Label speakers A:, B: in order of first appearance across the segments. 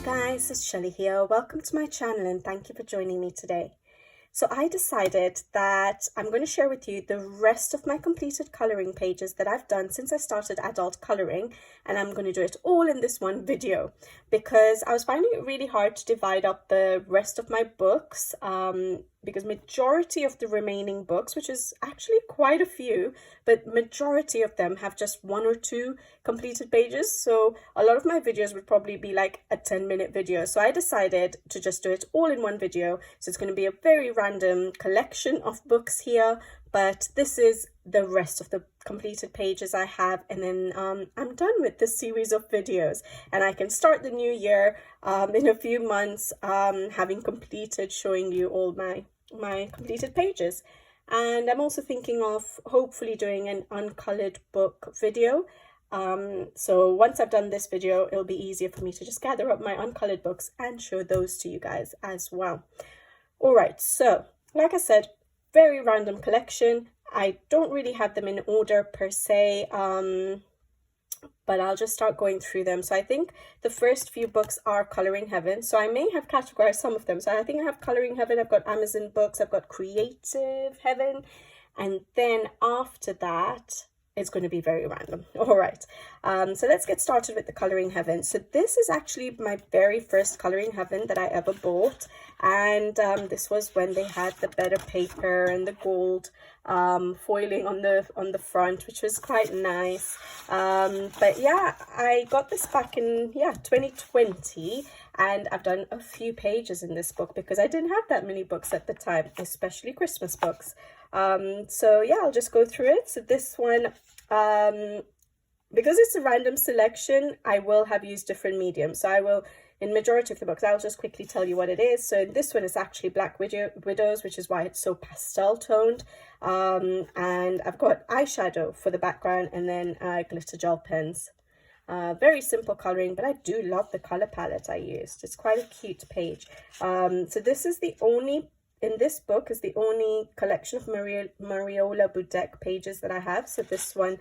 A: guys, it's Shelly here. Welcome to my channel and thank you for joining me today. So I decided that I'm going to share with you the rest of my completed colouring pages that I've done since I started adult colouring, and I'm going to do it all in this one video because I was finding it really hard to divide up the rest of my books because majority of the remaining books, which is actually quite a few, but majority of them have just 1 or 2 completed pages. So a lot of my videos would probably be like a 10-minute video. So I decided to just do it all in one video. So it's going to be a very random collection of books here, but this is the rest of the completed pages I have, and then I'm done with this series of videos and I can start the new year in a few months having completed showing you all my completed pages. And I'm also thinking of hopefully doing an uncolored book video. So once I've done this video, it'll be easier for me to just gather up my uncolored books and show those to you guys as well. All right, so like I said, very random collection. I don't really have them in order per se, but I'll just start going through them. So I think the first few books are Colouring Heaven. So I may have categorized some of them. So I think I have Colouring Heaven, I've got Amazon books, I've got Creative Heaven, and then after that, it's going to be very random. All right, so let's get started with the Colouring Heaven. So this is actually my very first Colouring Heaven that I ever bought, and this was when they had the better paper and the gold foiling on the front, which was quite nice. But yeah, I got this back in 2020, and I've done a few pages in this book because I didn't have that many books at the time, especially Christmas books. So yeah, I'll just go through it. So this one, because it's a random selection, I will have used different mediums. So I will, in majority of the books, I'll just quickly tell you what it is. So in this one, it's actually Black Widows, which is why it's so pastel toned. And I've got eyeshadow for the background, and then glitter gel pens. Very simple colouring, but I do love the colour palette I used. It's quite a cute page. So this is the only, in this book is the only collection of Mariola Budek pages that I have. So this one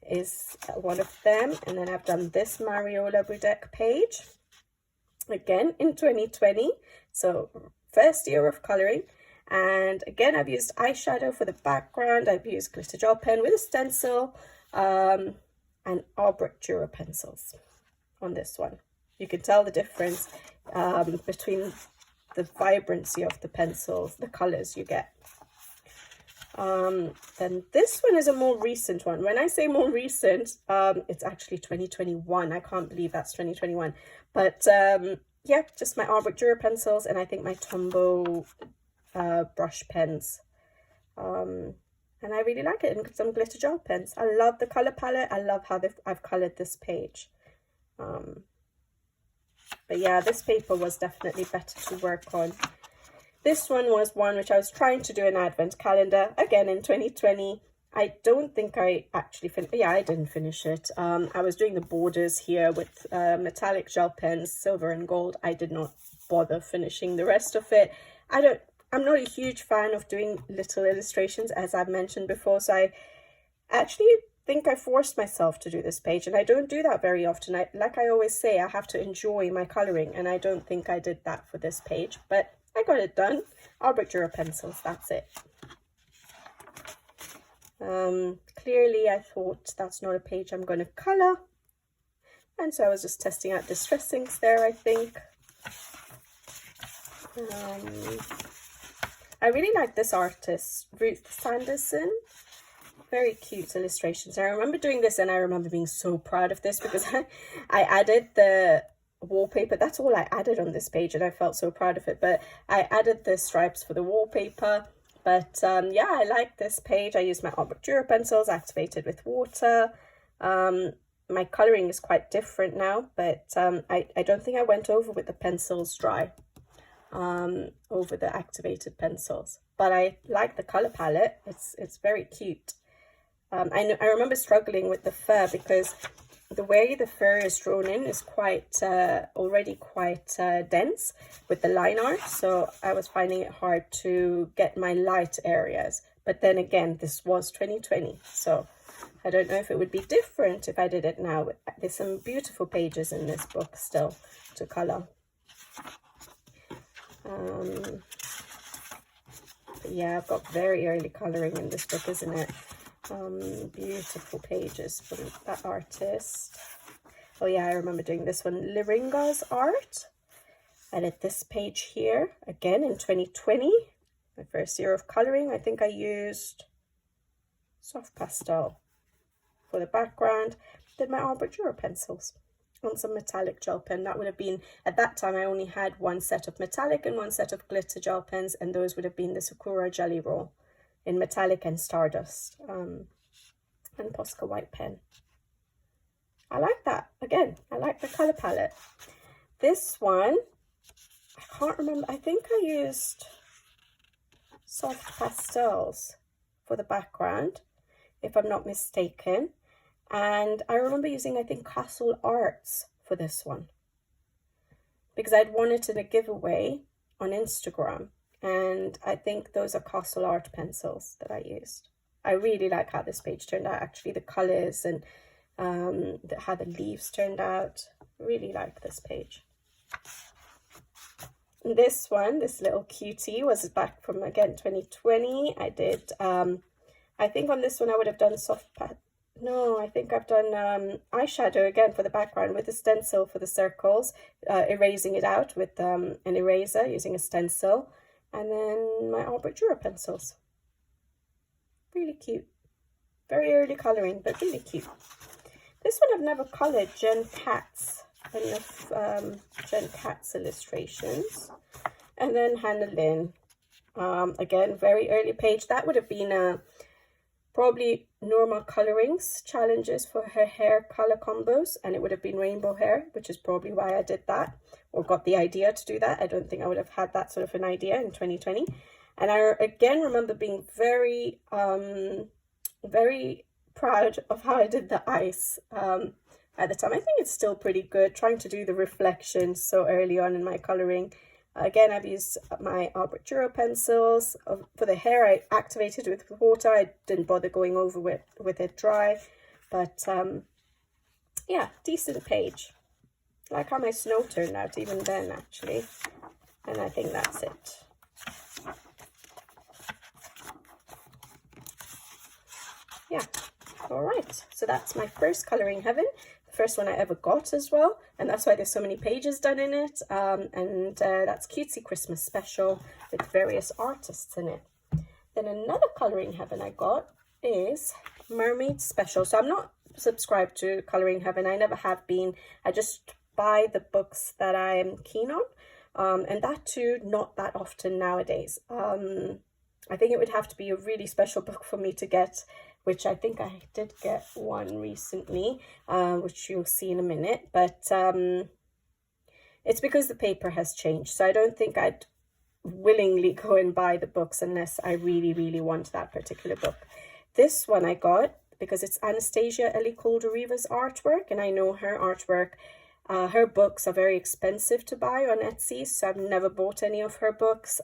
A: is one of them. And then I've done this Mariola Budek page, again in 2020. So first year of colouring. And again, I've used eyeshadow for the background. I've used glitter gel pen with a stencil and Artbook Dura pencils on this one. You can tell the difference between the vibrancy of the pencils, the colors you get. Then this one is a more recent one. When I say more recent, it's actually 2021. I can't believe that's 2021. But yeah, just my Artbook Dura pencils, and I think my Tombow brush pens. And I really like it, and some glitter gel pens. I love the color palette. I love how I've colored this page. But yeah, this paper was definitely better to work on. This one was one which I was trying to do an advent calendar, again in 2020. I don't think I actually finished. Yeah, I didn't finish it. I was doing the borders here with metallic gel pens, silver and gold. I did not bother finishing the rest of it. I'm not a huge fan of doing little illustrations, as I've mentioned before. So I actually think I forced myself to do this page, and I don't do that very often. Like I always say, I have to enjoy my colouring, and I don't think I did that for this page, but I got it done. Artbook Dura pencils, that's it. Clearly I thought that's not a page I'm going to colour, and so I was just testing out distress inks there, I think. I really like this artist, Ruth Sanderson. Very cute illustrations. I remember doing this, and I remember being so proud of this because I added the wallpaper. That's all I added on this page, and I felt so proud of it. But I added the stripes for the wallpaper. But yeah, I like this page. I used my Artbook Dura pencils activated with water. My colouring is quite different now, but I don't think I went over with the pencils dry. Over the activated pencils, but I like the color palette. It's very cute. I remember struggling with the fur because the way the fur is drawn in is quite already quite dense with the line art, so I was finding it hard to get my light areas. But then again, this was 2020, so I don't know if it would be different if I did it now. There's some beautiful pages in this book still to color. Yeah, I've got very early colouring in this book, isn't it? Beautiful pages from that artist. Oh yeah, I remember doing this one, Liringa's art. I did this page here, again in 2020, my first year of colouring. I think I used soft pastel for the background. Did my Arbor Dura pencils on some metallic gel pen. That would have been, at that time I only had one set of metallic and one set of glitter gel pens, and those would have been the Sakura Jelly Roll in metallic and Stardust, and Posca white pen. I like that. Again, I like the colour palette. This one, I can't remember, I think I used soft pastels for the background, if I'm not mistaken. And I remember using, I think, Castle Arts for this one, because I'd won it in a giveaway on Instagram. And I think those are Castle Art pencils that I used. I really like how this page turned out, actually, the colours and how the leaves turned out. Really like this page. And this one, this little cutie, was back from, again, 2020. I did, I think on this one I would have done I think I've done eyeshadow again for the background with a stencil for the circles, erasing it out with an eraser using a stencil. And then my Arbor Dura pencils. Really cute. Very early colouring, but really cute. This one I've never coloured, Jen Katz. Any of Jen Katz illustrations. And then Hannah Lynn. Again, very early page. That would have been probably normal colorings challenges for her hair color combos, and it would have been rainbow hair, which is probably why I did that, or got the idea to do that. I don't think I would have had that sort of an idea in 2020. And I again remember being very very proud of how I did the ice at the time. I think it's still pretty good, trying to do the reflections so early on in my coloring. Again, I've used my Arbor Dura pencils. For the hair, I activated with water. I didn't bother going over with it dry. But, yeah, decent page. I like how my snow turned out even then, actually. And I think that's it. Yeah, all right. So that's my first Colouring Heaven. First one I ever got as well, and that's why there's so many pages done in it. That's Cutesy Christmas Special with various artists in it. Then another Colouring Heaven I got is Mermaids Special. So I'm not subscribed to Colouring Heaven. I never have been. I just buy the books that I'm keen on, and that too not that often nowadays. I think it would have to be a really special book for me to get, which I think I did get one recently, which you'll see in a minute. But it's because the paper has changed. So I don't think I'd willingly go and buy the books unless I really, really want that particular book. This one I got because it's Anastasia Ellie Calder-Riva's artwork. And I know her artwork, her books are very expensive to buy on Etsy. So I've never bought any of her books.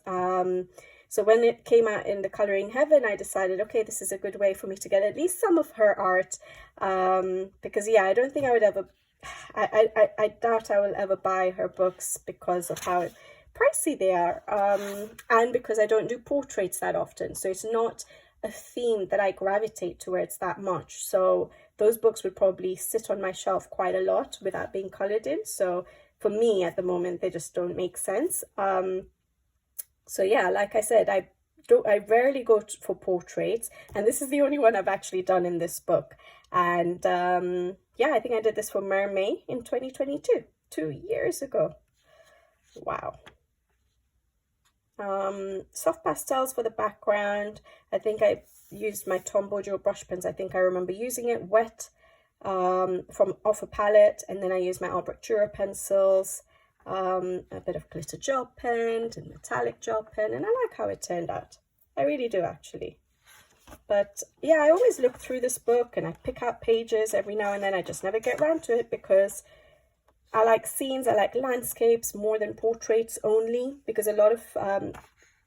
A: So when it came out in the Colouring Heaven, I decided, okay, this is a good way for me to get at least some of her art. Because, yeah, I don't think I would ever, I doubt I will ever buy her books because of how pricey they are. And because I don't do portraits that often. So it's not a theme that I gravitate towards that much. So those books would probably sit on my shelf quite a lot without being coloured in. So for me at the moment, they just don't make sense. So yeah, like I said, I rarely go for portraits, and this is the only one I've actually done in this book. And yeah, I think I did this for Mermaid in 2022, 2 years ago. Wow. Soft pastels for the background. I think I used my Tombow Duo brush pens. I think I remember using it wet from off a palette, and then I used my Arbor Dura pencils. A bit of glitter gel pen and metallic gel pen, and I like how it turned out. I really do, actually. But yeah, I always look through this book and I pick out pages every now and then. I just never get around to it because I like scenes, I like landscapes more than portraits only, because a lot of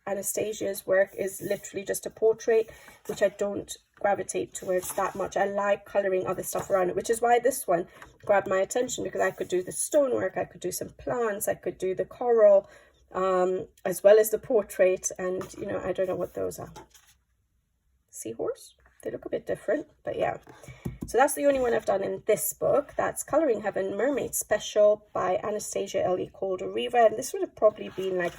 A: Anastasia's work is literally just a portrait, which I don't gravitate towards that much. I like colouring other stuff around it, which is why this one grabbed my attention, because I could do the stonework, I could do some plants, I could do the coral, as well as the portrait. And, you know, I don't know what those are. Seahorse? They look a bit different, but yeah. So that's the only one I've done in this book. That's Colouring Heaven Mermaid Special by Anastasia L.E. Calder-Riva. And this would have probably been like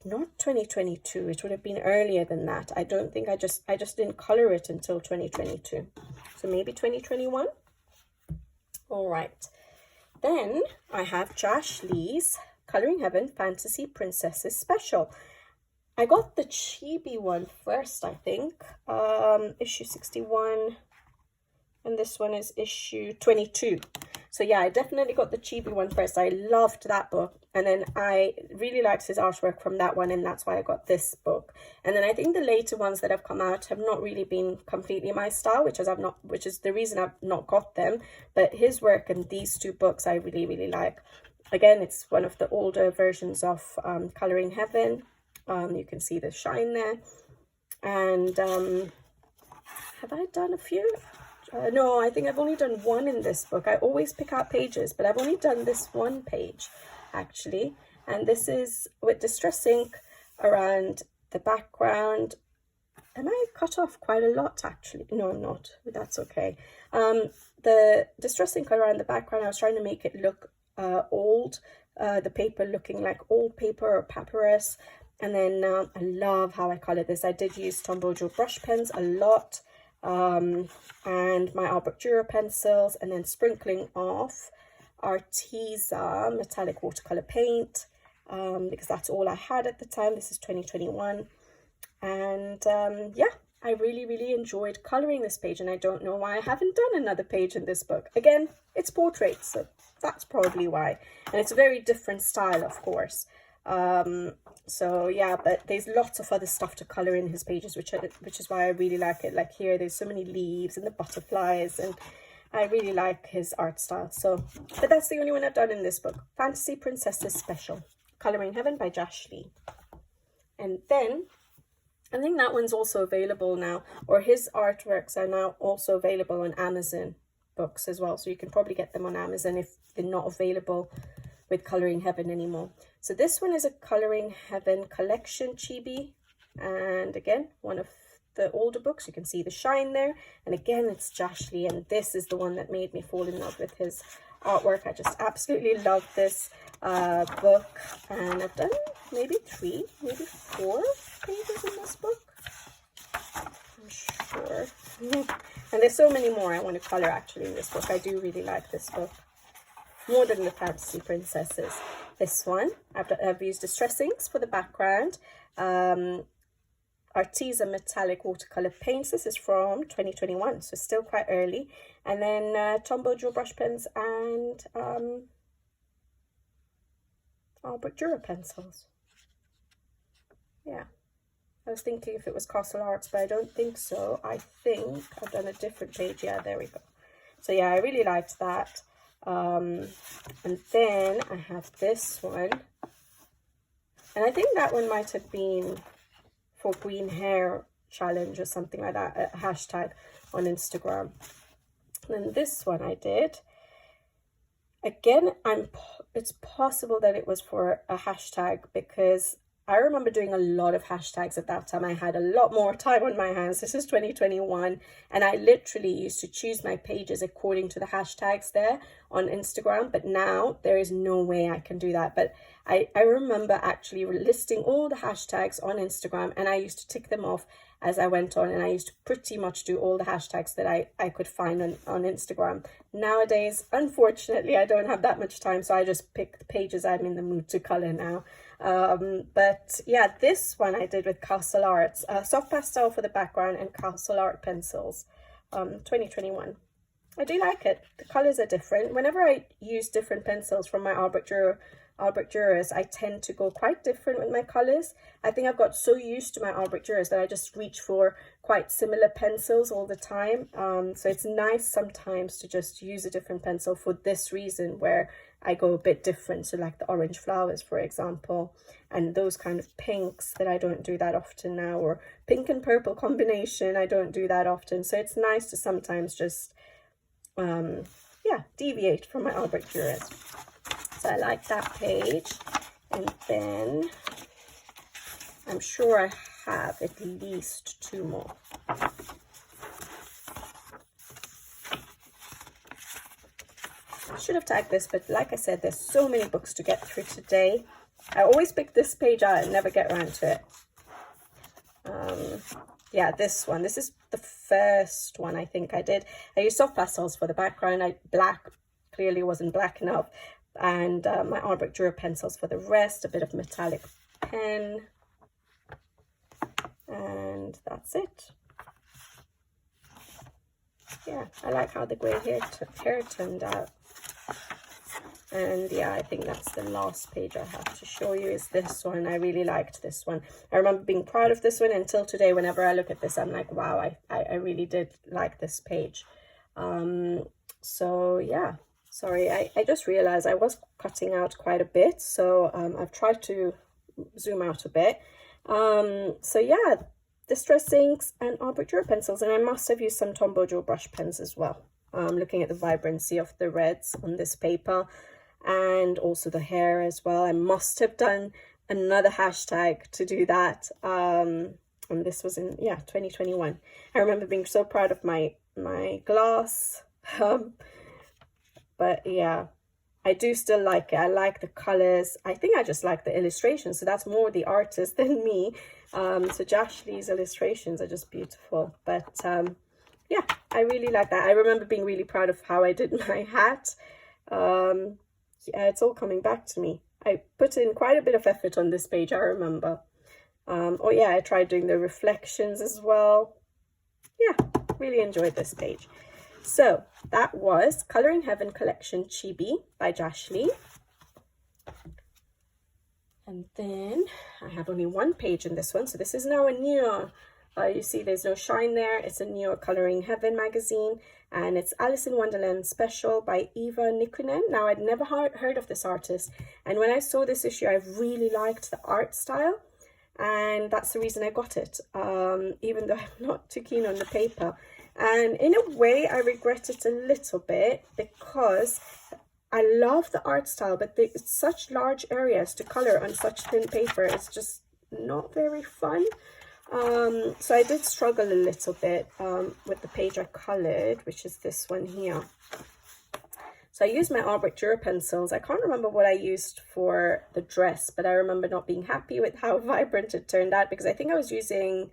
A: not 2022. It would have been earlier than that. I don't think I just didn't colour it until 2022. So maybe 2021. All right. Then I have Josh Lee's Colouring Heaven Fantasy Princesses Special. I got the chibi one first, I think, issue 61, and this one is issue 22. So yeah, I definitely got the chibi one first. I loved that book, and then I really liked his artwork from that one, and that's why I got this book. And then I think the later ones that have come out have not really been completely my style, which is the reason I've not got them. But his work and these two books I really, really like. Again, it's one of the older versions of Colouring Heaven. You can see the shine there. And have I done a few? No, I think I've only done one in this book. I always pick out pages, but I've only done this one page, actually. And this is with Distress ink around the background. Am I cut off quite a lot, actually? No, I'm not, but that's okay. The Distress ink around the background, I was trying to make it look old. The paper looking like old paper or papyrus. And then I love how I colored this. I did use Tombow Joe brush pens a lot, and my Albert Dürer pencils, and then sprinkling off Arteza metallic watercolor paint, because that's all I had at the time. This is 2021. And yeah, I really, really enjoyed coloring this page, and I don't know why I haven't done another page in this book. Again, it's portraits, so that's probably why. And it's a very different style, of course. So yeah, but there's lots of other stuff to color in his pages, which is why I really like it. Like here, there's so many leaves and the butterflies, and I really like his art style. So, but that's the only one I've done in this book. Fantasy Princesses Special, Colouring Heaven by Josh Lee. And then I think that one's also available now, or his artworks are now also available on Amazon books as well. So you can probably get them on Amazon if they're not available with Colouring Heaven anymore. So this one is a Colouring Heaven collection chibi, and again, one of the older books. You can see the shine there, and again, it's Josh Lee, and this is the one that made me fall in love with his artwork. I just absolutely love this book, and I've done maybe 3, maybe 4 pages in this book, I'm sure. And there's so many more I want to colour actually in this book. I do really like this book more than the Fantasy Princesses. This one, I've used Distress inks for the background. Arteza metallic watercolor paints. This is from 2021, so still quite early. And then Tombow Joe brush pens and Albert Dürer pencils. Yeah, I was thinking if it was Castle Arts, but I don't think so. I think I've done a different page. Yeah, there we go. So yeah, I really liked that. And then I have this one, and I think that one might have been for Green Hair Challenge or something like that, a hashtag on Instagram. And then this one I did, again, it's possible that it was for a hashtag, because I remember doing a lot of hashtags at that time. I had a lot more time on my hands. This is 2021, and I literally used to choose my pages according to the hashtags there on Instagram. But now there is no way I can do that. But I remember actually listing all the hashtags on Instagram, and I used to tick them off as I went on, and I used to pretty much do all the hashtags that I could find on Instagram. Nowadays, unfortunately, I don't have that much time, so I just pick the pages I'm in the mood to color now. But yeah, this one I did with Castle Arts, soft pastel for the background and Castle Art pencils, 2021. I do like it. The colors are different. Whenever I use different pencils from my Albert Dürers, I tend to go quite different with my colors. I think I've got so used to my Albert Dürers that I just reach for quite similar pencils all the time. So it's nice sometimes to just use a different pencil for this reason, where I go a bit different. So like the orange flowers, for example, and those kind of pinks that I don't do that often now, or pink and purple combination, I don't do that often. So it's nice to sometimes just, yeah, deviate from my Albert Dürers. So I like that page. And then I'm sure I have at least 2 more. I should have tagged this, but like I said, there's so many books to get through today. I always pick this page out and never get around to it. Yeah, this one. This is the first one I think I did. I used soft pastels for the background. Black clearly wasn't black enough. And my art book Durer pencils for the rest. A bit of metallic pen. And that's it. Yeah, I like how the grey hair turned out. And yeah, I think that's the last page I have to show you is this one. I really liked this one. I remember being proud of this one until today. Whenever I look at this, I'm like, wow, I really did like this page. So yeah, sorry, I just realized I was cutting out quite a bit. So I've tried to zoom out a bit. So yeah, distress inks and arbiter pencils. And I must have used some Tombow Joe brush pens as well. Looking at the vibrancy of the reds on this paper. And also the hair as well. I must have done another hashtag to do that. And this was in, yeah, 2021. I remember being so proud of my glass. But yeah, I do still like it. I like the colors. I think I just like the illustrations. So that's more the artist than me. So Josh Lee's illustrations are just beautiful. But yeah, I really like that. I remember being really proud of how I did my hat. Yeah, it's all coming back to me. I put in quite a bit of effort on this page, I remember. Oh yeah, I tried doing the reflections as well. Yeah, really enjoyed this page. So that was Colouring Heaven Collection Chibi by Josh Lee. And then I have only 1 page in this one. So this is now a newer, you see there's no shine there. It's a newer Colouring Heaven magazine. And it's Alice in Wonderland Special by Eva Nikkunen. Now, I'd never heard of this artist. And when I saw this issue, I really liked the art style. And that's the reason I got it, even though I'm not too keen on the paper. And in a way, I regret it a little bit because I love the art style, but it's such large areas to colour on such thin paper. It's just not very fun. So I did struggle a little bit with the page I coloured, which is this one here. So I used my Albrecht Dürer pencils. I can't remember what I used for the dress, but I remember not being happy with how vibrant it turned out because I think I was using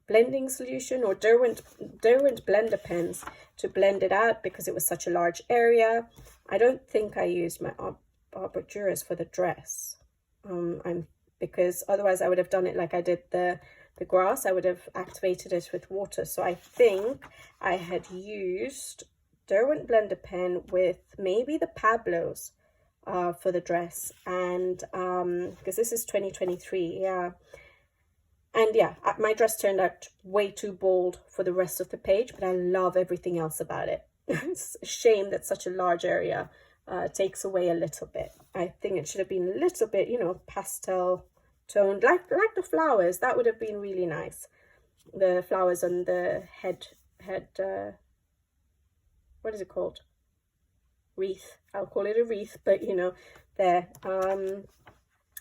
A: blending solution or Derwent blender pens to blend it out because it was such a large area. I don't think I used my Albrecht Dürers for the dress, because otherwise I would have done it like I did the grass. I would have activated it with water. So I think I had used Derwent blender pen with maybe the Pablos for the dress, and because this is 2023, yeah. And yeah, my dress turned out way too bold for the rest of the page, but I love everything else about it. It's a shame that such a large area takes away a little bit. I think it should have been a little bit, you know, pastel toned, like the flowers. That would have been really nice. The flowers on the head what is it called? Wreath. I'll call it a wreath, but you know, there.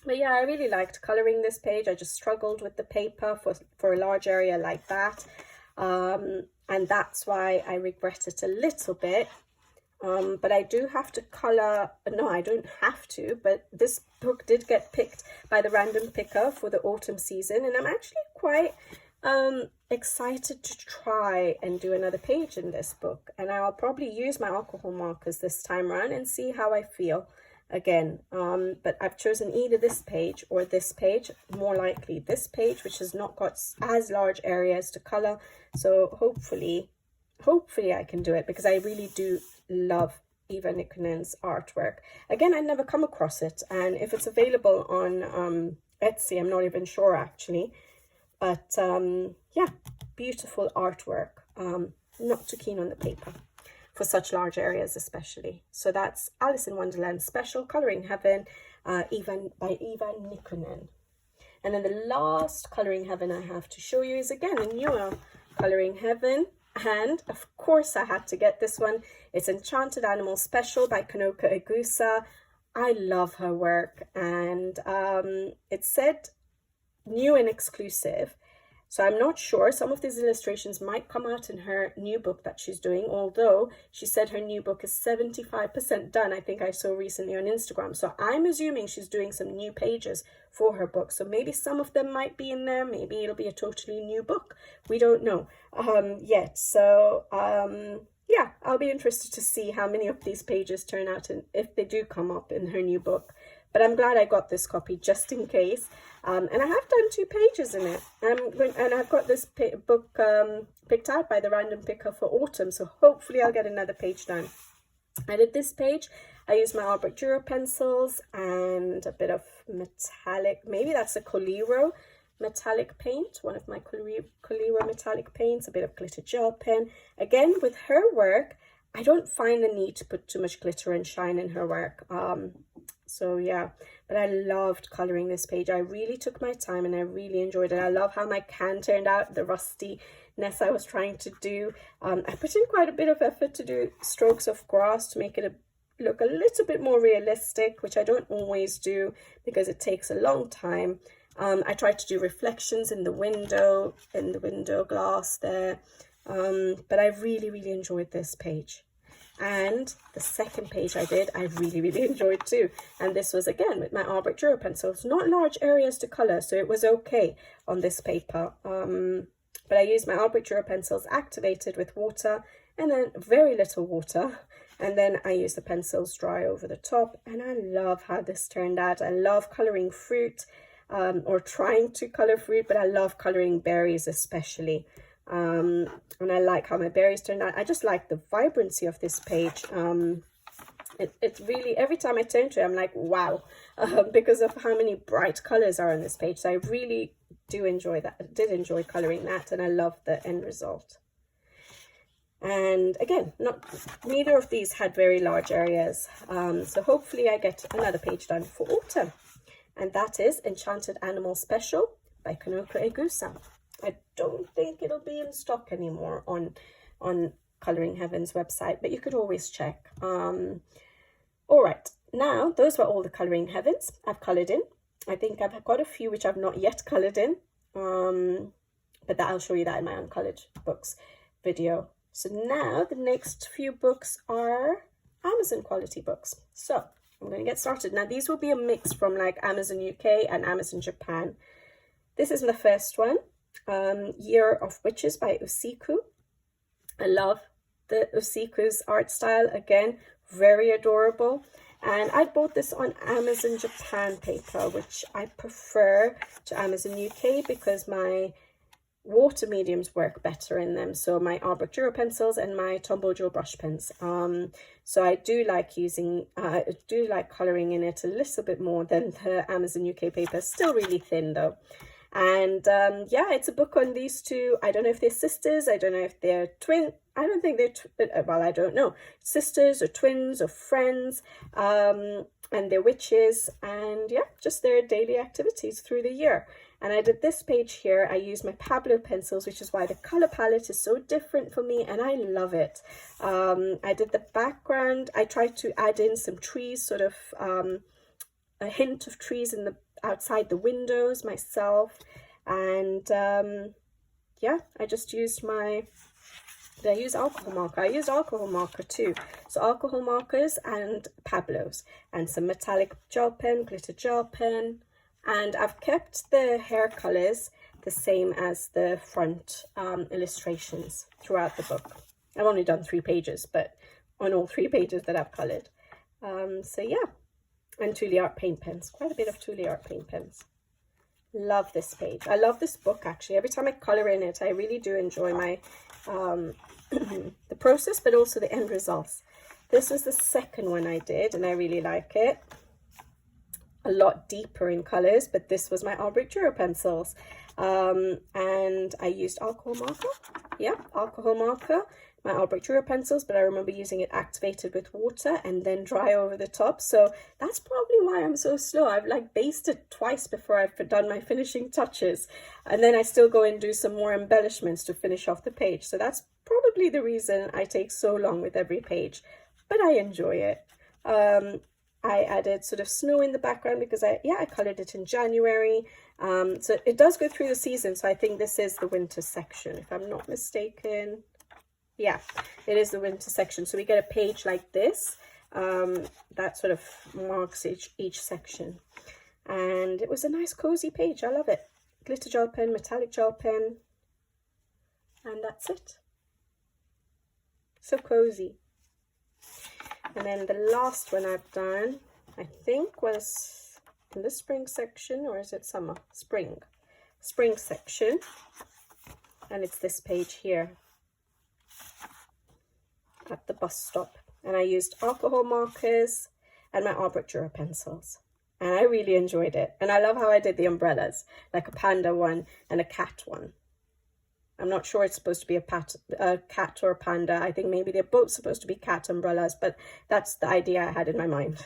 A: But yeah, I really liked colouring this page. I just struggled with the paper for a large area like that. And that's why I regret it a little bit. But I do have to colour, no, I don't have to, but this book did get picked by the random picker for the autumn season. And I'm actually quite excited to try and do another page in this book. And I'll probably use my alcohol markers this time around and see how I feel again. But I've chosen either this page or this page, more likely this page, which has not got as large areas to colour. So hopefully I can do it, because I really do love Eva Nikkunen's artwork. Again, I never come across it, and if it's available on Etsy, I'm not even sure actually. But yeah, beautiful artwork. Not too keen on the paper for such large areas especially. So that's Alice in Wonderland Special, Colouring Heaven, by Eva Nikkunen. And then the last Colouring Heaven I have to show you is again a newer Colouring Heaven. And of course I had to get this one. It's Enchanted Animals Special by Kanoka Egusa. I love her work, and it said new and exclusive. So I'm not sure. Some of these illustrations might come out in her new book that she's doing, although she said her new book is 75% done. I think I saw recently on Instagram. So I'm assuming she's doing some new pages for her book. So maybe some of them might be in there. Maybe it'll be a totally new book. We don't know yet. So yeah, I'll be interested to see how many of these pages turn out and if they do come up in her new book. But I'm glad I got this copy just in case. And I have done 2 pages in it. And I've got this book picked out by the random picker for autumn. So hopefully I'll get another page done. I did this page. I used my Albrecht Dürer pencils and a bit of metallic. Maybe that's a Coliro metallic paint. One of my Coliro metallic paints. A bit of glitter gel pen. Again, with her work, I don't find the need to put too much glitter and shine in her work. So yeah, but I loved coloring this page. I really took my time and I really enjoyed it. I love how my can turned out, the rustiness I was trying to do. I put in quite a bit of effort to do strokes of grass to make it look a little bit more realistic, which I don't always do because it takes a long time. I tried to do reflections in the window glass there. But I really enjoyed this page. And the second page I did, I really enjoyed too. And this was again with my Albrecht Dürer pencils, not large areas to color, so it was okay on this paper. But I used my Albrecht Dürer pencils activated with water and then very little water. And then I used the pencils dry over the top. And I love how this turned out. I love coloring fruit or trying to color fruit, but I love coloring berries especially. And I like how my berries turned out. I just like the vibrancy of this page. It really, every time I turn to it, I'm like, wow, because of how many bright colors are on this page. So I really do enjoy that. I did enjoy coloring that, and I love the end result. And again, neither of these had very large areas. So hopefully I get another page done for autumn. And that is Enchanted Animal Special by Konoko Egusa. I don't think it'll be in stock anymore on Colouring Heaven's website, but you could always check. All right, now those were all the Colouring Heavens I've coloured in. I think I've got a few which I've not yet coloured in, but I'll show you that in my Uncoloured Books video. So now the next few books are Amazon quality books. So I'm going to get started. Now these will be a mix from like Amazon UK and Amazon Japan. This is the first one. Year of Witches by Uusikuuu. I love the Uusikuu's art style. Again, very adorable. And I bought this on Amazon Japan paper, which I prefer to Amazon UK because my water mediums work better in them. So my Albrecht Dürer pencils and my Tombow Joe brush pens. So I do like colouring in it a little bit more than the Amazon UK paper. Still really thin though. And yeah, it's a book on these two. I don't know if they're sisters. I don't know if they're twin. I don't think they're, well, I don't know. Sisters or twins or friends. And they're witches. And yeah, just their daily activities through the year. And I did this page here. I used my Pablo pencils, which is why the color palette is so different for me. And I love it. I did the background. I tried to add in some trees, sort of a hint of trees in the outside the windows myself. And yeah, I just used did I use alcohol marker? I used alcohol marker too. So alcohol markers and Pablos and some metallic gel pen, glitter gel pen. And I've kept the hair colors the same as the front illustrations throughout the book. I've only done 3 pages, but on all 3 pages that I've colored. So yeah. And Thule Art paint pens, quite a bit of Thule Art paint pens. Love this page. I love this book actually. Every time I colour in it, I really do enjoy my the process, but also the end results. This was the second one I did, and I really like it. A lot deeper in colours, but this was my Albrecht Dürer pencils. And I used alcohol marker. Yeah, alcohol marker. My Albrecht Dürer pencils, but I remember using it activated with water and then dry over the top. So that's probably why I'm so slow. I've like basted twice before I've done my finishing touches. And then I still go and do some more embellishments to finish off the page. So that's probably the reason I take so long with every page, but I enjoy it. I added sort of snow in the background because I colored it in January. So it does go through the season. So I think this is the winter section, if I'm not mistaken. Yeah, it is the winter section. So we get a page like this that sort of marks each section. And it was a nice cozy page. I love it. Glitter gel pen, metallic gel pen, and that's it. So cozy. And then the last one I've done, I think, was in the spring section, or is it summer? Spring section. And it's this page here at the bus stop. And I used alcohol markers and my Art Dura pencils. And I really enjoyed it. And I love how I did the umbrellas, like a panda one and a cat one. I'm not sure it's supposed to be a cat or a panda. I think maybe they're both supposed to be cat umbrellas, but that's the idea I had in my mind.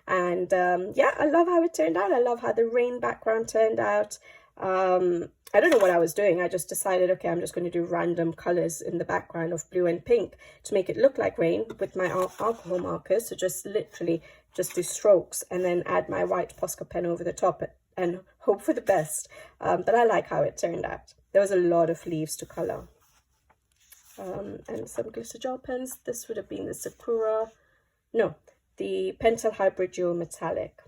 A: And yeah, I love how it turned out. I love how the rain background turned out. I don't know what I was doing. I just decided, okay, I'm just going to do random colors in the background of blue and pink to make it look like rain with my alcohol markers. So just literally just do strokes and then add my white Posca pen over the top and hope for the best. But I like how it turned out. There was a lot of leaves to color. And some glitter gel pens. This would have been the Sakura. No, the Pentel Hybrid Dual Metallic.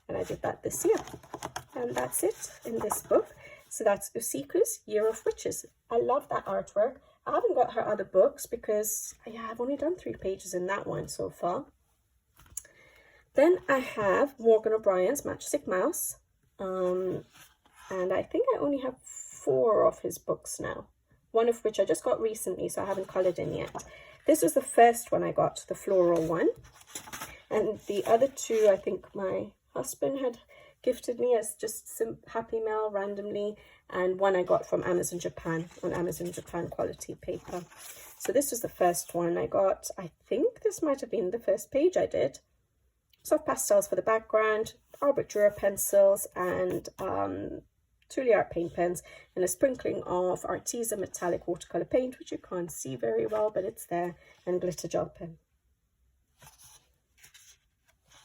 A: And I did that this year. And that's it in this book. So that's Uusikuu's Year of Witches. I love that artwork. I haven't got her other books because, yeah, I've only done 3 pages in that one so far. Then I have Morgan O'Brien's Matchstick Mouse. And I think I only have 4 of his books now. One of which I just got recently, so I haven't coloured in yet. This was the first one I got, the floral one. And the other 2, I think my husband had gifted me as just some Happy Mail randomly. And one I got from Amazon Japan, on Amazon Japan quality paper. So this was the first one I got. I think this might have been the first page I did. Soft pastels for the background, Art Dura pencils, and Tuli Art paint pens, and a sprinkling of Arteza metallic watercolor paint, which you can't see very well, but it's there, and glitter gel pen.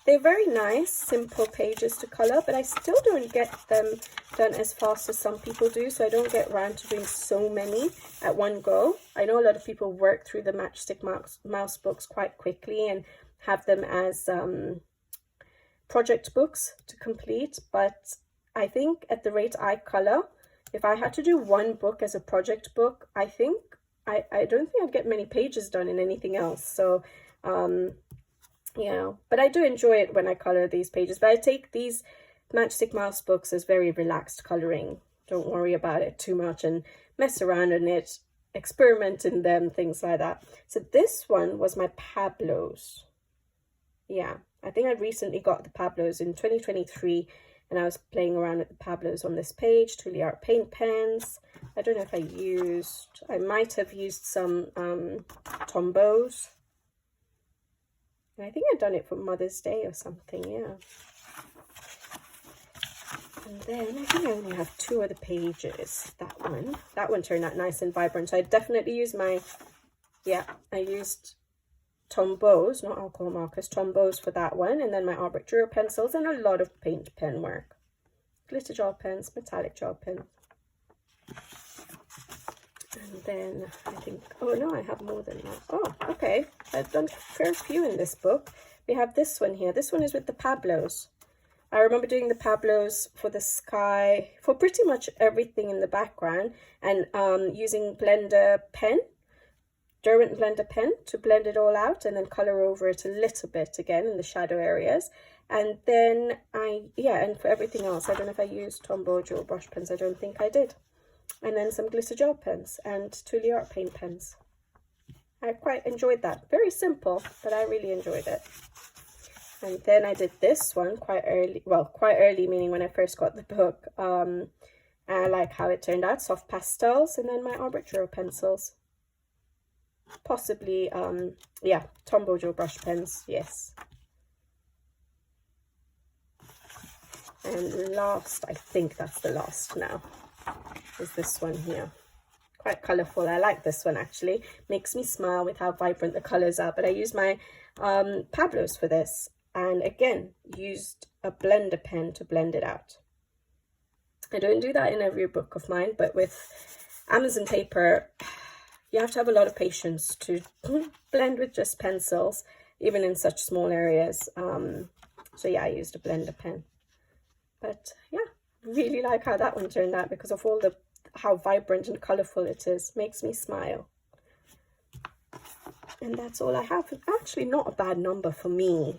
A: They're very nice, simple pages to color, but I still don't get them done as fast as some people do, so I don't get around to doing so many at one go. I know a lot of people work through the Matchstick Mouse books quite quickly and have them as project books to complete, but I think at the rate I color, if I had to do one book as a project book, I don't think I'd get many pages done in anything else. So yeah, but I do enjoy it when I color these pages. But I take these Matchstick Mouse books as very relaxed coloring. Don't worry about it too much and mess around in it, experiment in them, things like that. So this one was my Pablos. Yeah, I think I recently got the Pablos in 2023, and I was playing around with the Pablos on this page. Tuli Art paint pens. I don't know if I might have used some Tombows. And I think I'd done it for Mother's Day or something, yeah. And then I think I only have 2 other pages. That one turned out nice and vibrant. So I definitely used I used Tombows, not alcohol markers, Tombows for that one, and then my Art Dura pencils and a lot of paint pen work. Glitter gel pens, metallic gel pen. And then I think, oh no, I have more than that. Oh, okay. I've done a fair few in this book. We have this one here. This one is with the Pablos. I remember doing the Pablos for the sky, for pretty much everything in the background, and using blender pen. Derwent blender pen to blend it all out and then color over it a little bit again in the shadow areas. And then and for everything else, I don't know if I used Tombow dual brush pens. I don't think I did. And then some glitter gel pens and Tuli Art paint pens. I quite enjoyed that. Very simple, but I really enjoyed it. And then I did this one quite early. Well, quite early, meaning when I first got the book. I like how it turned out. Soft pastels, and then my Art Dura pencils. Possibly, Tombow dual brush pens, yes. And last, I think that's the last now, is this one here. quite colourful. I like this one actually. Makes me smile with how vibrant the colours are. But I used my Pablo's for this, and again used a blender pen to blend it out. I don't do that in every book of mine, but with Amazon paper, you have to have a lot of patience to blend with just pencils, even in such small areas. So yeah, I used a blender pen. But yeah, really like how that one turned out because of all how vibrant and colourful it is. Makes me smile. And that's all I have. Actually not a bad number for me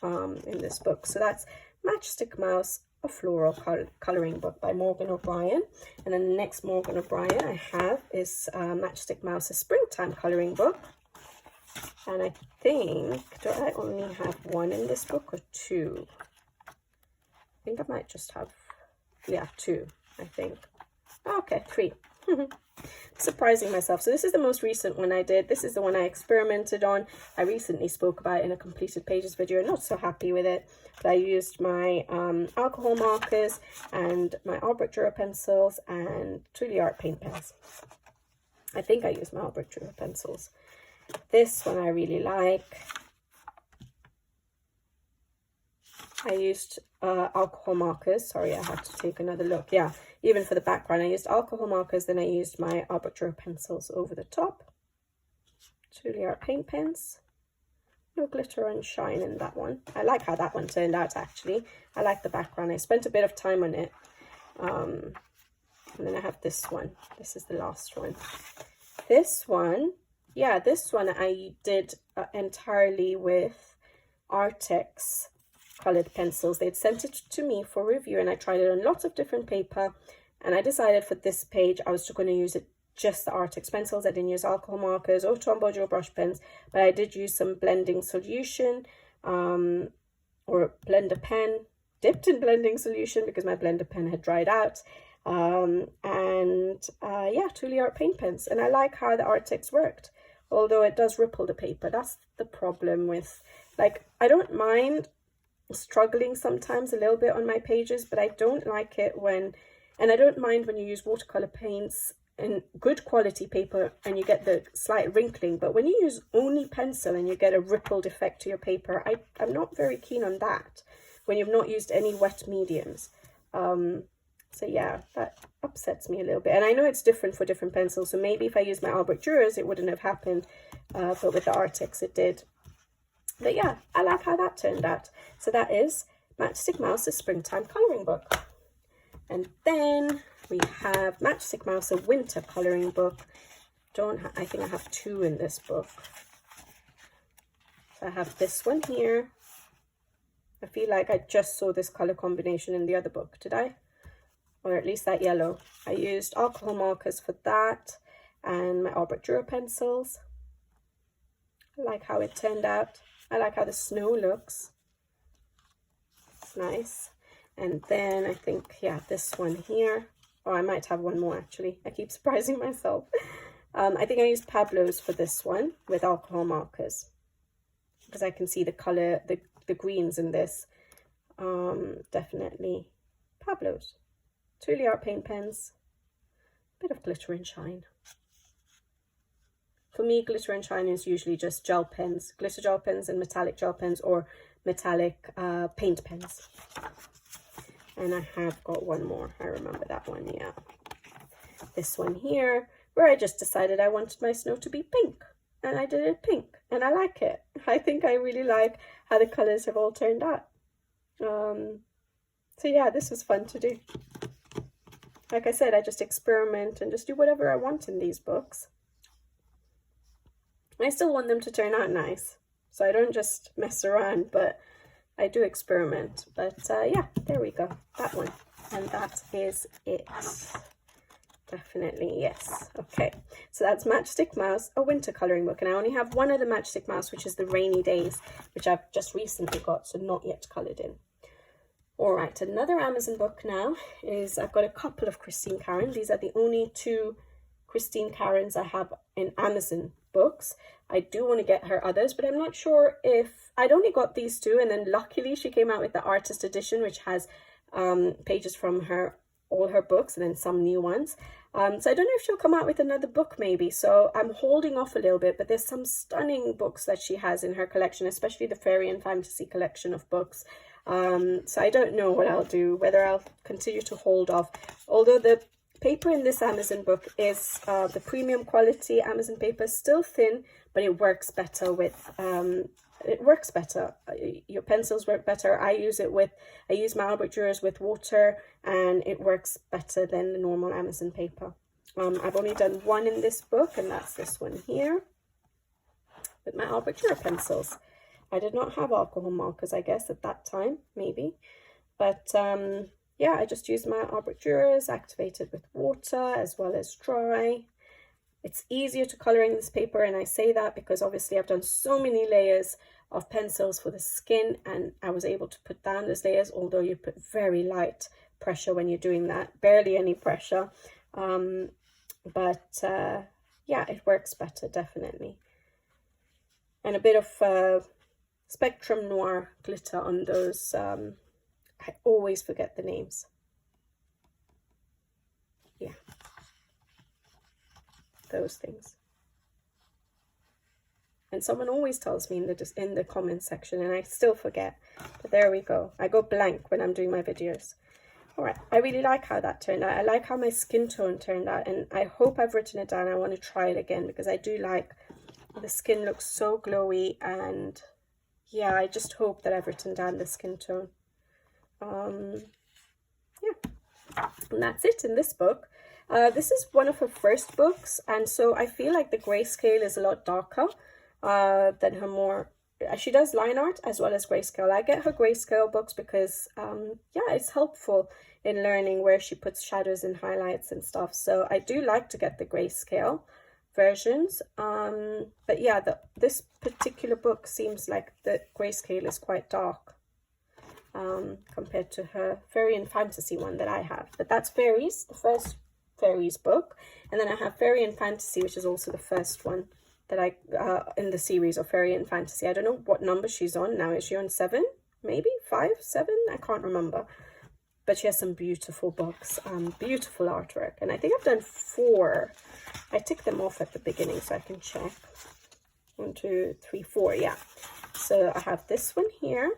A: in this book. So that's Matchstick Mouse, a floral colouring book by Morgan O'Brien. And then the next Morgan O'Brien I have is Matchstick Mouse, a springtime colouring book. And I think, do I only have one in this book or two? I think I might just have, yeah, two, I think. Okay, three. Surprising myself. So this is the most recent one I did. This is the one I experimented on. I recently spoke about it in a completed pages video. Not so happy with it, but I used my alcohol markers and my Albrecht Dürer pencils and Truly Art paint pens. I think I used my Albrecht Dürer pencils. This one I really like. I used alcohol markers. Sorry, I had to take another look. Yeah, even for the background, I used alcohol markers. Then I used my Albrecht Dürer pencils over the top. Truly Art paint pens. No glitter and shine in that one. I like how that one turned out, actually. I like the background. I spent a bit of time on it. And then I have this one. This is the last one. This one, yeah, this one I did entirely with Artex colored pencils. They'd sent it to me for review and I tried it on lots of different paper, and I decided for this page I was going to use it just the Artex pencils. I didn't use alcohol markers or Tombow Joe brush pens, but I did use some blending solution or blender pen dipped in blending solution because my blender pen had dried out, yeah, Truly Art paint pens. And I like how the Artex worked, although it does ripple the paper. That's the problem with, like, I don't mind struggling sometimes a little bit on my pages, but I don't like it when, and I don't mind when you use watercolor paints and good quality paper and you get the slight wrinkling, but when you use only pencil and you get a rippled effect to your paper, I'm not very keen on that when you've not used any wet mediums. So yeah, that upsets me a little bit, and I know it's different for different pencils, so maybe if I used my Albrecht Dürers it wouldn't have happened, but with the Artex it did. But yeah, I like how that turned out. So that is Matchstick Mouse, a springtime colouring book. And then we have Matchstick Mouse, a winter colouring book. I think I have two in this book. So I have this one here. I feel like I just saw this colour combination in the other book, did I? Or at least that yellow. I used alcohol markers for that and my Albrecht Dürer pencils. I like how it turned out. I like how the snow looks. It's nice. And then I think, yeah, this one here. Oh, I might have one more actually. I keep surprising myself. I think I used Pablo's for this one with alcohol markers because I can see the color, the greens in this. Definitely Pablo's. Truly Art paint pens. Bit of glitter and shine. For me, glitter and shine is usually just gel pens, glitter gel pens and metallic gel pens, or metallic paint pens. And I have got one more. I remember that one, yeah. This one here, where I just decided I wanted my snow to be pink. And I did it pink, and I like it. I think I really like how the colours have all turned out. So yeah, this was fun to do. Like I said, I just experiment and just do whatever I want in these books. I still want them to turn out nice, so I don't just mess around, but I do experiment. But yeah, there we go, that one, and that is it. Definitely, yes. Okay, so that's Matchstick Mouse, a winter colouring book, and I only have one other Matchstick Mouse, which is the Rainy Days, which I've just recently got, so not yet coloured in. All right, another Amazon book now is, I've got a couple of Christine Karron. These are the only two Christine Karrons I have in Amazon books. I do want to get her others, but I'm not sure if, I'd only got these two, and then luckily she came out with the artist edition, which has pages from her all her books and then some new ones. So I don't know if she'll come out with another book maybe, so I'm holding off a little bit, but there's some stunning books that she has in her collection, especially the fairy and fantasy collection of books. So I don't know what I'll do, whether I'll continue to hold off, although the paper in this Amazon book is the premium quality Amazon paper, still thin, but it works better with your pencils work better. I use my Albert Durers with water, and it works better than the normal Amazon paper. I've only done one in this book, and that's this one here with my Albert Durer pencils. I did not have alcohol markers, I guess, at that time, maybe, but yeah, I just used my Albert Durers activated with water as well as dry. It's easier to color in this paper, and I say that because obviously I've done so many layers of pencils for the skin, and I was able to put down those layers, although you put very light pressure when you're doing that, barely any pressure. But yeah, it works better, definitely. And a bit of Spectrum Noir glitter on those. I always forget the names. Yeah, those things. And someone always tells me in the comments section, and I still forget. But there we go. I go blank when I'm doing my videos. All right, I really like how that turned out. I like how my skin tone turned out, and I hope I've written it down. I want to try it again because I do like the skin looks so glowy, and yeah, I just hope that I've written down the skin tone. Yeah, and that's it in this book. This is one of her first books, and so I feel like the grayscale is a lot darker than her more. She does line art as well as grayscale. I get her grayscale books because yeah, it's helpful in learning where she puts shadows and highlights and stuff. So I do like to get the grayscale versions. But yeah, this particular book seems like the grayscale is quite dark compared to her fairy and fantasy one that I have. But that's Fairies, the first Fairies book, and then I have Fairy and Fantasy, which is also the first one that I in the series of Fairy and Fantasy. I don't know what number she's on now. Is she on 7? Maybe 5, 7? I can't remember. But she has some beautiful books, beautiful artwork, and I think I've done 4. I tick them off at the beginning so I can check. 1, 2, 3, 4. Yeah. So I have this one here.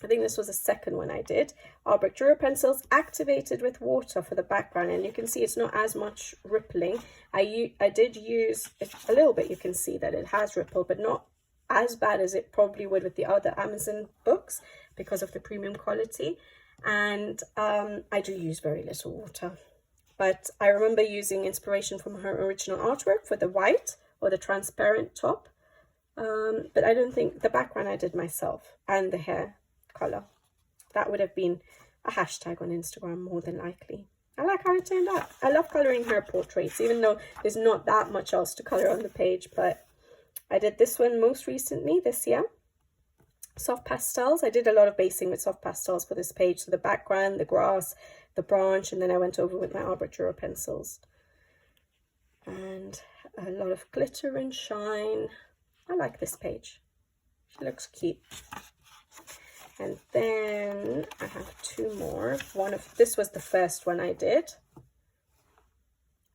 A: I think this was the second one I did. Albert Durer pencils activated with water for the background, and you can see it's not as much rippling. I did use it a little bit. You can see that it has ripple, but not as bad as it probably would with the other Amazon books because of the premium quality. And I do use very little water, but I remember using inspiration from her original artwork for the white or the transparent top. But I don't think the background I did myself, and the hair color. That would have been a hashtag on Instagram more than likely. I like how it turned out. I love coloring her portraits, even though there's not that much else to color on the page. But I did this one most recently this year. Soft pastels. I did a lot of basing with soft pastels for this page. So the background, the grass, the branch, and then I went over with my Albert Durer pencils. And a lot of glitter and shine. I like this page. She looks cute. And then I have 2 more. This was the first one I did.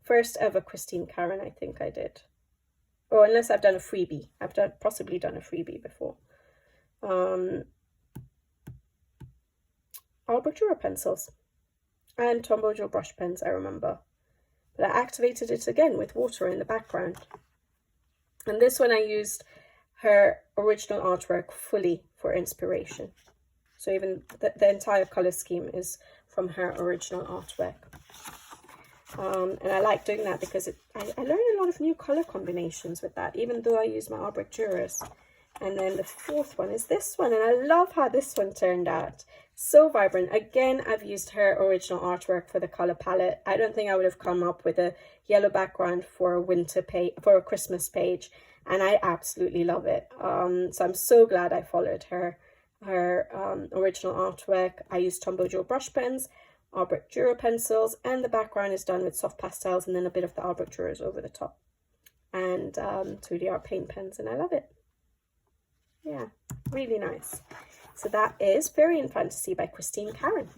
A: First ever Christine Karron, I think I did. Oh, unless I've done a freebie. I've possibly done a freebie before. Albert Durer pencils and Tombow Joe brush pens, I remember. But I activated it again with water in the background. And this one I used her original artwork fully for inspiration. So even the entire color scheme is from her original artwork. And I like doing that because I learned a lot of new color combinations with that, even though I use my Albert Durers. And then the 4th one is this one, and I love how this one turned out. So vibrant. Again, I've used her original artwork for the color palette. I don't think I would have come up with a yellow background for a winter page, for a Christmas page, and I absolutely love it. So I'm so glad I followed her original artwork. I used Tombow Joe brush pens, Albert Durer pencils, and the background is done with soft pastels and then a bit of the Albert Durers over the top, and 2D art paint pens, and I love it. Yeah, really nice. So that is Fairy and Fantasy by Christine Karron.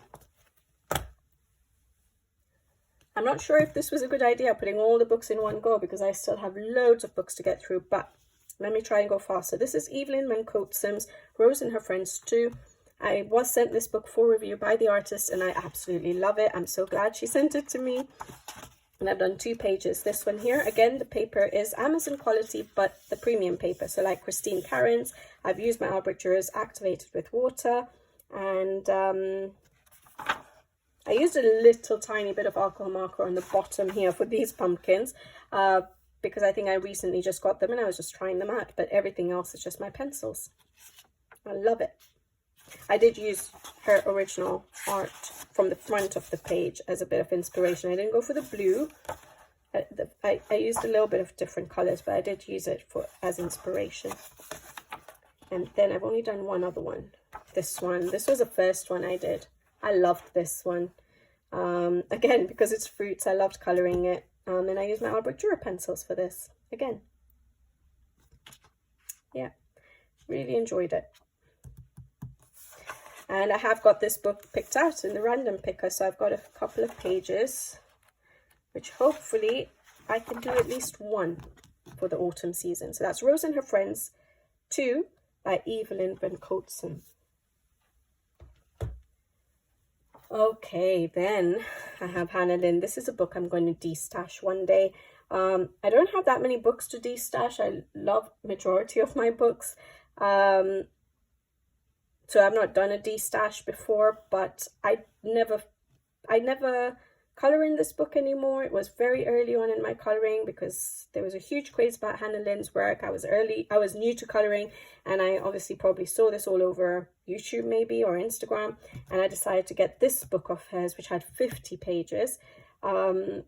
A: I'm not sure if this was a good idea, putting all the books in one go, because I still have loads of books to get through, but let me try and go faster. This is Evelyn Bensinger, Rose and Her Friends 2. I was sent this book for review by the artist, and I absolutely love it. I'm so glad she sent it to me. And I've done 2 pages. This one here, again, the paper is Amazon quality, but the premium paper. So like Christine Karron's, I've used my arbiters activated with water, and I used a little tiny bit of alcohol marker on the bottom here for these pumpkins, because I think I recently just got them and I was just trying them out, but everything else is just my pencils. I love it. I did use her original art from the front of the page as a bit of inspiration. I didn't go for the blue. I used a little bit of different colors, but I did use it as inspiration. And then I've only done one other one. This one. This was the first one I did. I loved this one. Again, because it's fruits, I loved colouring it. And I used my arbitrer pencils for this. Again. Yeah. Really enjoyed it. And I have got this book picked out in the random picker, so I've got a couple of pages, which hopefully I can do at least one for the autumn season. So that's Rose and Her Friends 2 by Evelyn Bensinger. Okay, then I have Hannah Lynn. This is a book I'm going to de-stash one day. I don't have that many books to de-stash. I love majority of my books. So I've not done a de-stash before, but I never colour in this book anymore. It was very early on in my colouring because there was a huge craze about Hannah Lynn's work. I was new to colouring, and I obviously probably saw this all over YouTube maybe or Instagram, and I decided to get this book of hers, which had 50 pages, rather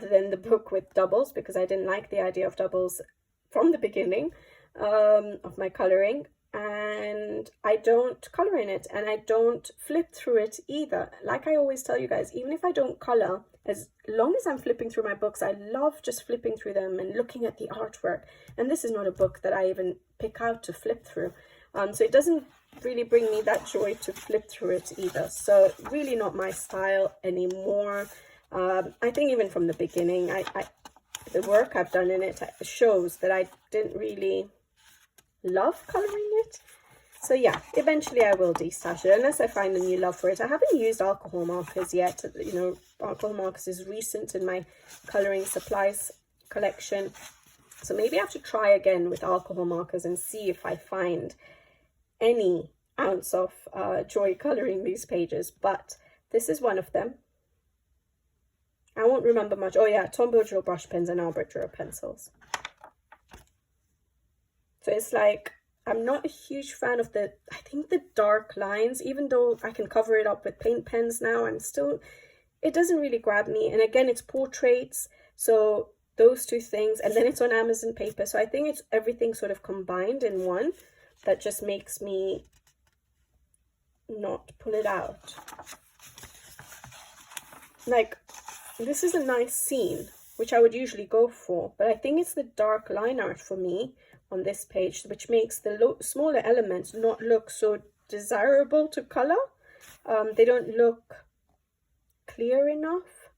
A: than the book with doubles, because I didn't like the idea of doubles from the beginning of my colouring. And I don't colour in it, and I don't flip through it either. Like I always tell you guys, even if I don't colour, as long as I'm flipping through my books, I love just flipping through them and looking at the artwork. And this is not a book that I even pick out to flip through. So it doesn't really bring me that joy to flip through it either. So really not my style anymore. I think even from the beginning, the work I've done in it shows that I didn't really love colouring it. So yeah, eventually I will de-stash it unless I find a new love for it. I haven't used alcohol markers yet. You know, alcohol markers is recent in my colouring supplies collection, so maybe I have to try again with alcohol markers and see if I find any ounce of joy colouring these pages. But this is one of them. I won't remember much. Oh yeah, Tombow drill brush pens and arbitrer pencils. So it's like, I'm not a huge fan of I think the dark lines, even though I can cover it up with paint pens now, it doesn't really grab me. And again, it's portraits, so those two things, and then it's on Amazon paper. So I think it's everything sort of combined in one that just makes me not pull it out. Like, this is a nice scene, which I would usually go for, but I think it's the dark line art for me on this page, which makes the smaller elements not look so desirable to color. They don't look clear enough.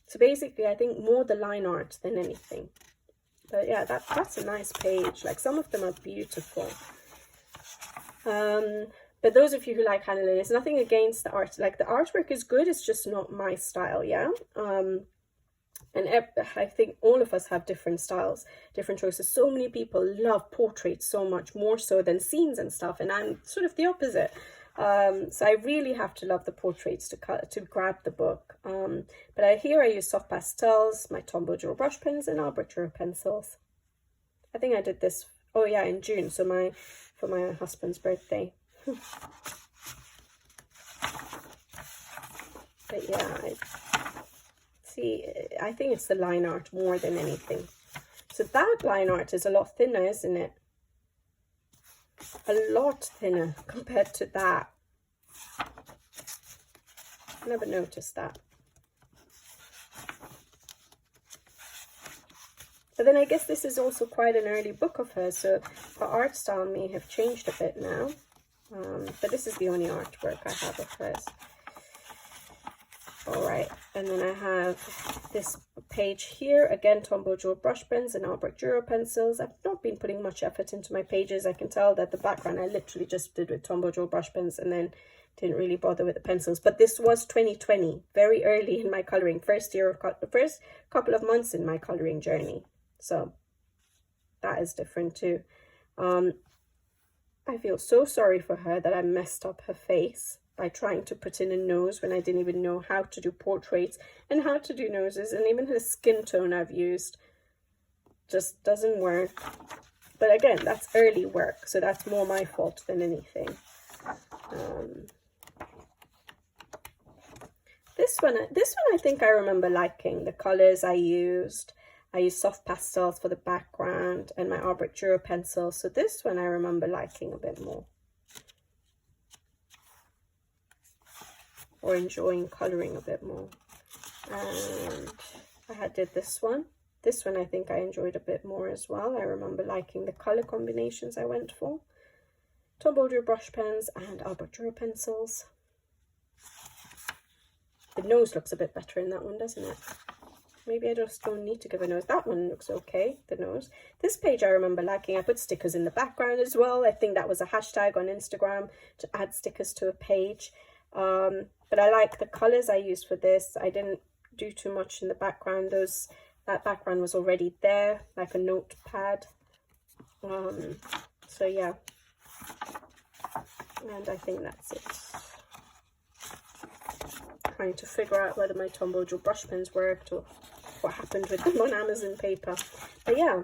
A: So basically, I think more the line art than anything. But yeah, that's a nice page. Like, some of them are beautiful. But those of you who like Hannah Lynn, there's nothing against the art. Like, the artwork is good, it's just not my style, yeah? And I think all of us have different styles, different choices. So many people love portraits so much more so than scenes and stuff, and I'm sort of the opposite. So I really have to love the portraits to grab the book. But here I use soft pastels, my Tombow drill brush pens, and arbitrer pencils. I think I did this, oh yeah, in June, so for my husband's birthday. But yeah, I think it's the line art more than anything. So that line art is a lot thinner, isn't it? A lot thinner compared to that. Never noticed that. But then I guess this is also quite an early book of hers, so her art style may have changed a bit now. But this is the only artwork I have of hers. All right, and then I have this page here, again, Tombow Joe brush pens and Albrecht Dürer pencils. I've not been putting much effort into my pages. I can tell that the background I literally just did with Tombow Joe brush pens and then didn't really bother with the pencils. But this was 2020, very early in my coloring, first couple of months in my coloring journey. So that is different too. I feel so sorry for her that I messed up her face by trying to put in a nose when I didn't even know how to do portraits and how to do noses, and even her skin tone I've used just doesn't work. But again, that's early work, so that's more my fault than anything. This one I think I remember liking. The colors I used soft pastels for the background and my Albrecht Dürer pencil, so this one I remember liking a bit more, or enjoying coloring a bit more. And I did this one. This one I think I enjoyed a bit more as well. I remember liking the color combinations I went for. Tombow Joe brush pens and Albrecht Dürer pencils. The nose looks a bit better in that one, doesn't it? Maybe I just don't need to give a nose. That one looks okay, the nose. This page I remember liking. I put stickers in the background as well. I think that was a hashtag on Instagram to add stickers to a page. But I like the colors I used for this. I didn't do too much in the background. That background was already there, like a notepad. So yeah. And I think that's it. Trying to figure out whether my Tombow Joe brush pens worked or what happened with them on Amazon paper. But yeah,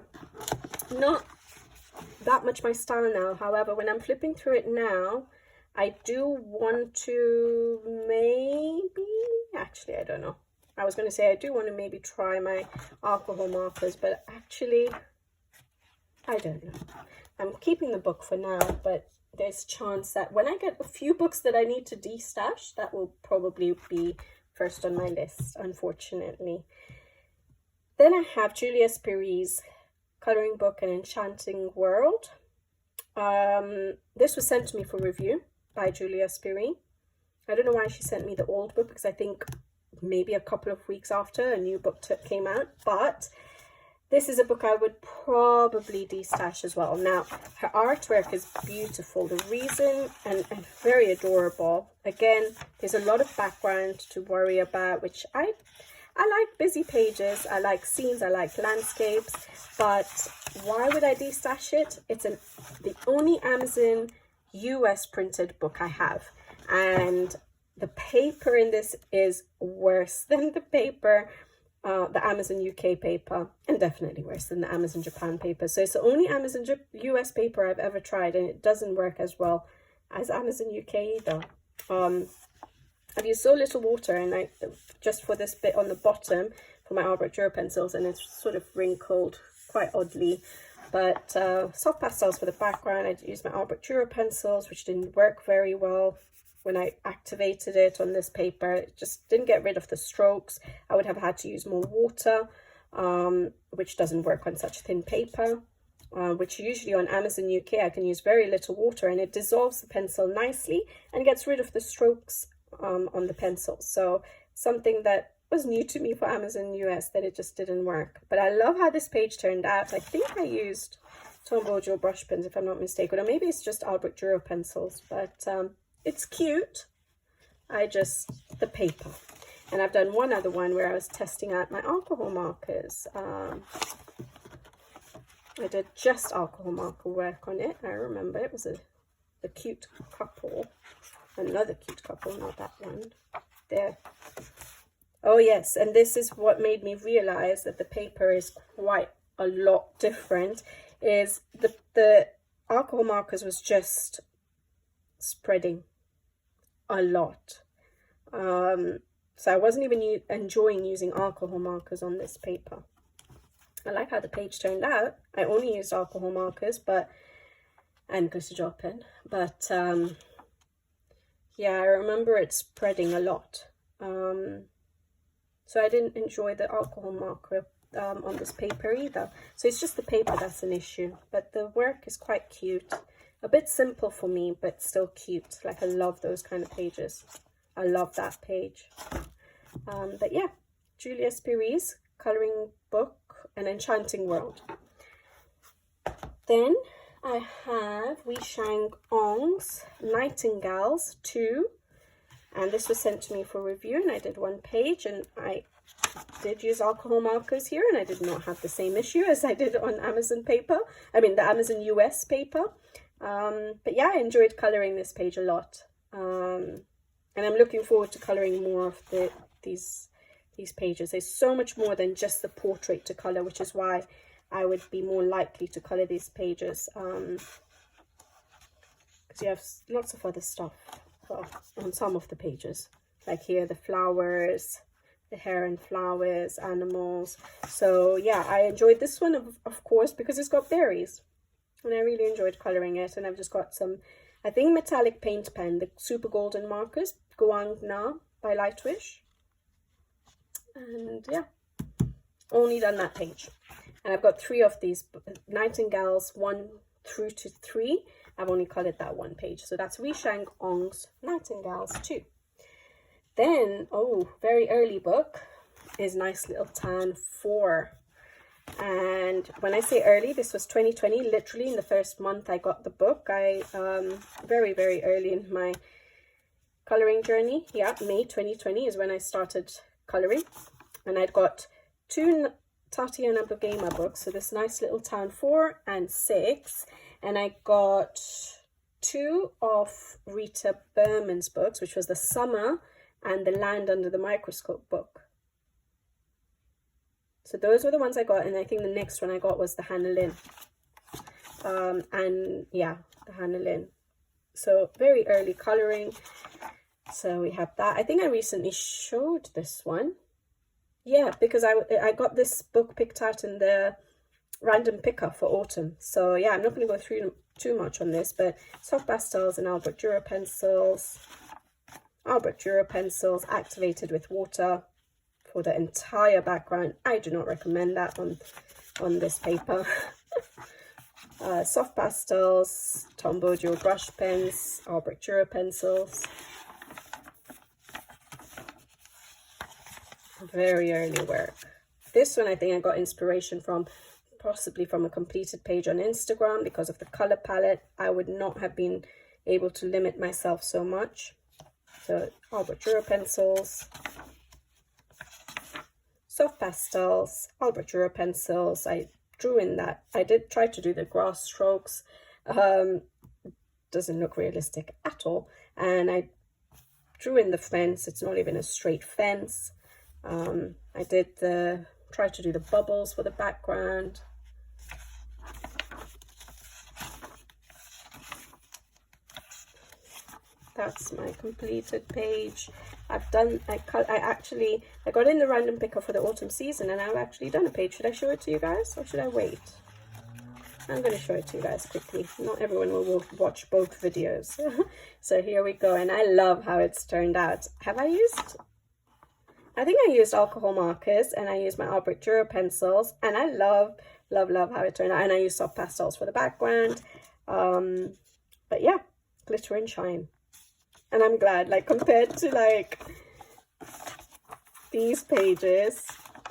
A: not that much my style now. However, when I'm flipping through it now, I do want to maybe, actually I don't know, I was going to say I do want to maybe try my alcohol markers, but actually I don't know. I'm keeping the book for now, but there's a chance that when I get a few books that I need to de-stash, that will probably be first on my list, unfortunately. Then I have Julia Spiri's coloring book, An Enchanting World. This was sent to me for review by Julia Spiri. I don't know why she sent me the old book, because I think maybe a couple of weeks after a new book came out, but this is a book I would probably de-stash as well. Now, her artwork is beautiful. The reason, and very adorable. Again, there's a lot of background to worry about, which I like busy pages, I like scenes, I like landscapes, but why would I de-stash it? It's the only Amazon US printed book I have, and the paper in this is worse than the paper, the Amazon UK paper, and definitely worse than the Amazon Japan paper. So it's the only Amazon US paper I've ever tried, and it doesn't work as well as Amazon UK either. I've used so little water, and just for this bit on the bottom for my Albrecht Dürer pencils, and it's sort of wrinkled quite oddly. But soft pastels for the background. I used my Albrecht Dürer pencils, which didn't work very well when I activated it on this paper. It just didn't get rid of the strokes. I would have had to use more water, which doesn't work on such thin paper. Which usually on Amazon UK I can use very little water, and it dissolves the pencil nicely and gets rid of the strokes on the pencil. So something that was new to me for Amazon US, that it just didn't work. But I love how this page turned out. I think I used Tombow Joe brush pens, if I'm not mistaken, or maybe it's just Albrecht Dürer pencils, but it's cute. The paper. And I've done one other one where I was testing out my alcohol markers. I did just alcohol marker work on it. I remember it was a cute couple. Another cute couple, not that one. There. Oh yes, and this is what made me realize that the paper is quite a lot different. Is the alcohol markers was just spreading a lot. So I wasn't even enjoying using alcohol markers on this paper. I like how the page turned out. I only used alcohol markers, and glitter gel pen, but yeah, I remember it spreading a lot. So I didn't enjoy the alcohol marker on this paper either. So it's just the paper that's an issue, but the work is quite cute. A bit simple for me, but still cute. Like, I love those kind of pages. I love that page. But yeah, Julia Spiri's coloring book, An Enchanting World. Then I have Wei Shang Ong's Nightingales 2, and this was sent to me for review, and I did one page, and I did use alcohol markers here, and I did not have the same issue as I did on Amazon paper. I mean, the Amazon US paper. But yeah, I enjoyed coloring this page a lot. And I'm looking forward to coloring more of these pages. There's so much more than just the portrait to color, which is why I would be more likely to color these pages. Because you have lots of other stuff on some of the pages. Like here, the flowers, the heron flowers, animals. So yeah, I enjoyed this one, of course, because it's got berries. And I really enjoyed coloring it. And I've just got some, I think, metallic paint pen, the super golden markers, Guang Na by Lightwish. And yeah, only done that page. And I've got 3 of these Nightingales, 1 through to 3. I've only colored that one page. So that's Wei Shang Ong's Nightingales 2. Then, oh, very early book is Nice Little Tan 4. And when I say early, this was 2020, literally in the first month I got the book. I very early in my coloring journey. Yeah, May 2020 is when I started coloring, and I'd got 2 Tatiana Bogema books, so this Nice Little Town 4 and 6, and I got 2 of Rita Berman's books, which was the Summer and the Land Under the Microscope book. So those were the ones I got, and I think the next one I got was the Hannah Lynn. And yeah, the Hannah Lynn. So very early coloring. So we have that. I think I recently showed this one. Yeah, because I got this book picked out in the random picker for autumn. So yeah, I'm not going to go through too much on this, but soft pastels and Albert Dürer pencils. Albert Dürer pencils activated with water for the entire background. I do not recommend that on this paper. Soft pastels, Tombow Dual brush pens, Albert Dürer pencils. Very early work. This one I think I got inspiration from, possibly from a completed page on Instagram, because of the color palette. I would not have been able to limit myself so much. So Albert Dürer pencils, soft pastels, Albert Dürer pencils. I drew in that. I did try to do the grass strokes. Doesn't look realistic at all. And I drew in the fence. It's not even a straight fence. I did try to do the bubbles for the background. That's my completed page. I got in the random picker for the autumn season, and I've actually done a page. Should I show it to you guys, or should I wait? I'm going to show it to you guys quickly. Not everyone will watch both videos. So here we go, and I love how it's turned out. I think I used alcohol markers, and I used my Albert Dürer pencils, and I love how it turned out. And I used soft pastels for the background. But yeah, glitter and shine. And I'm glad, like, compared to like these pages,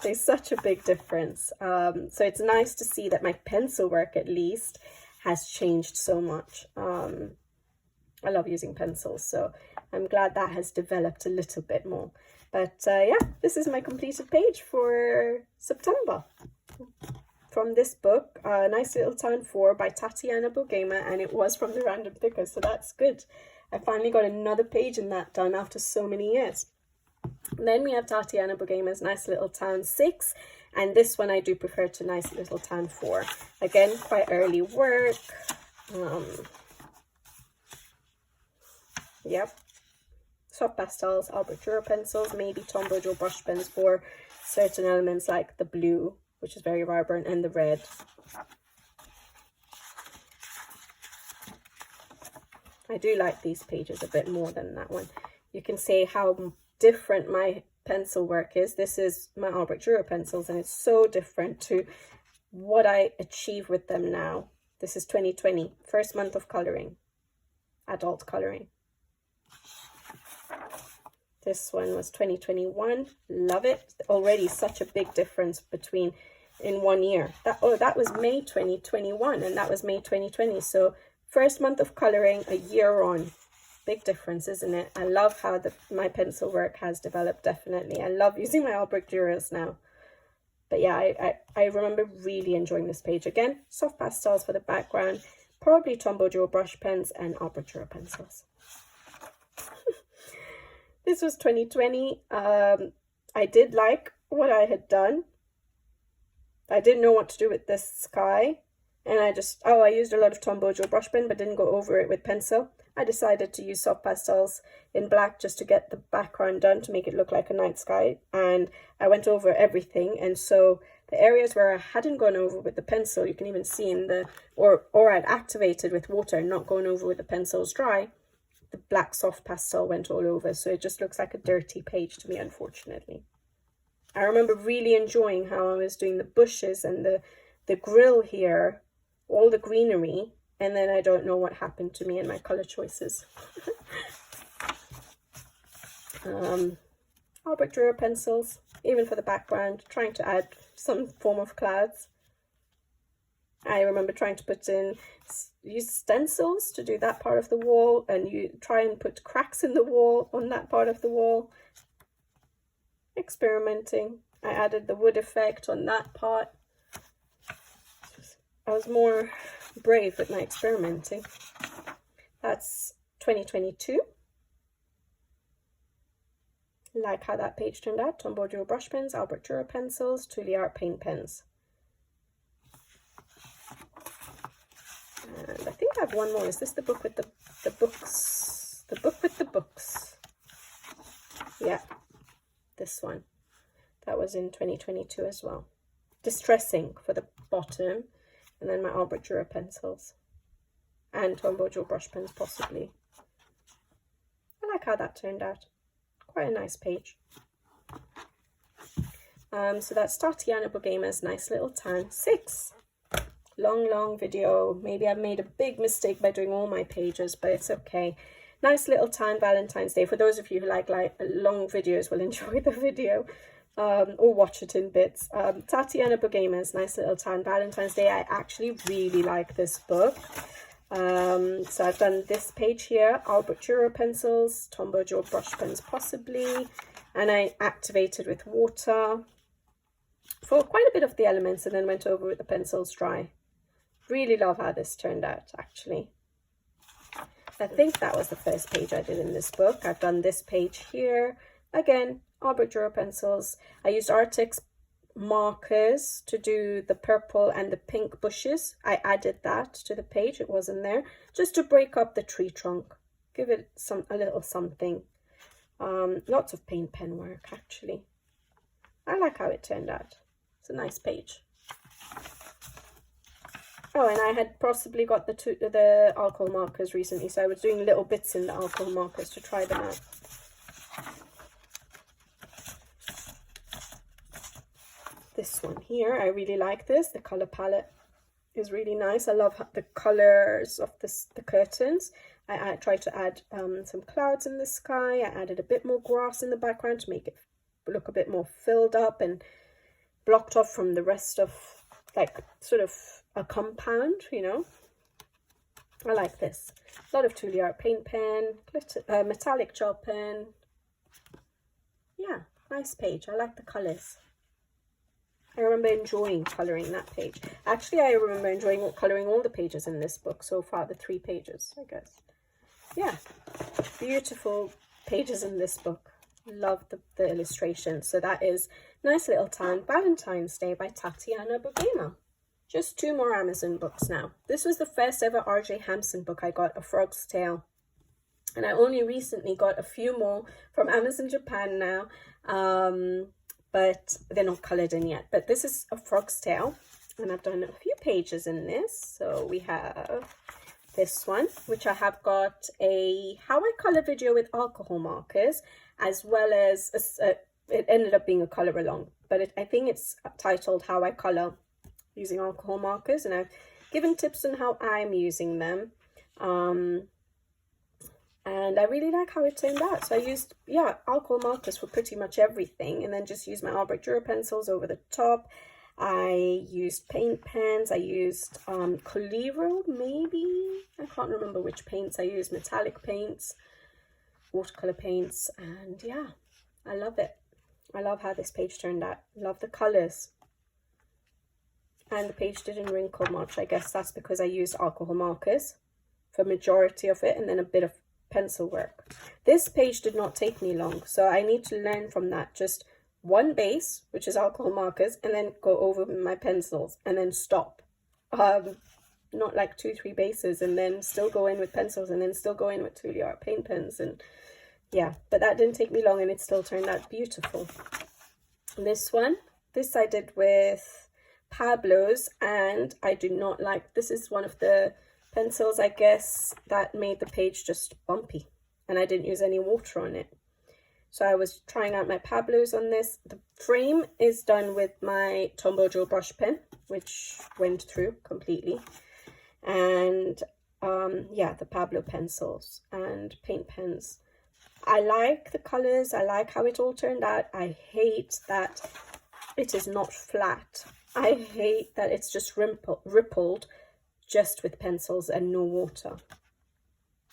A: there's such a big difference. So it's nice to see that my pencil work at least has changed so much. I love using pencils, so I'm glad that has developed a little bit more. But yeah, this is my completed page for September from this book, Nice Little Town 4 by Tatiana Bogema, and it was from the random picker, so that's good. I finally got another page in that done after so many years. Then we have Tatiana Bogema's Nice Little Town 6, and this one I do prefer to Nice Little Town 4. Again, quite early work. Yep. Soft pastels, Albert Dürer pencils, maybe Tombow Dual brush pens for certain elements like the blue, which is very vibrant, and the red. I do like these pages a bit more than that one. You can see how different my pencil work is. This is my Albert Dürer pencils, and it's so different to what I achieve with them now. This is 2020, first month of coloring, adult coloring. This one was 2021. Love it. Already such a big difference between in 1 year. That was May 2021 and that was May 2020. So first month of coloring, a year on. Big difference, isn't it? I love how my pencil work has developed, definitely. I love using my Albrecht Dürers now. But yeah, I remember really enjoying this page. Again, soft pastels for the background, probably Tombow Joe brush pens and Albrecht Dürer pencils. This was 2020. I did like what I had done. I didn't know what to do with this sky. And I used a lot of Tombow Joe brush pen, but didn't go over it with pencil. I decided to use soft pastels in black just to get the background done to make it look like a night sky. And I went over everything. And so the areas where I hadn't gone over with the pencil, you can even see in the, or I'd activated with water and not going over with the pencils dry, the black soft pastel went all over. So it just looks like a dirty page to me, unfortunately. I remember really enjoying how I was doing the bushes and the grill here, all the greenery. And then I don't know what happened to me and my color choices. Albrecht Dürer pencils, even for the background, trying to add some form of clouds. I remember trying to use stencils to do that part of the wall, and you try and put cracks in the wall on that part of the wall. Experimenting. I added the wood effect on that part. I was more brave with my experimenting. That's 2022. Like how that page turned out. Tombow Joe brush pens, Albrecht Dürer pencils, Tuli Art paint pens. And I think I have one more. Is this the book with the books? The book with the books. Yeah, this one. That was in 2022 as well. Distressing for the bottom. And then my Albrecht Dürer pencils. And Tombow Joe brush pens, possibly. I like how that turned out. Quite a nice page. So that's Tatiana Bogema's Nice Little Town 6. Long video. Maybe I've made a big mistake by doing all my pages, but it's okay. Nice Little Town Valentine's Day. For those of you who like long videos, will enjoy the video. Or watch it in bits. Tatiana Bogema's Nice Little Town Valentine's Day. I actually really like this book. So I've done this page here, Albrecht Dürer pencils, Tombow Joe brush pens possibly, and I activated with water for quite a bit of the elements and then went over with the pencils dry. Really love how this turned out, actually. I think that was the first page I did in this book. I've done this page here. Again, Albrecht Dürer pencils. I used Arctic's markers to do the purple and the pink bushes. I added that to the page. It wasn't there. Just to break up the tree trunk. Give it a little something. Lots of paint pen work, actually. I like how it turned out. It's a nice page. Oh, and I had possibly got the alcohol markers recently, so I was doing little bits in the alcohol markers to try them out. This one here, I really like this. The color palette is really nice. I love the colors of the curtains. I tried to add some clouds in the sky. I added a bit more grass in the background to make it look a bit more filled up and blocked off from the rest of, like, sort of a compound, you know. I like this. A lot of Tuli Art paint pen, metallic gel pen. Yeah, nice page. I like the colors. I remember enjoying colouring that page. Actually, I remember enjoying colouring all the pages in this book so far, the 3 pages, I guess. Yeah, beautiful pages in this book. Love the illustrations. So that is Nice Little Town Valentine's Day by Tatiana Bogema. Just 2 more Amazon books now. This was the first ever R.J. Hampson book I got, A Frog's Tale. And I only recently got a few more from Amazon Japan now. But they're not coloured in yet. But this is A Frog's Tale, and I've done a few pages in this. So we have this one, which I have got a how I colour video with alcohol markers, as well as it ended up being a colour along. But I think it's titled How I Colour Using Alcohol Markers, and I've given tips on how I'm using them. And I really like how it turned out. So I used, yeah, alcohol markers for pretty much everything, and then just used my Albrecht Dürer pencils over the top. I used paint pens. I used Coliro, maybe. I can't remember which paints I used. Metallic paints, watercolor paints, and yeah, I love it. I love how this page turned out. Love the colors. And the page didn't wrinkle much. I guess that's because I used alcohol markers for majority of it, and then a bit of pencil work. This page did not take me long, so I need to learn from that. Just one base, which is alcohol markers, and then go over with my pencils and then stop. Not like 2-3 bases and then still go in with pencils and then still go in with 2 art paint pens. And yeah, but that didn't take me long, and it still turned out beautiful. This I did with Pablo's, and I do not like, this is one of the pencils, I guess, that made the page just bumpy, and I didn't use any water on it. So I was trying out my Pablo's on this. The frame is done with my Tombow Joe brush pen, which went through completely. And yeah, the Pablo pencils and paint pens. I like the colors. I like how it all turned out. I hate that it is not flat. I hate that it's just rippled just with pencils and no water.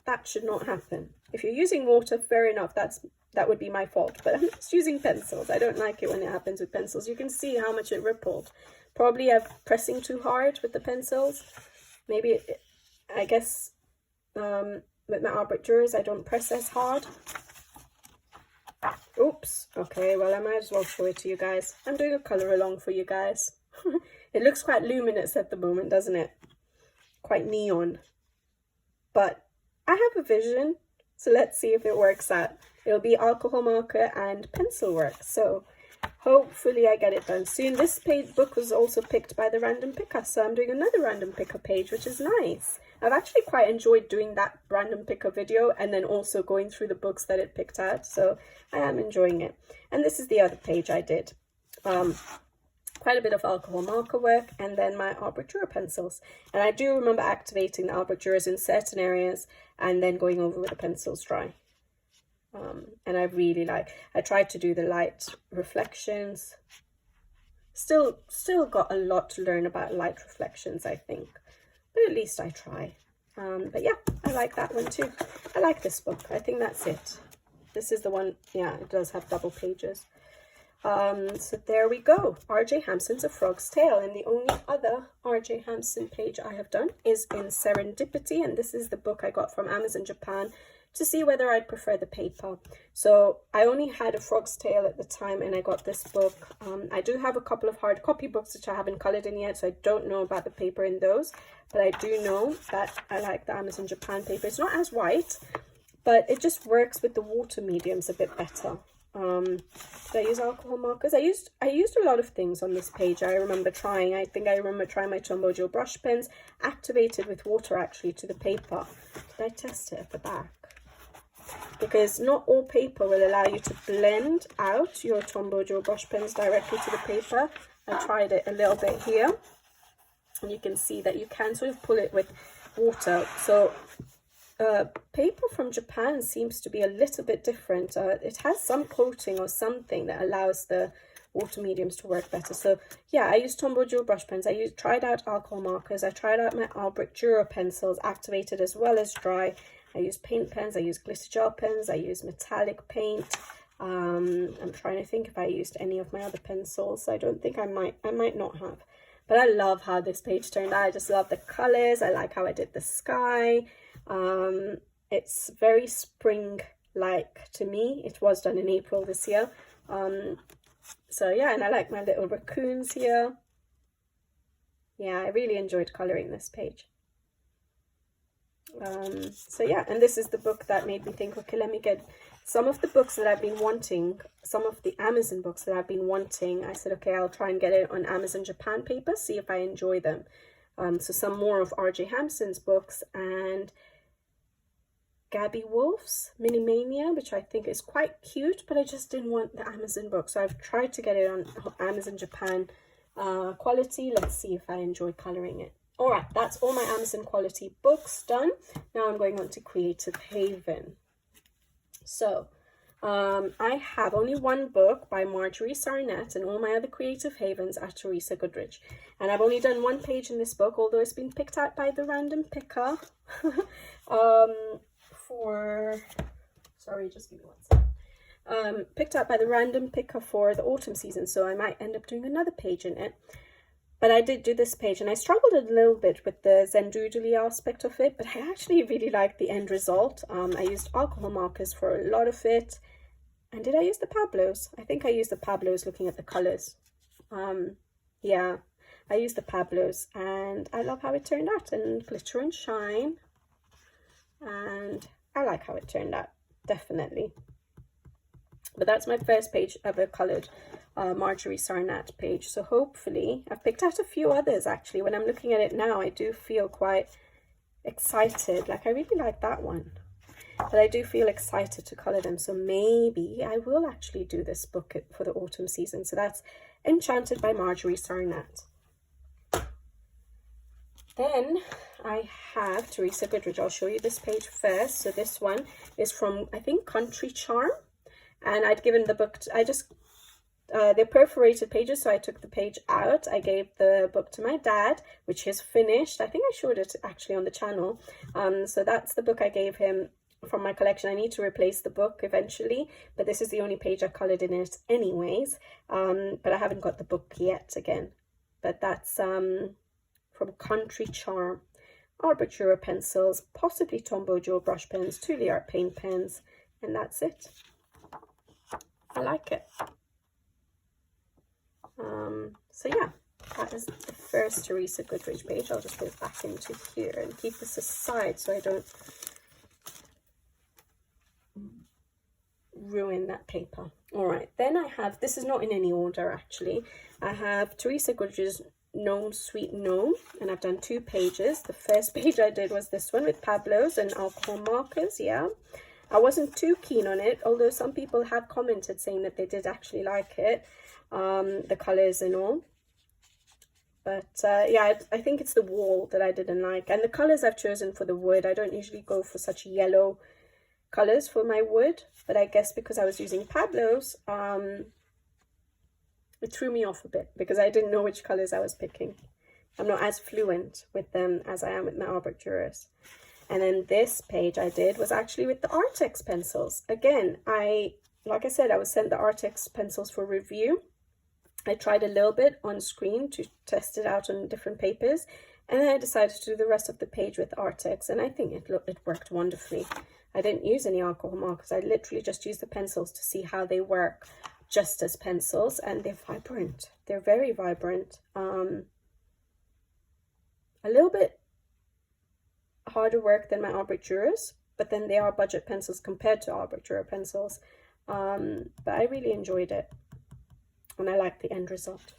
A: That should not happen. If you're using water, fair enough, that would be my fault, but I'm just using pencils. I don't like it when it happens with pencils. You can see how much it rippled. Probably I'm pressing too hard with the pencils. Maybe I guess with my Albrecht Dürers I don't press as hard. Oops. Okay, well, I might as well show it to you guys. I'm doing a color along for you guys. It looks quite luminous at the moment, doesn't it? Quite neon. But I have a vision, so let's see if it works out. It'll be alcohol marker and pencil work, so hopefully I get it done soon. This book was also picked by the random picker, so I'm doing another random picker page, which is nice. I've actually quite enjoyed doing that random picker video and then also going through the books that it picked out, so I am enjoying it. And this is the other page I did. Quite a bit of alcohol marker work, and then my Albrecht Dürer pencils. And I do remember activating the Albrecht Dürers in certain areas and then going over with the pencils dry. And I really I tried to do the light reflections. Still got a lot to learn about light reflections, I think, but at least I try. But yeah, I like that one too. I like this book. I think that's it. This is the one. Yeah, it does have double pages. So there we go. R.J. Hampson's A Frog's Tale, and the only other R.J. Hampson page I have done is in Serendipity, and this is the book I got from Amazon Japan to see whether I'd prefer the paper. So I only had A Frog's Tale at the time, and I got this book. I do have a couple of hard copy books which I haven't colored in yet, so I don't know about the paper in those, but I do know that I like the Amazon Japan paper. It's not as white, but it just works with the water mediums a bit better. Did I use alcohol markers? I used a lot of things on this page. I remember trying my Tombow Joe brush pens activated with water actually to the paper. Did I test it at the back? Because not all paper will allow you to blend out your Tombow Joe brush pens directly to the paper. I tried it a little bit here, and you can see that you can sort of pull it with water. So paper from Japan seems to be a little bit different. It has some coating or something that allows the water mediums to work better. So yeah, I used Tombow Joe brush pens. I tried out alcohol markers. I tried out my Albrecht Dürer pencils, activated as well as dry. I used paint pens. I used glitter gel pens. I used metallic paint. I'm trying to think if I used any of my other pencils. I don't think I might not have. But I love how this page turned out. I just love the colors. I like how I did the sky. It's very spring-like to me. It was done in April this year. So yeah, and I like my little raccoons here. Yeah, I really enjoyed colouring this page. So yeah, and this is the book that made me think, okay, let me get some of the books that I've been wanting, some of the Amazon books that I've been wanting. I said, okay, I'll try and get it on Amazon Japan paper, see if I enjoy them. So some more of R.J. Hampson's books, and Gabby Wolf's Minimania, which I think is quite cute, but I just didn't want the Amazon book. So I've tried to get it on Amazon Japan quality. Let's see if I enjoy colouring it. All right, that's all my Amazon quality books done. Now I'm going on to Creative Haven. So I have only one book by Marjorie Sarnett, and all my other Creative Havens are Teresa Goodridge. And I've only done one page in this book, although it's been picked out by the random picker sorry, just give me 1 second. Picked out by the random picker for the autumn season, so I might end up doing another page in it. But I did do this page, and I struggled a little bit with the Zendoodly aspect of it, but I actually really liked the end result. I used alcohol markers for a lot of it. And did I use the Pablos? I think I used the Pablos looking at the colours. Yeah, I used the Pablos, and I love how it turned out, and glitter and shine. And I like how it turned out, definitely. But that's my first page ever coloured Marjorie Sarnett page. So hopefully, I've picked out a few others actually. When I'm looking at it now, I do feel quite excited. Like, I really like that one. But I do feel excited to colour them. So maybe I will actually do this book for the autumn season. So that's Enchanted by Marjorie Sarnett. Then I have Teresa Goodridge. I'll show you this page first. So this one is from, I think, Country Charm. And I'd given the book, they're perforated pages, so I took the page out. I gave the book to my dad, which is finished. I think I showed it actually on the channel. So that's the book I gave him from my collection. I need to replace the book eventually, but this is the only page I coloured in it anyways. But I haven't got the book yet again. But that's from Country Charm. Arbitra pencils, possibly Tombow Joe brush pens, 2 Art paint pens, and that's it. I like it. So yeah, that is the first Teresa Goodridge page. I'll just go back into here and keep this aside so I don't ruin that paper. All right, then I have, this is not in any order actually, I have Teresa Goodridge's Gnome Sweet Gnome, and I've done 2 pages. The first page I did was this one with Pablos and alcohol markers. Yeah, I wasn't too keen on it, although some people have commented saying that they did actually like it, the colours and all. But yeah, I think it's the wall that I didn't like. And the colours I've chosen for the wood, I don't usually go for such yellow colours for my wood. But I guess because I was using Pablos, it threw me off a bit because I didn't know which colours I was picking. I'm not as fluent with them as I am with my Arbitrures. And then this page I did was actually with the Artex pencils. Again, like I said, I was sent the Artex pencils for review. I tried a little bit on screen to test it out on different papers, and then I decided to do the rest of the page with Artex, and I think it worked wonderfully. I didn't use any alcohol markers. I literally just used the pencils to see how they work just as pencils, and they're vibrant. They're very vibrant. A little bit harder work than my Arbitrures, but then they are budget pencils compared to Arbitrure pencils. But I really enjoyed it, and I like the end result.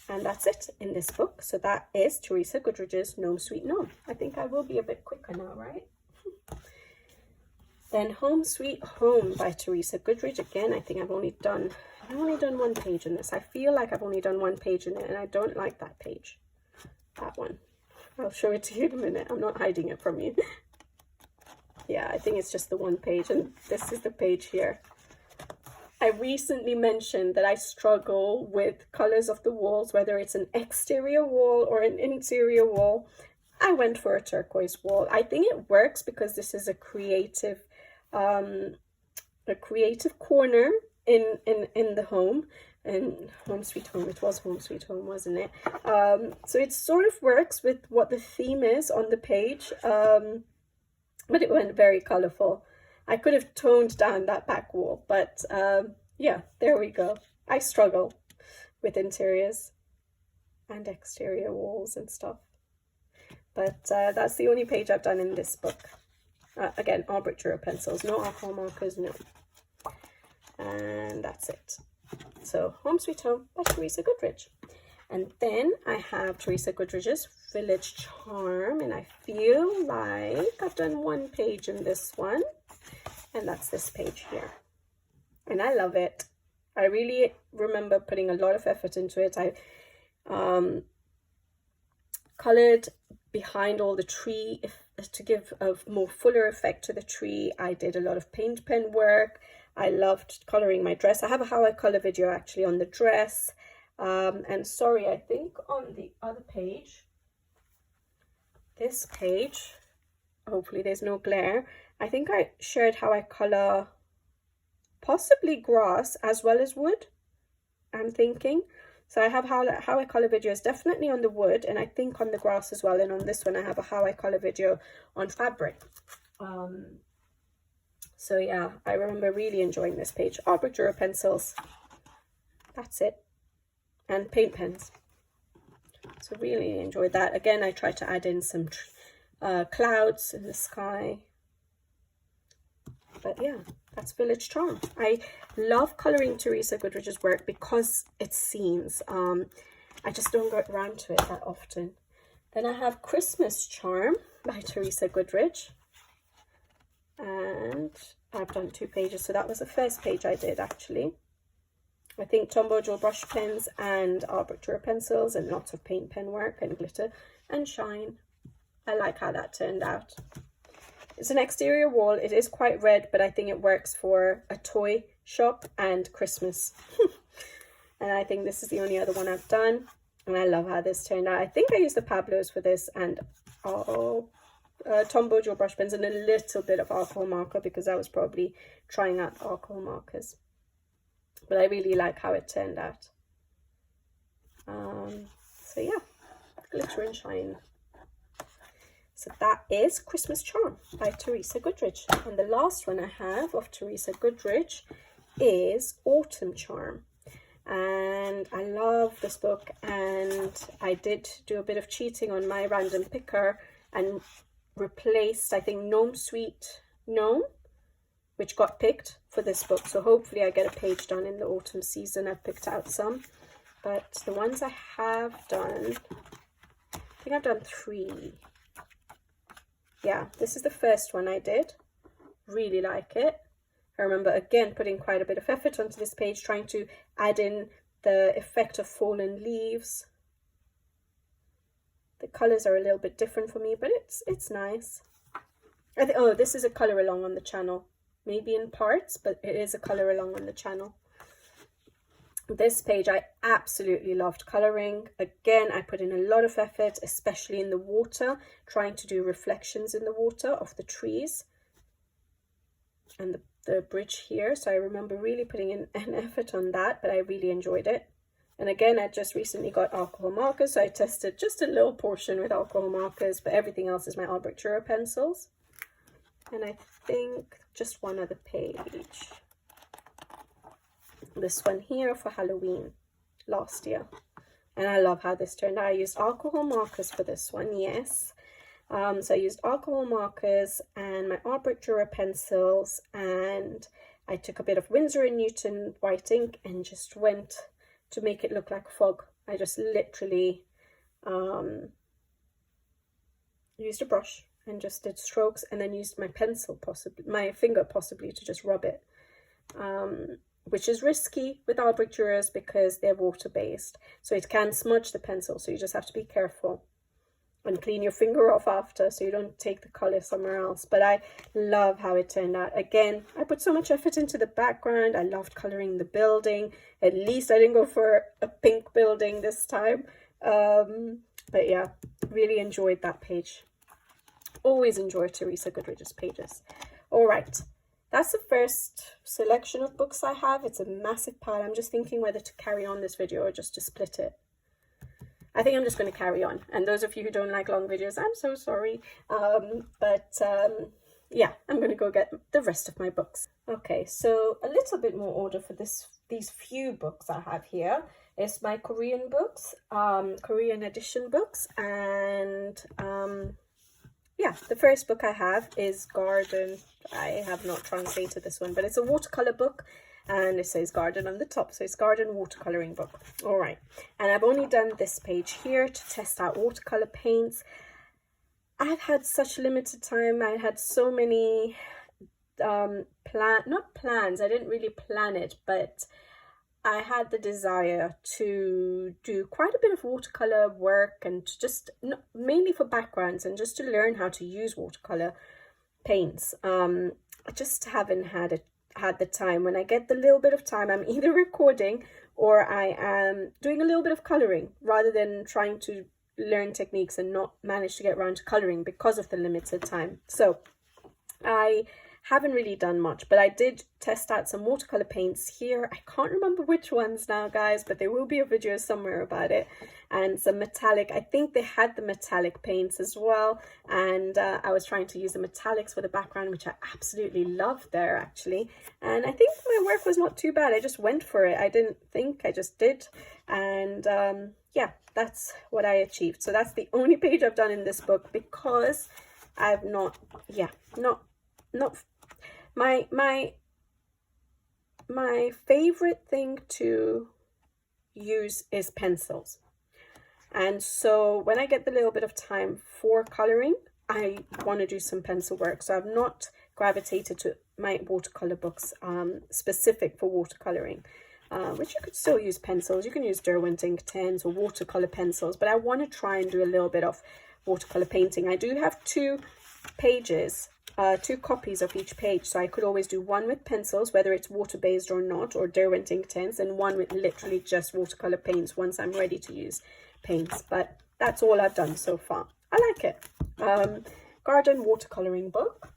A: And that's it in this book. So that is Teresa Goodridge's Gnome Sweet Gnome. I think I will be a bit quicker now, right? Then Home Sweet Home by Teresa Goodridge. Again, I think I've only done 1 page in this. I feel like I've only done 1 page in it, and I don't like that page. That one. I'll show it to you in a minute. I'm not hiding it from you. Yeah, I think it's just the 1 page, and this is the page here. I recently mentioned that I struggle with colors of the walls, whether it's an exterior wall or an interior wall. I went for a turquoise wall. I think it works because this is a creative corner in the home. And Home Sweet Home, it was Home Sweet Home, wasn't it? So it sort of works with what the theme is on the page, but it went very colorful. I could have toned down that back wall, but yeah, there we go. I struggle with interiors and exterior walls and stuff. But that's the only page I've done in this book. Again, Arbitrure pencils, no alcohol markers, no. And that's it. So, Home Sweet Home by Teresa Goodridge. And then I have Teresa Goodridge's Village Charm, and I feel like I've done 1 page in this one, and that's this page here. And I love it. I really remember putting a lot of effort into it. I coloured behind all the tree to give a more fuller effect to the tree. I did a lot of paint pen work. I loved colouring my dress. I have a how I colour video actually on the dress. And sorry, I think on the other page, this page, hopefully there's no glare, I think I shared how I colour possibly grass as well as wood, I'm thinking. So I have how I colour videos definitely on the wood, and I think on the grass as well. And on this one I have a how I colour video on fabric. So yeah, I remember really enjoying this page. Arbiter pencils, that's it, and paint pens. So really enjoyed that. Again, I tried to add in some clouds in the sky. But yeah, that's Village Charm. I love colouring Teresa Goodridge's work because it's scenes. I just don't get around to it that often. Then I have Christmas Charm by Teresa Goodridge. And I've done 2 pages, so that was the first page I did actually. I think Tombow Joe brush pens and arbiter pencils and lots of paint pen work and glitter and shine. I like how that turned out. It's an exterior wall. It is quite red, but I think it works for a toy shop and Christmas. And I think this is the only other one I've done. And I love how this turned out. I think I used the Pablos for this and Tombow Joe brush pens and a little bit of alcohol marker because I was probably trying out alcohol markers. But I really like how it turned out. So yeah, glitter and shine. So that is Christmas Charm by Teresa Goodridge. And the last one I have of Teresa Goodridge is Autumn Charm. And I love this book, and I did do a bit of cheating on my random picker and replaced, I think, Gnome Sweet Gnome, which got picked for this book. So hopefully I get a page done in the autumn season. I've picked out some, but the ones I have done, I think I've done 3. Yeah, this is the first one I did. Really like it. I remember again putting quite a bit of effort onto this page, trying to add in the effect of fallen leaves. The colours are a little bit different for me, but it's nice. Oh, this is a colour along on the channel. Maybe in parts, but it is a colour along on the channel. This page I absolutely loved colouring. Again, I put in a lot of effort, especially in the water, trying to do reflections in the water of the trees and the bridge here. So I remember really putting in an effort on that, but I really enjoyed it. And again, I just recently got alcohol markers, so I tested just a little portion with alcohol markers, but everything else is my Arbituro pencils. And I think just one other page. This one here for Halloween last year. And I love how this turned out. I used alcohol markers for this one, yes. So I used alcohol markers and my Arbituro pencils, and I took a bit of Winsor & Newton white ink and just went to make it look like fog. I just literally used a brush and just did strokes, and then used my pencil, possibly my finger possibly, to just rub it, which is risky with Arbitrures because they're water-based, so it can smudge the pencil, so you just have to be careful and clean your finger off after so you don't take the color somewhere else. But I love how it turned out. Again, I put so much effort into the background. I loved coloring the building. At least I didn't go for a pink building this time, but yeah, really enjoyed that page. Always enjoy Teresa Goodridge's pages. All right, that's the first selection of books I have. It's a massive pile. I'm just thinking whether to carry on this video or just to split it. I think I'm just going to carry on. And those of you who don't like long videos, I'm so sorry. Yeah, I'm going to go get the rest of my books. Okay, so a little bit more order for these few books I have here. Is my Korean books, Korean edition books, and yeah, the first book I have is Garden. I have not translated this one, but it's a watercolor book, and it says Garden on the top, so it's Garden watercoloring book. All right, and I've only done this page here to test out watercolor paints. I've had such limited time. I had so many not plans. I didn't really plan it, but I had the desire to do quite a bit of watercolor work and just mainly for backgrounds and just to learn how to use watercolor paints. I just haven't had the time. When I get the little bit of time, I'm either recording or I am doing a little bit of coloring rather than trying to learn techniques and not manage to get around to coloring because of the limited time. So I haven't really done much, but I did test out some watercolor paints here. I can't remember which ones now, guys, but there will be a video somewhere about it. And some metallic, I think they had the metallic paints as well. And I was trying to use the metallics for the background, which I absolutely loved there, actually. And I think my work was not too bad. I just went for it. I didn't think, I just did. And yeah, that's what I achieved. So that's the only page I've done in this book because I've not my favorite thing to use is pencils, and so when I get the little bit of time for coloring, I want to do some pencil work. So I've not gravitated to my watercolor books specific for watercoloring, which you could still use pencils. You can use Derwent ink 10s or watercolor pencils, but I want to try and do a little bit of watercolor painting. I do have two copies of each page, so I could always do one with pencils, whether it's water-based or not, or Derwent ink 10s, and one with literally just watercolor paints once I'm ready to use paints. But that's all I've done so far. I like it. Garden watercoloring book.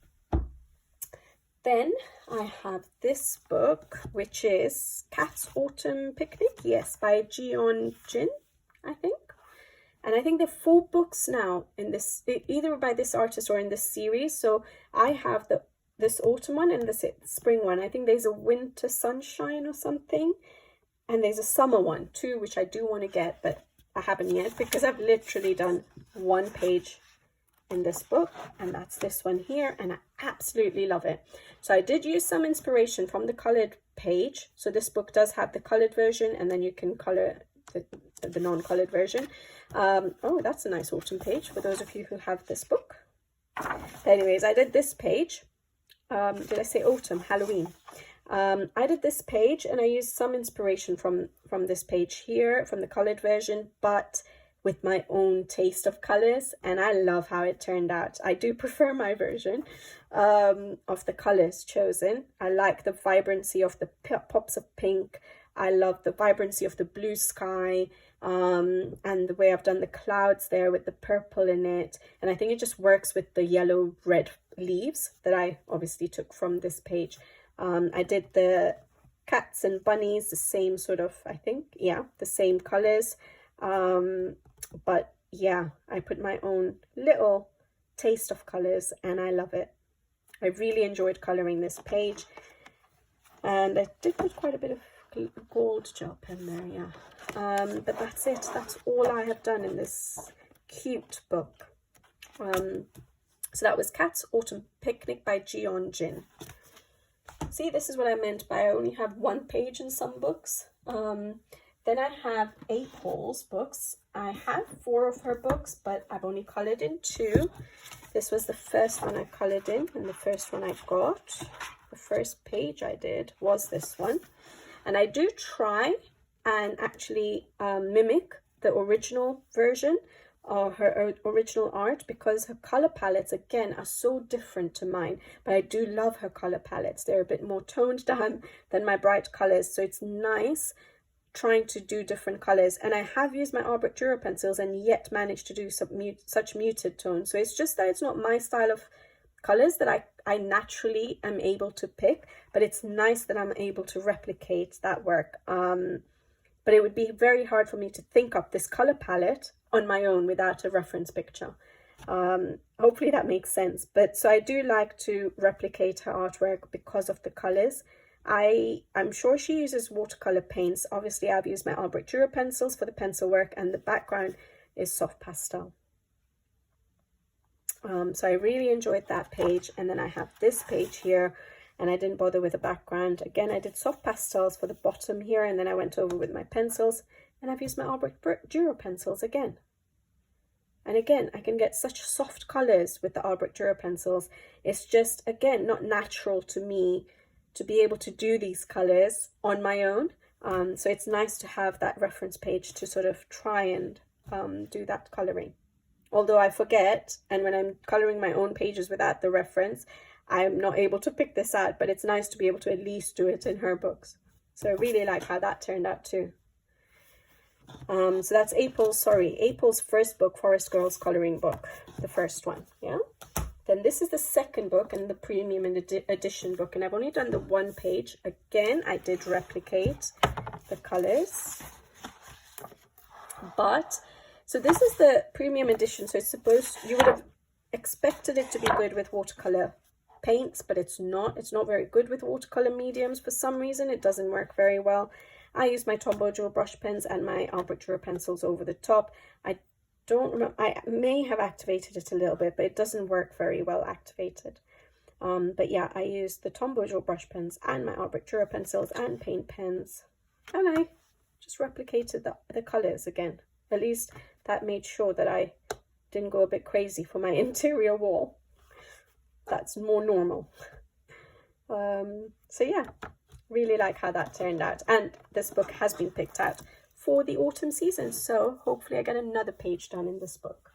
A: Then I have this book, which is Cat's Autumn Picnic, yes, by Jeon Jin, I think. And I think there are 4 books now in this, either by this artist or in this series. So I have this autumn one and this spring one. I think there's a winter sunshine or something. And there's a summer one too, which I do want to get, but I haven't yet because I've literally done one page in this book. And that's this one here. And I absolutely love it. So I did use some inspiration from the colored page. So this book does have the colored version, and then you can color the non-colored version. Oh, that's a nice autumn page for those of you who have this book. Anyways, I did this page. Did I say autumn? Halloween. I did this page and I used some inspiration from this page here, from the colored version, but with my own taste of colors, and I love how it turned out. I do prefer my version of the colors chosen. I like the vibrancy of the pops of pink. I love the vibrancy of the blue sky, and the way I've done the clouds there with the purple in it. And I think it just works with the yellow red leaves that I obviously took from this page. I did the cats and bunnies, the same sort of, I think, yeah, the same colors. But yeah, I put my own little taste of colors and I love it. I really enjoyed coloring this page. And I did put quite a bit of gold gel pen there, yeah. But that's it. That's all I have done in this cute book. So that was Cat's Autumn Picnic by Jeon Jin. See, this is what I meant by I only have one page in some books. Then I have April's books. I have 4 of her books, but I've only coloured in 2. This was the first one I coloured in, and the first one I got. The first page I did was this one. And I do try and actually mimic the original version or her original art, because her color palettes again are so different to mine, but I do love her color palettes. They're a bit more toned down than my bright colors, so it's nice trying to do different colors. And I have used my Art Dura pencils and yet managed to do such muted tones. So it's just that it's not my style of colors that I naturally am able to pick, but it's nice that I'm able to replicate that work. But it would be very hard for me to think up this color palette on my own without a reference picture. Hopefully that makes sense. But so I do like to replicate her artwork because of the colors. I'm sure she uses watercolor paints. Obviously I've used my Art Dura pencils for the pencil work, and the background is soft pastel. So I really enjoyed that page. And then I have this page here, and I didn't bother with a background. Again, I did soft pastels for the bottom here, and then I went over with my pencils, and I've used my Art Dura pencils again. And again, I can get such soft colors with the Art Dura pencils. It's just, again, not natural to me to be able to do these colors on my own. So it's nice to have that reference page to sort of try and do that colouring. Although I forget, and when I'm colouring my own pages without the reference, I'm not able to pick this out, but it's nice to be able to at least do it in her books. So I really like how that turned out too. So that's April's first book, Forest Girls colouring book, the first one, yeah? Then this is the second book and the premium edition book, and I've only done the one page. Again, I did replicate the colours, but so this is the premium edition, so it's supposed, you would have expected it to be good with watercolor paints, but it's not very good with watercolor mediums. For some reason it doesn't work very well. I use my Tombow Jewel brush pens and my Albrecht Dürer pencils over the top. I don't remember, I may have activated it a little bit, but it doesn't work very well activated. But yeah, I used the Tombow Jewel brush pens and my Albrecht Dürer pencils and paint pens, and I just replicated the colors again. At least that made sure that I didn't go a bit crazy for my interior wall. That's more normal. So yeah, really like how that turned out, and this book has been picked out for the autumn season, so hopefully I get another page done in this book.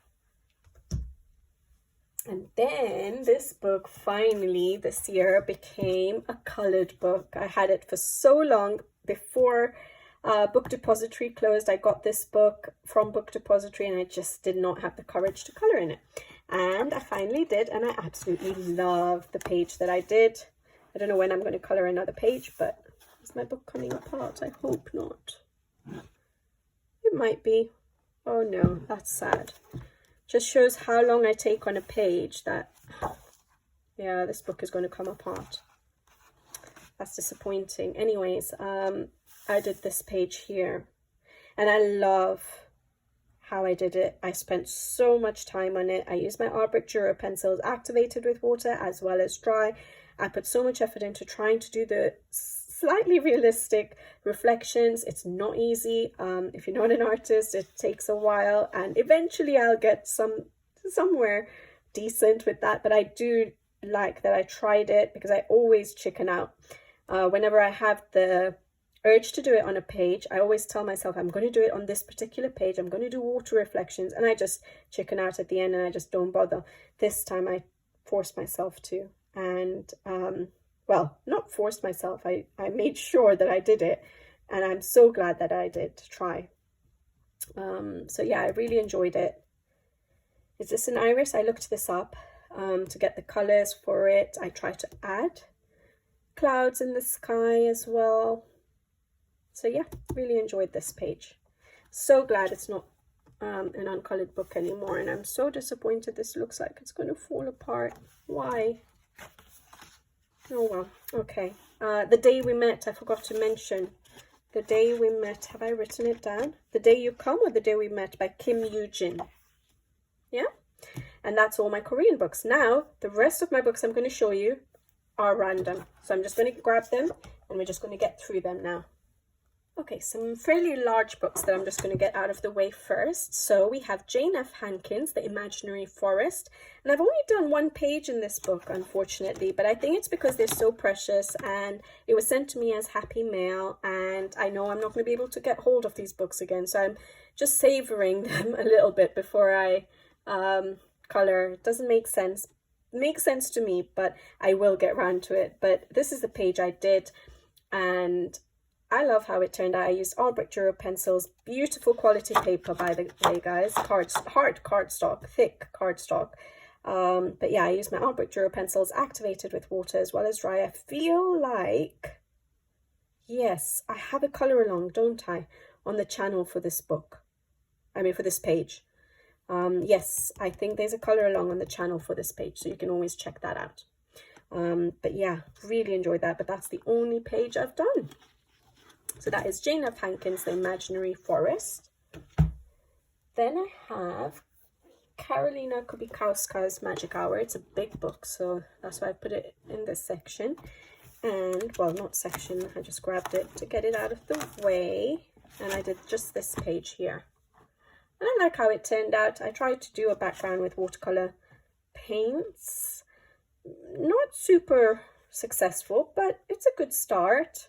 A: And then this book finally this year became a colored book. I had it for so long. Before Book Depository closed, I got this book from Book Depository and I just did not have the courage to color in it, and I finally did, and I absolutely love the page that I did. I don't know when I'm going to color another page, but is my book coming apart? I hope not. It might be. Oh no, that's sad. Just shows how long I take on a page that, yeah, this book is going to come apart. That's disappointing. Anyways, I did this page here, and I love how I did it. I spent so much time on it. I used my Albrecht Dürer pencils activated with water as well as dry. I put so much effort into trying to do the slightly realistic reflections. It's not easy. If you're not an artist, it takes a while, and eventually I'll get somewhere decent with that. But I do like that I tried it, because I always chicken out. Whenever I have the urge to do it on a page, I always tell myself I'm going to do it on this particular page, I'm going to do water reflections, and I just chicken out at the end and I just don't bother. This time I forced myself to, and well, not forced myself, I made sure that I did it, and I'm so glad that I did try. So yeah, I really enjoyed it. Is this an iris? I looked this up to get the colors for it. I tried to add clouds in the sky as well. So yeah, really enjoyed this page. So glad it's not an uncolored book anymore, and I'm so disappointed. This looks like it's going to fall apart. Why? Oh well, okay. The Day We Met, I forgot to mention. The Day We Met, have I written it down? The Day You Come or The Day We Met by Kim Yoo-jin. Yeah? And that's all my Korean books. Now, the rest of my books I'm going to show you are random. So I'm just going to grab them and we're just going to get through them now. Okay, some fairly large books that I'm just going to get out of the way first. So we have Jane F. Hankins, The Imaginary Forest. And I've only done one page in this book, unfortunately, but I think it's because they're so precious, and it was sent to me as Happy Mail, and I know I'm not going to be able to get hold of these books again, so I'm just savoring them a little bit before I color. It doesn't make sense. It makes sense to me, but I will get round to it. But this is the page I did, and I love how it turned out. I used Albrecht Dürer pencils, beautiful quality paper, by the way, guys. Hard cardstock, thick cardstock. But yeah, I used my Albrecht Dürer pencils activated with water as well as dry. I feel like, yes, I have a color along, don't I, on the channel for this book. I mean, for this page. Yes, I think there's a color along on the channel for this page, so you can always check that out. But yeah, really enjoyed that. But that's the only page I've done. So that is Jane F. Hankins, The Imaginary Forest. Then I have Karolina Kubikowska's Magic Hour. It's a big book, so that's why I put it in this section. And, well, not section, I just grabbed it to get it out of the way. And I did just this page here. And I like how it turned out. I tried to do a background with watercolor paints. Not super successful, but it's a good start.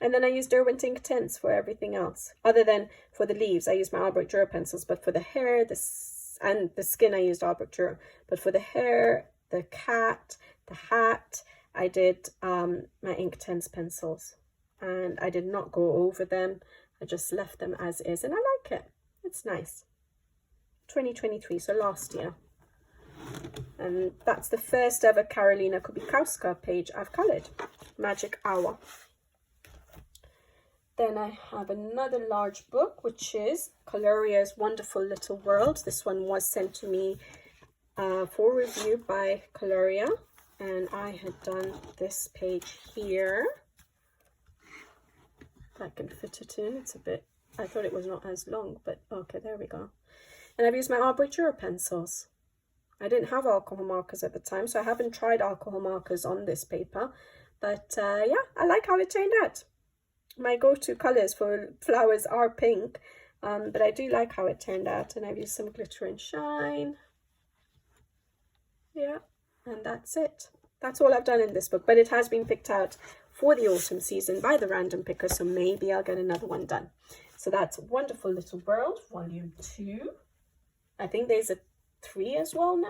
A: And then I used Derwent ink tints for everything else. Other than for the leaves, I used my Albrecht Dürer pencils. But for the hair, and the skin, I used Albrecht Dürer. But for the hair, the cat, the hat, I did my ink tints pencils. And I did not go over them. I just left them as is. And I like it. It's nice. 2023, so last year. And that's the first ever Karolina Kubikowska page I've coloured. Magic Hour. Then I have another large book, which is Coloria's Wonderful Little World. This one was sent to me for review by Coloria, and I had done this page here. I can fit it in. It's a bit, I thought it was not as long, but okay, there we go. And I've used my Albrecht Dürer pencils. I didn't have alcohol markers at the time, so I haven't tried alcohol markers on this paper. But yeah, I like how it turned out. My go-to colours for flowers are pink, but I do like how it turned out. And I've used some glitter and shine. Yeah, and that's it. That's all I've done in this book, but it has been picked out for the autumn season by the random picker, so maybe I'll get another one done. So that's Wonderful Little World, Volume 2. I think there's a 3 as well now.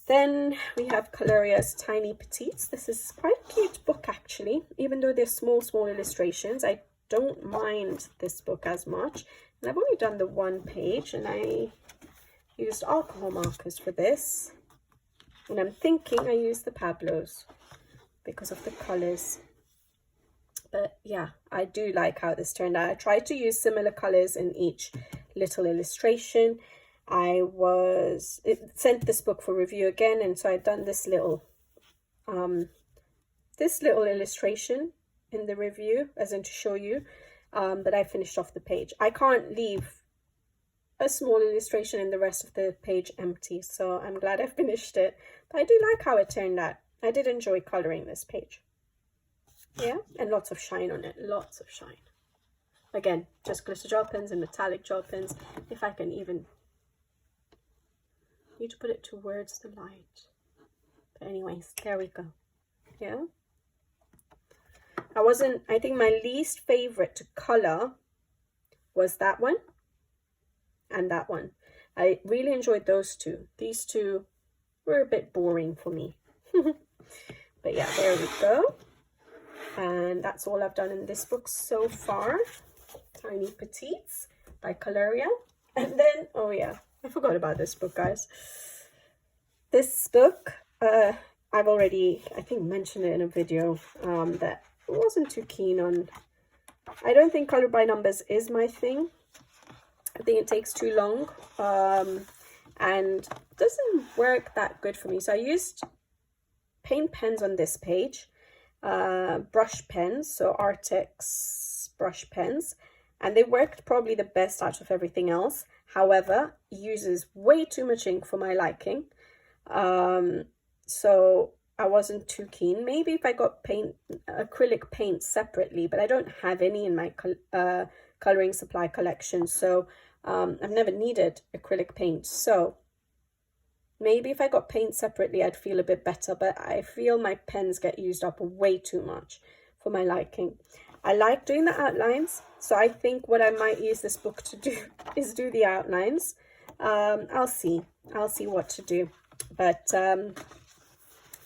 A: Then we have Coloria's Tiny Petites. This is quite a cute book actually, even though they're small illustrations. I don't mind this book as much. And I've only done the one page, and I used alcohol markers for this. And I'm thinking I used the Pablos because of the colours. But yeah, I do like how this turned out. I tried to use similar colours in each little illustration. I sent this book for review again, and so I'd done this little illustration in the review, as in to show you, but I finished off the page. I can't leave a small illustration and the rest of the page empty, so I'm glad I finished it. But I do like how it turned out. I did enjoy colouring this page. Yeah, and lots of shine on it, lots of shine. Again, just glitter gel pens and metallic gel pens, if I can even... need to put it towards the light. But anyways, there we go. Yeah. I think my least favorite to color was that one and that one. I really enjoyed those two. These two were a bit boring for me. But yeah, there we go. And that's all I've done in this book so far. Tiny Petites by Coloria. And then, oh yeah, I forgot about this book, guys. This book, I've already, I think, mentioned it in a video that I wasn't too keen on. I don't think color by numbers is my thing. I think it takes too long and doesn't work that good for me. So I used paint pens on this page, brush pens, so Artex brush pens, and they worked probably the best out of everything else. However, uses way too much ink for my liking. So I wasn't too keen. Maybe if I got acrylic paint separately, but I don't have any in my coloring supply collection. So I've never needed acrylic paint. So maybe if I got paint separately, I'd feel a bit better, but I feel my pens get used up way too much for my liking. I like doing the outlines, so I think what I might use this book to do is do the outlines. I'll see what to do, but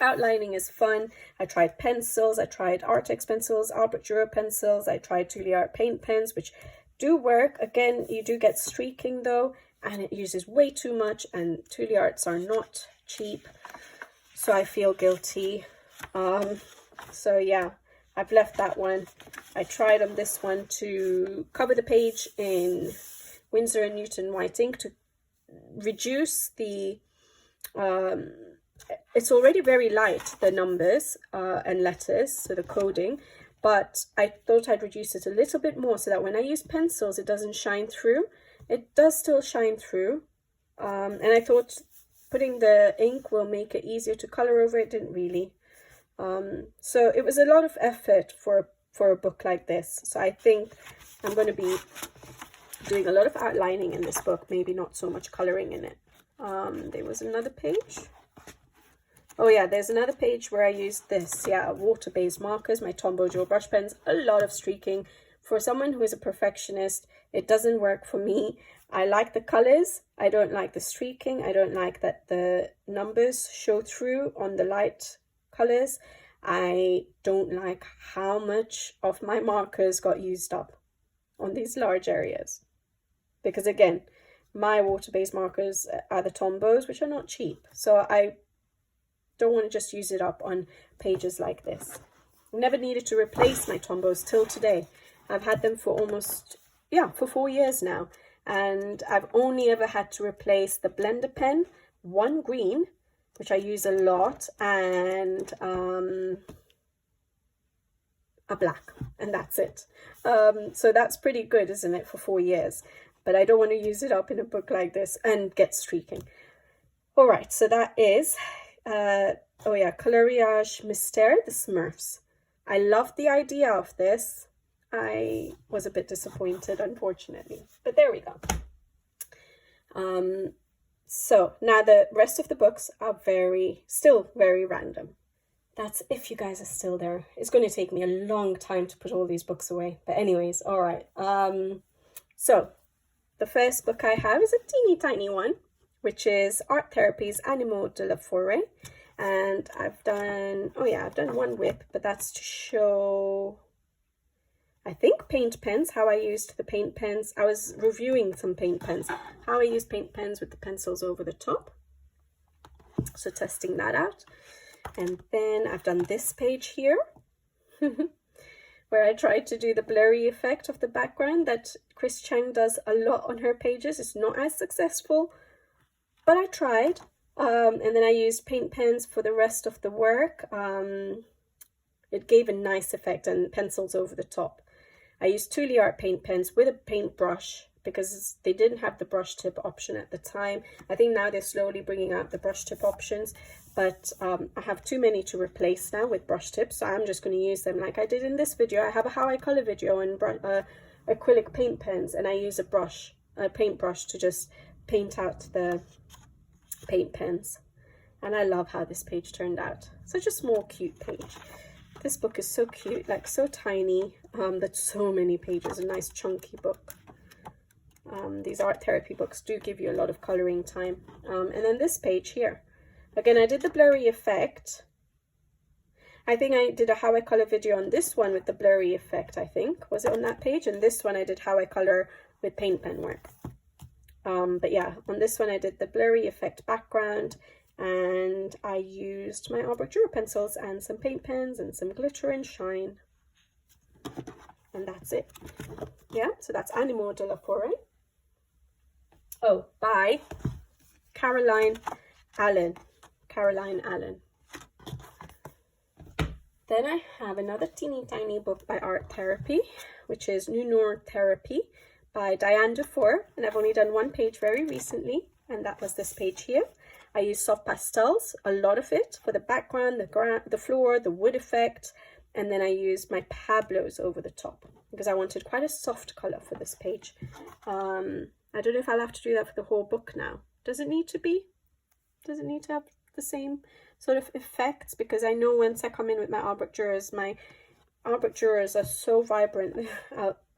A: outlining is fun. I tried pencils, I tried Artex pencils, Albrecht Dürer pencils, I tried Juilliard paint pens, which do work. Again, you do get streaking though, and it uses way too much, and Juilliards are not cheap, so I feel guilty. So yeah, I've left that one. I tried on this one to cover the page in Winsor & Newton white ink to reduce the it's already very light, the numbers and letters, so the coding, but I thought I'd reduce it a little bit more so that when I use pencils it doesn't shine through. It does still shine through, and I thought putting the ink will make it easier to color over. It didn't really. So it was a lot of effort for a book like this. So I think I'm going to be doing a lot of outlining in this book, maybe not so much coloring in it. There was another page. Oh yeah, there's another page where I used this, yeah, water-based markers, my Tombow Joe brush pens, a lot of streaking. For someone who is a perfectionist, it doesn't work for me. I like the colors, I don't like the streaking, I don't like that the numbers show through on the light colors. I don't like how much of my markers got used up on these large areas. Because again, my water-based markers are the Tombows, which are not cheap. So I don't want to just use it up on pages like this. I've never needed to replace my Tombows till today. I've had them for almost, yeah, for 4 years now. And I've only ever had to replace the blender pen, one green, which I use a lot, and a black, and that's it. So that's pretty good, isn't it, for 4 years? But I don't want to use it up in a book like this and get streaking. All right, so that is, oh yeah, Coloriage Mystère, the Smurfs. I loved the idea of this. I was a bit disappointed, unfortunately, but there we go. So now the rest of the books are still very random. That's if you guys are still there. It's going to take me a long time to put all these books away. But anyways, all right. So the first book I have is a teeny tiny one, which is Art Therapy's Animaux de la Forêt. And I've done one whip, but that's to show, I think, paint pens, how I used the paint pens. I was reviewing some paint pens, how I use paint pens with the pencils over the top. So testing that out. And then I've done this page here, where I tried to do the blurry effect of the background that Chris Chang does a lot on her pages. It's not as successful, but I tried. And then I used paint pens for the rest of the work. It gave a nice effect, and pencils over the top. I used Tule Art paint pens with a paintbrush because they didn't have the brush tip option at the time. I think now they're slowly bringing out the brush tip options, but I have too many to replace now with brush tips, so I'm just going to use them like I did in this video. I have a how I color video and acrylic paint pens, and I use a paintbrush to just paint out the paint pens. And I love how this page turned out. Such a small, cute page. This book is so cute, like so tiny, but so many pages, a nice chunky book. These art therapy books do give you a lot of coloring time. And then this page here. Again, I did the blurry effect. I think I did a how I color video on this one with the blurry effect, I think. Was it on that page? And this one I did how I color with paint pen work. But yeah, on this one I did the blurry effect background, and I used my Arbor pencils and some paint pens and some glitter and shine. And that's it. Yeah, so that's Animaux de la Forêt. Oh, by Caroline Allen. Then I have another teeny tiny book by Art Therapy, which is Nounour Therapy by Diane Dufour, and I've only done one page very recently, and that was this page here. I used soft pastels, a lot of it, for the background, the floor, the wood effect, and then I used my Pablos over the top because I wanted quite a soft color for this page. I don't know if I'll have to do that for the whole book now. Does it need to be? Does it need to have the same sort of effects? Because I know once I come in with my my Arbor are so vibrant,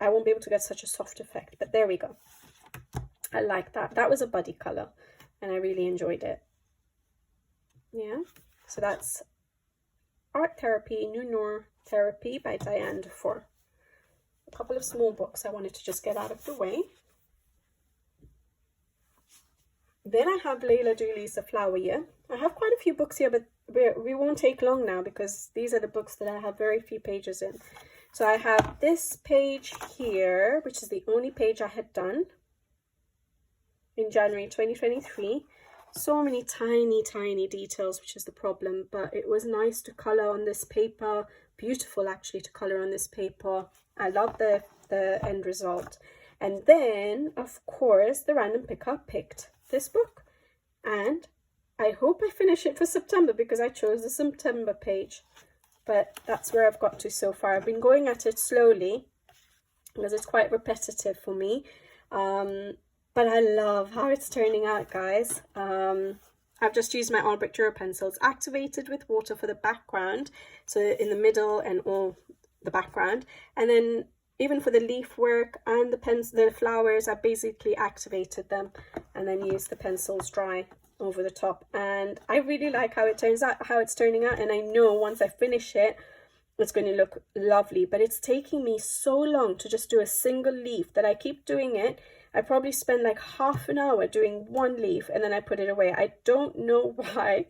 A: I won't be able to get such a soft effect. But there we go. I like that. That was a buddy color, and I really enjoyed it. Yeah, so that's Art Therapy, Nounour Therapy by Diane Dufour. A couple of small books I wanted to just get out of the way. Then I have Leila Dooley's The Flower Year. I have quite a few books here, but we won't take long now because these are the books that I have very few pages in. So I have this page here, which is the only page I had done in January 2023. So many tiny details, which is the problem, but it was nice to color on this paper. Beautiful, actually, to color on this paper. I love the end result. And then, of course, the random picker picked this book, and I hope I finish it for September because I chose the September page, but that's where I've got to so far. I've been going at it slowly because it's quite repetitive for me, but I love how it's turning out, guys. I've just used my Art Brick Dura pencils, activated with water for the background, so in the middle and all the background, and then even for the leaf work and the flowers, I basically activated them and then used the pencils dry over the top. And I really like how it turns out, how it's turning out, and I know once I finish it, it's going to look lovely. But it's taking me so long to just do a single leaf that I keep doing it. I probably spend like half an hour doing one leaf and then I put it away. I don't know why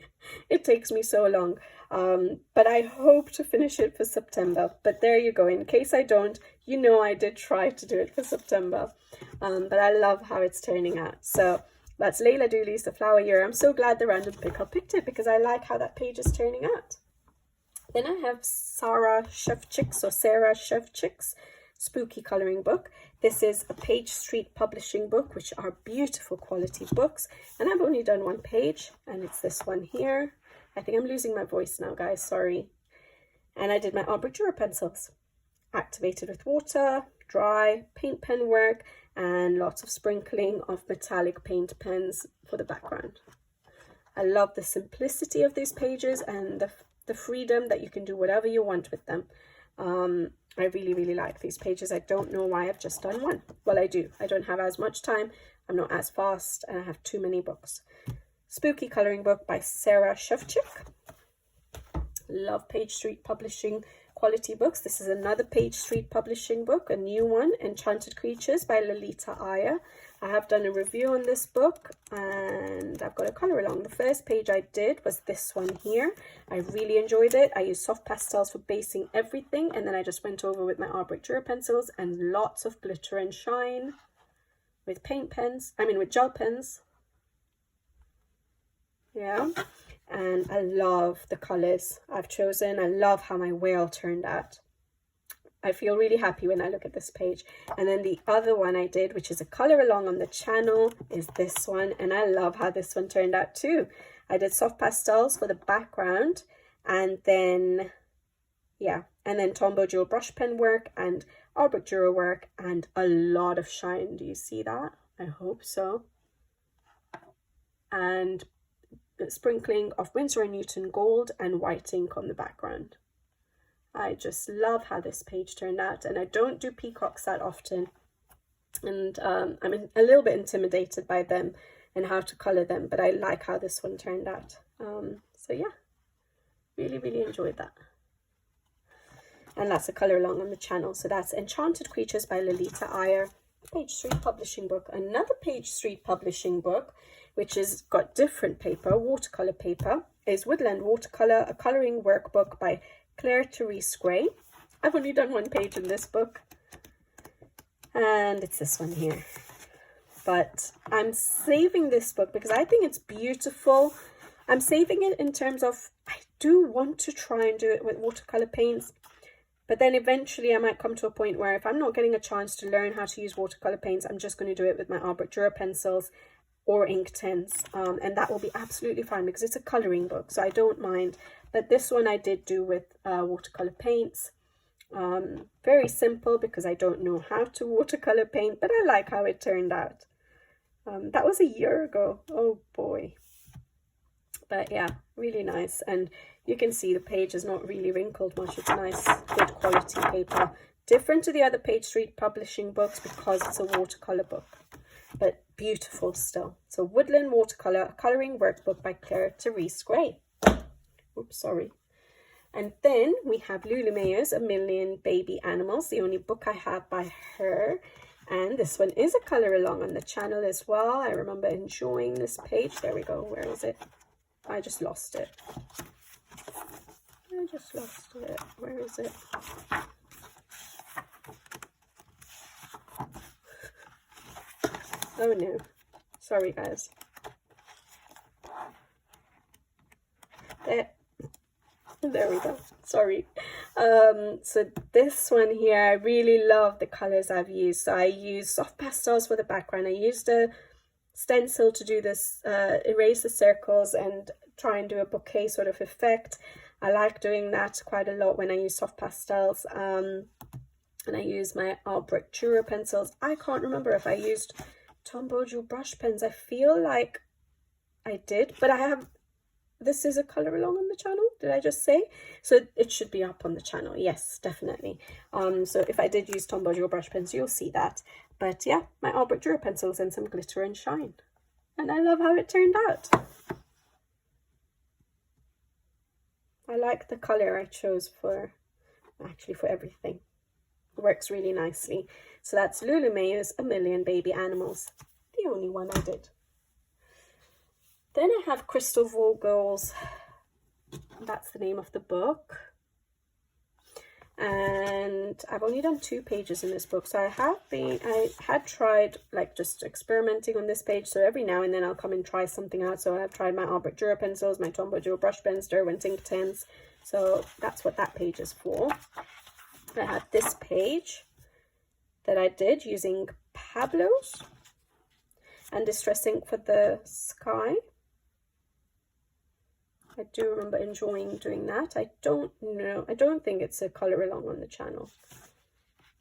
A: it takes me so long, but I hope to finish it for September. But there you go, in case I don't, you know, I did try to do it for September, but I love how it's turning out. So that's Layla Dooley's The Flower Year. I'm so glad the random picker picked it because I like how that page is turning out. Then I have Sarah Shevchik's Spooky Colouring Book. This is a Page Street Publishing book, which are beautiful quality books, and I've only done one page, and it's this one here. I think I'm losing my voice now, guys, sorry. And I did my Art Brick Dura pencils, activated with water, dry, paint pen work, and lots of sprinkling of metallic paint pens for the background. I love the simplicity of these pages and the freedom that you can do whatever you want with them. I really like these pages. I don't know why I've just done one. Well, I do. I don't have as much time. I'm not as fast, and I have too many books. Spooky Colouring Book by Sarah Shevchik. Love Page Street Publishing quality books. This is another Page Street Publishing book, a new one, Enchanted Creatures by Lolita Iyer. I have done a review on this book and I've got a colour along. The first page I did was this one here. I really enjoyed it. I used soft pastels for basing everything, and then I just went over with my Art Brick Dura pencils and lots of glitter and shine with with gel pens. Yeah, and I love the colours I've chosen. I love how my whale turned out. I feel really happy when I look at this page. And then the other one I did, which is a colour along on the channel, is this one, and I love how this one turned out too. I did soft pastels for the background, and then Tombow Jewel brush pen work and Art Brick Dura work and a lot of shine. Do you see that? I hope so. And the sprinkling of Winsor & Newton gold and white ink on the background. I just love how this page turned out, and I don't do peacocks that often, and I'm a little bit intimidated by them and how to colour them, but I like how this one turned out. So yeah, really enjoyed that. And that's a colour along on the channel. So that's Enchanted Creatures by Lolita Iyer, Page Street Publishing book. Another Page Street Publishing book, which has got different paper, watercolour paper, is Woodland Watercolour, a colouring workbook by Claire Therese Gray. I've only done one page in this book, and it's this one here. But I'm saving this book because I think it's beautiful. I'm saving it in terms of I do want to try and do it with watercolour paints, but then eventually I might come to a point where if I'm not getting a chance to learn how to use watercolour paints, I'm just going to do it with my Art Brick Dura pencils or Inktense, and that will be absolutely fine because it's a colouring book, so I don't mind. But this one I did do with watercolour paints. Very simple because I don't know how to watercolour paint, but I like how it turned out. That was a year ago. Oh boy. But yeah, really nice. And you can see the page is not really wrinkled much. It's nice, good quality paper. Different to the other Page Street Publishing books because it's a watercolour book, but beautiful still. So Woodland Watercolour, a colouring workbook by Claire Therese Gray. Oops, sorry. And then we have Lulu Mayer's A Million Baby Animals, the only book I have by her. And this one is a colour along on the channel as well. I remember enjoying this page. There we go. Where is it? I just lost it. Where is it? Oh no. Sorry, guys. There we go. Sorry. So this one here, I really love the colors I've used. So I used soft pastels for the background. I used a stencil to do this, erase the circles and try and do a bouquet sort of effect. I like doing that quite a lot when I use soft pastels. And I use my Art Brick Dura pencils. I can't remember if I used Tombow Jewel brush pens. I feel like I did, but I have, this is a color along on the channel, did I just say? So it should be up on the channel, yes, definitely. So if I did use Tombow Duo brush pens, you'll see that. But yeah, my Albrecht Dürer pencils and some glitter and shine. And I love how it turned out. I like the color I chose for, actually for everything. It works really nicely. So that's Lulu Mayer's A Million Baby Animals, the only one I did. Then I have Crystal Vogel's, that's the name of the book. And I've only done 2 pages in this book, so I had tried like just experimenting on this page, so every now and then I'll come and try something out. So I've tried my Albrecht Dürer pencils, my Tombow Duo brush pens, Derwent ink pens, so that's what that page is for. I had this page that I did using Pablo's and Distress ink for the sky. I do remember enjoying doing that. I don't know, I don't think it's a color along on the channel,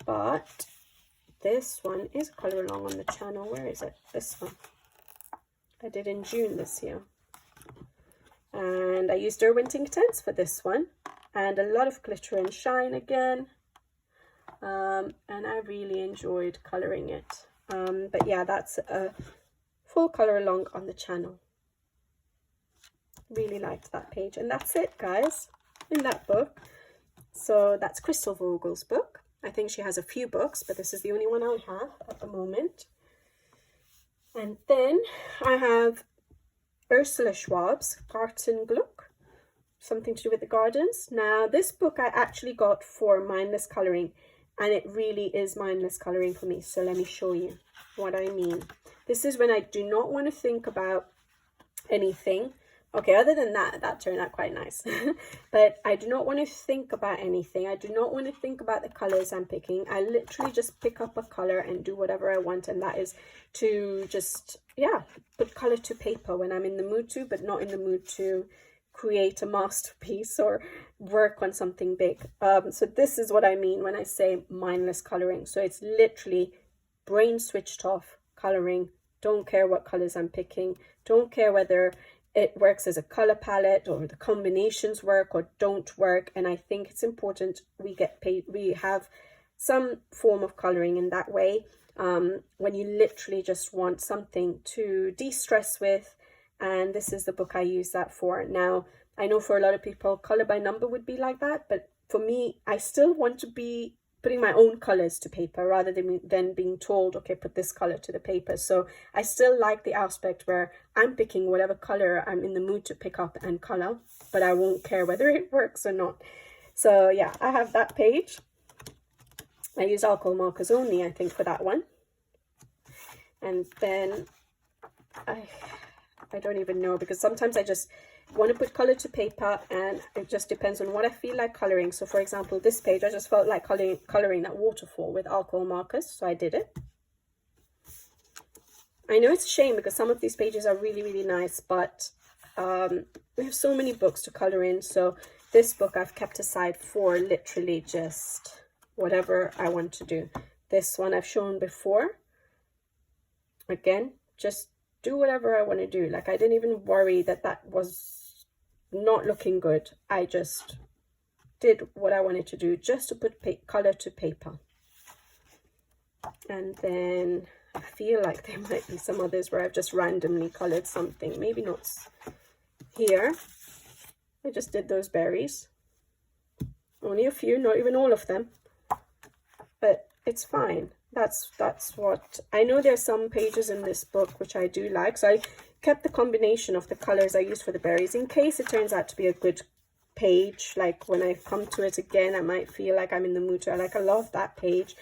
A: but this one is a color along on the channel. Where is it? This one I did in June this year, and I used Derwent ink tints for this one, and a lot of glitter and shine again, and I really enjoyed coloring it. But yeah, that's a full color along on the channel. Really liked that page, and that's it, guys, in that book. So that's Crystal Vogel's book. I think she has a few books, but this is the only one I have at the moment. And then I have Ursula Schwab's Garten Glamour, something to do with the gardens. Now this book I actually got for mindless coloring, and it really is mindless coloring for me. So let me show you what I mean. This is when I do not want to think about anything. Okay, other than that, that turned out quite nice. But I do not want to think about anything. I do not want to think about the colors I'm picking. I literally just pick up a color and do whatever I want. And that is to just, yeah, put color to paper when I'm in the mood to, but not in the mood to create a masterpiece or work on something big. So this is what I mean when I say mindless coloring. So it's literally brain switched off coloring. Don't care what colors I'm picking. Don't care whether it works as a color palette or the combinations work or don't work. And I think it's important we get paid, we have some form of coloring in that way, when you literally just want something to de-stress with. And this is the book I use that for. Now I know for a lot of people color by number would be like that, but for me I still want to be putting my own colors to paper rather than being told, okay, put this color to the paper. So I still like the aspect where I'm picking whatever color I'm in the mood to pick up and color, but I won't care whether it works or not. So yeah, I have that page. I use alcohol markers only, I think, for that one. And then I don't even know, because sometimes I just want to put color to paper and it just depends on what I feel like coloring. So for example, this page I just felt like coloring that waterfall with alcohol markers, so I did it. I know it's a shame because some of these pages are really, really nice, but we have so many books to color in. So this book I've kept aside for literally just whatever I want to do. This one I've shown before. Again, just do whatever I want to do. Like I didn't even worry that that was not looking good. I just did what I wanted to do, just to put color to paper. And then I feel like there might be some others where I've just randomly colored something. Maybe not here. I just did those berries. Only a few, not even all of them. But it's fine. That's what I know. There's some pages in this book which I do like, so I kept the combination of the colors I used for the berries in case it turns out to be a good page. Like when I come to it again, I might feel like I'm in the mood to, I love that page.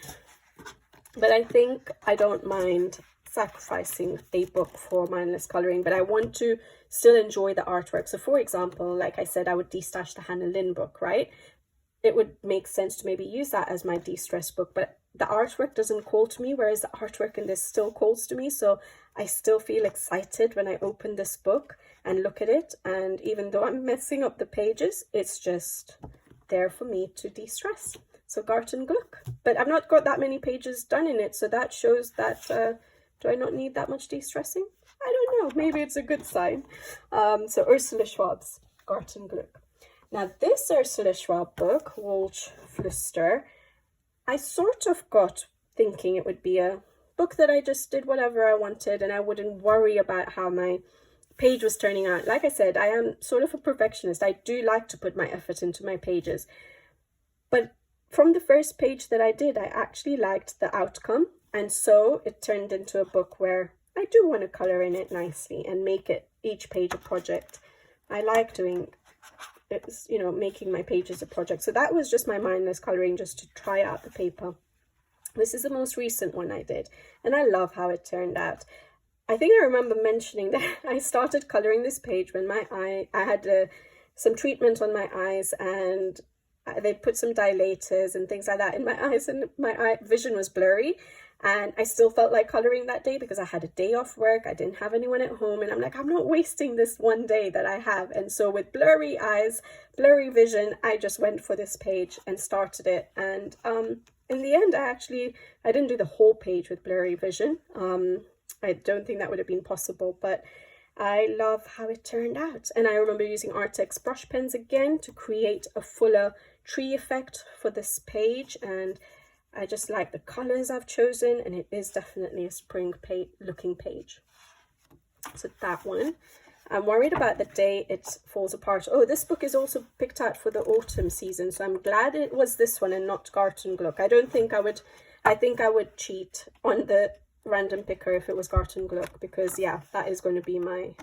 A: But I think I don't mind sacrificing a book for mindless coloring, but I want to still enjoy the artwork. So for example, like I said, I would de-stash the Hannah Lynn book, right? It would make sense to maybe use that as my de-stress book, but the artwork doesn't call to me, whereas the artwork in this still calls to me. So I still feel excited when I open this book and look at it. And even though I'm messing up the pages, it's just there for me to de-stress. So Garten Glamour. But I've not got that many pages done in it, so that shows that, do I not need that much de-stressing? I don't know, maybe it's a good sign. So Ursula Schwab's Garten Glamour. Now this Ursula Schwab book, Wildflower, I sort of got thinking it would be a book that I just did whatever I wanted and I wouldn't worry about how my page was turning out. Like I said, I am sort of a perfectionist. I do like to put my effort into my pages. But from the first page that I did, I actually liked the outcome. And so it turned into a book where I do want to colour in it nicely and make it each page a project. I like doing it, you know, making my pages a project. So that was just my mindless colouring just to try out the paper. This is the most recent one I did, and I love how it turned out. I think I remember mentioning that I started colouring this page when I had some treatment on my eyes, and they put some dilators and things like that in my eyes, and my vision was blurry. And I still felt like colouring that day because I had a day off work. I didn't have anyone at home. And I'm like, I'm not wasting this one day that I have. And so with blurry eyes, blurry vision, I just went for this page and started it. And in the end, I didn't do the whole page with blurry vision. I don't think that would have been possible. But I love how it turned out. And I remember using Artex brush pens again to create a fuller tree effect for this page. And I just like the colours I've chosen, and it is definitely a spring looking page. So that one. I'm worried about the day it falls apart. Oh, this book is also picked out for the autumn season, so I'm glad it was this one and not Garten Glamour. I think I would cheat on the random picker if it was Garten Glamour, because yeah, that is going to be my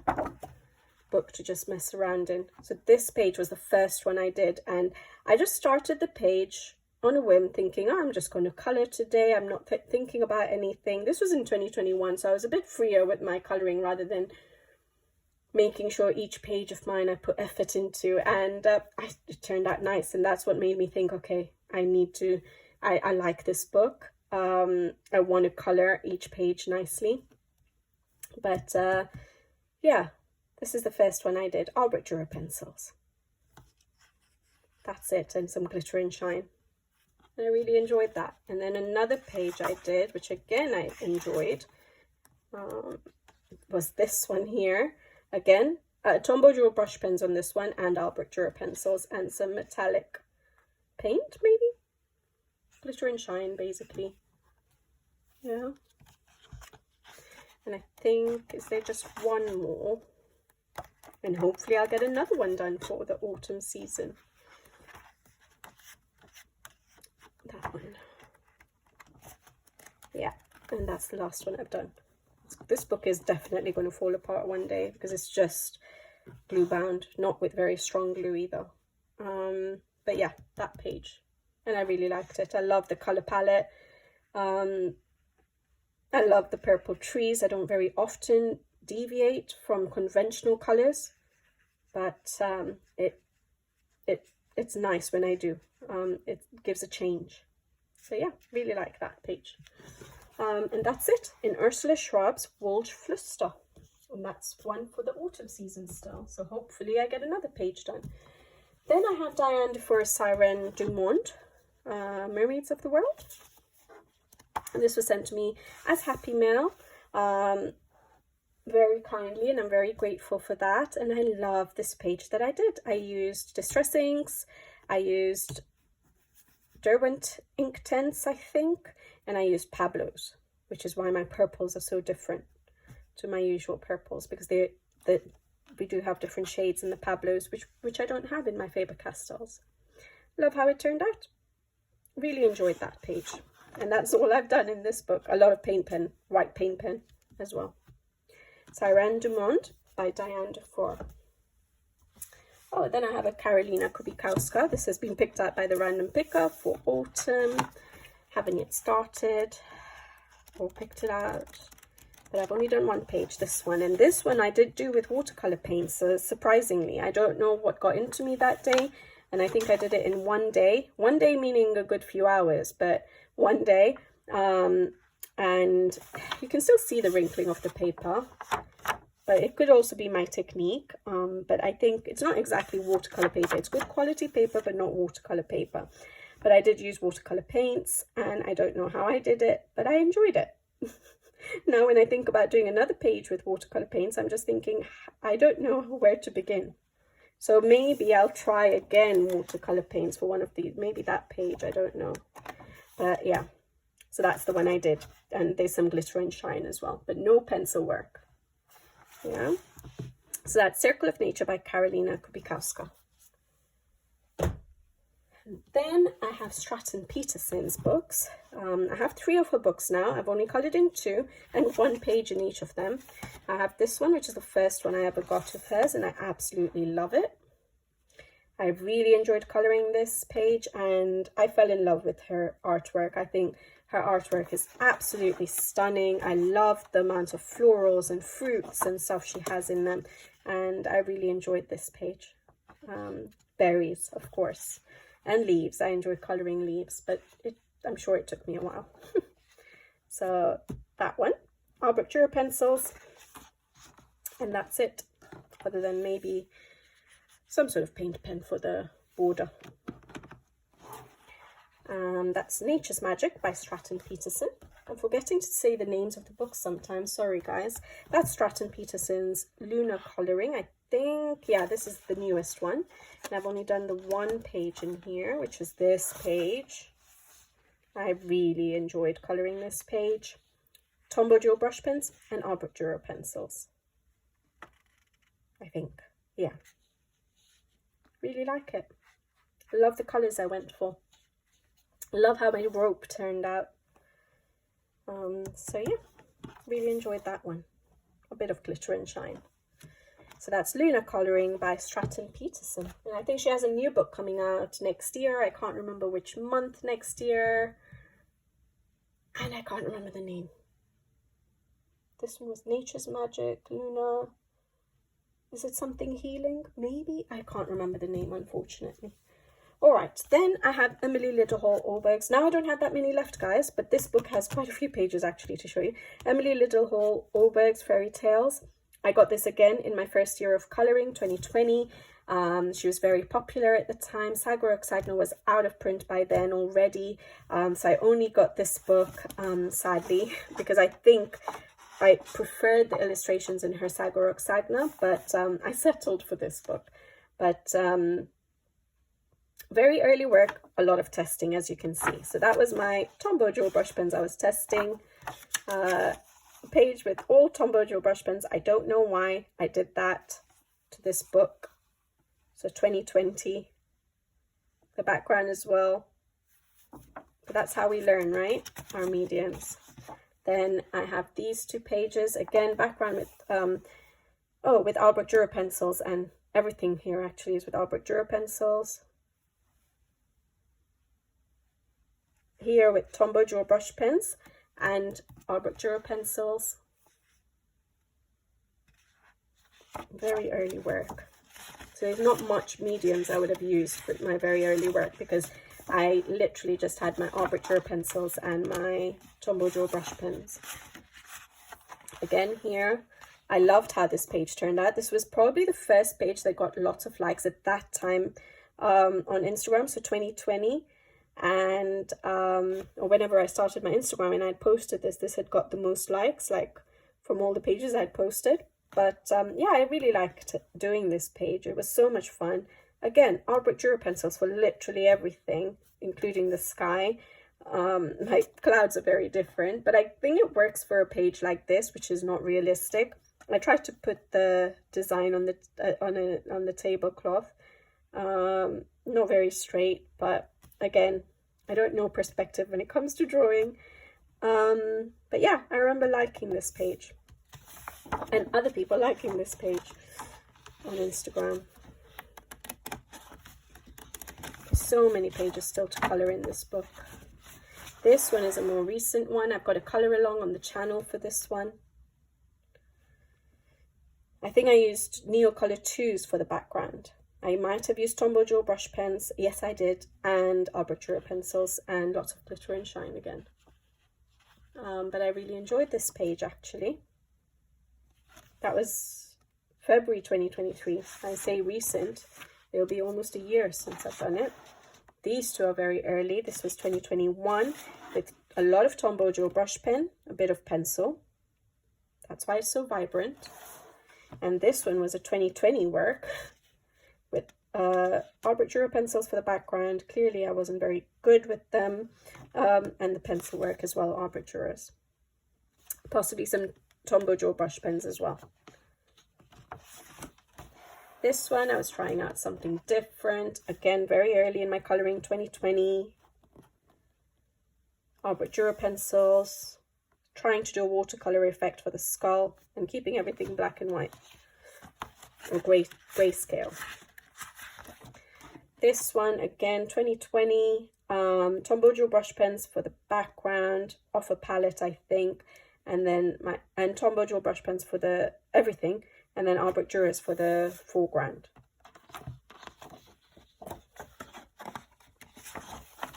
A: book to just mess around in. So this page was the first one I did, and I just started the page on a whim thinking, oh, I'm just going to colour today. I'm not thinking about anything. This was in 2021, so I was a bit freer with my colouring rather than making sure each page of mine I put effort into, and it turned out nice. And that's what made me think, okay, I like this book. I want to colour each page nicely. But yeah, this is the first one I did. Albrecht Dürer pencils. That's it, and some glitter and shine. I really enjoyed that. And then another page I did, which again I enjoyed, was this one here. Again, Tombow Jewel brush pens on this one, and Albrecht Dürer pencils, and some metallic paint, maybe? Glitter and shine, basically. Yeah. And I think, is there just one more? And hopefully I'll get another one done for the autumn season. That one. Yeah, and that's the last one I've done. This book is definitely going to fall apart one day because it's just glue bound, not with very strong glue either. But yeah, that page, and I really liked it. I love the color palette. I love the purple trees. I don't very often deviate from conventional colors, but it's nice when I do. It gives a change. So yeah, really like that page. And that's it in Ursula Schwab's Wildflower. And that's one for the autumn season still. So hopefully I get another page done. Then I have Diane Dufour's Siren du Monde, Mermaids of the World. And this was sent to me as Happy Mail, very kindly, and I'm very grateful for that. And I love this page that I did. I used Distress inks, I used Derwent ink tints, I think, and I used Pablo's, which is why my purples are so different to my usual purples, because we do have different shades in the Pablo's, which I don't have in my Faber-Castells. Love how it turned out. Really enjoyed that page. And that's all I've done in this book. A lot of paint pen, white paint pen as well. Siren du Monde by Diane Dufour. Oh, then I have a Karolina Kubikowska. This has been picked out by the random picker for autumn. Haven't yet started or picked it out, but I've only done one page, this one. And this one I did do with watercolor paints, so surprisingly. I don't know what got into me that day, and I think I did it in one day. One day meaning a good few hours, but one day. And you can still see the wrinkling of the paper, but it could also be my technique. But I think it's not exactly watercolor paper. It's good quality paper, but not watercolor paper. But I did use watercolor paints, and I don't know how I did it, but I enjoyed it. Now when I think about doing another page with watercolor paints, I'm just thinking, I don't know where to begin. So maybe I'll try again watercolor paints for one of these, maybe that page, I don't know. But yeah, so that's the one I did. And there's some glitter and shine as well, but no pencil work. Yeah. So that's Circle of Nature by Karolina Kubikowska. And then I have Stratton Peterson's books. I have 3 of her books now. I've only coloured in 2 and 1 page in each of them. I have this one, which is the first one I ever got of hers, and I absolutely love it. I really enjoyed colouring this page, and I fell in love with her artwork. I think her artwork is absolutely stunning. I love the amount of florals and fruits and stuff she has in them, and I really enjoyed this page. Berries, of course, and leaves. I enjoyed colouring leaves, but I'm sure it took me a while. So that one, Albrecht Dürer pencils, and that's it, other than maybe some sort of paint pen for the border. That's Nature's Magic by Stratton Peterson. I'm forgetting to say the names of the books sometimes, sorry guys. That's Stratton Peterson's Lunar Colouring. I think, yeah, this is the newest one. And I've only done the 1 page in here, which is this page. I really enjoyed colouring this page. Tombow Dual brush pens and Albrecht Dürer pencils, I think, yeah. Really like it. I love the colours I went for. I love how my rope turned out. So yeah, really enjoyed that one. A bit of glitter and shine. So that's Lunar Colouring by Stratton Peterson. And I think she has a new book coming out next year. I can't remember which month next year. And I can't remember the name. This one was Nature's Magic, Lunar. Is it something healing? Maybe? I can't remember the name, unfortunately. All right, then I have Emily Liddell Olberg's. Now I don't have that many left, guys, but this book has quite a few pages actually to show you. Emily Liddell Olberg's Fairy Tales. I got this again in my first year of colouring, 2020. She was very popular at the time. Sagor Oksagna was out of print by then already. So I only got this book, sadly, because I think I preferred the illustrations in her Sagor Oksagna, but I settled for this book. But very early work, a lot of testing, as you can see. So that was my Tombow Dual brush pens I was testing. Page with all Tombow Dual brush pens. I don't know why I did that to this book. So 2020. The background as well. But that's how we learn, right? Our mediums. Then I have these 2 pages. Again, background with, with Albrecht Dürer pencils, and everything here actually is with Albrecht Dürer pencils. Here with Tombow Dual brush pens and Albrecht Dürer pencils. Very early work. So there's not much mediums I would have used for my very early work, because I literally just had my Albrecht Dürer pencils and my Tombow Dual brush pens. Again here, I loved how this page turned out. This was probably the first page that got lots of likes at that time on Instagram, so 2020. And or whenever I started my Instagram and I'd posted this had got the most likes, like from all the pages I'd posted. But yeah, I really liked doing this page. It was so much fun. Again, Albrecht Dürer pencils for literally everything, including the sky. My clouds are very different, but I think it works for a page like this, which is not realistic. I tried to put the design on the tablecloth, not very straight, but again, I don't know perspective when it comes to drawing. But yeah, I remember liking this page and other people liking this page on Instagram. So many pages still to colour in this book. This one is a more recent one. I've got a colour along on the channel for this one. I think I used Neocolor 2s for the background. I might have used Tombow Dual brush pens. Yes, I did. And Albrecht Dürer pencils and lots of glitter and shine again. But I really enjoyed this page, actually. That was February 2023. I say recent. It'll be almost a year since I've done it. These 2 are very early. This was 2021 with a lot of Tombow Dual brush pen, a bit of pencil. That's why it's so vibrant. And this one was a 2020 work with Albert Dürer pencils for the background. Clearly I wasn't very good with them. And the pencil work as well, Albert Dürer's. Possibly some Tombow Joe brush pens as well. This one I was trying out something different. Again, very early in my colouring, 2020. Albert Dürer pencils. Trying to do a watercolour effect for the skull and keeping everything black and white. Or grayscale. This one, again, 2020. Tombow Joe brush pens for the background, off a palette, I think. And then Tombow Joe brush pens for the everything. And then Albert Dürer's for the foreground.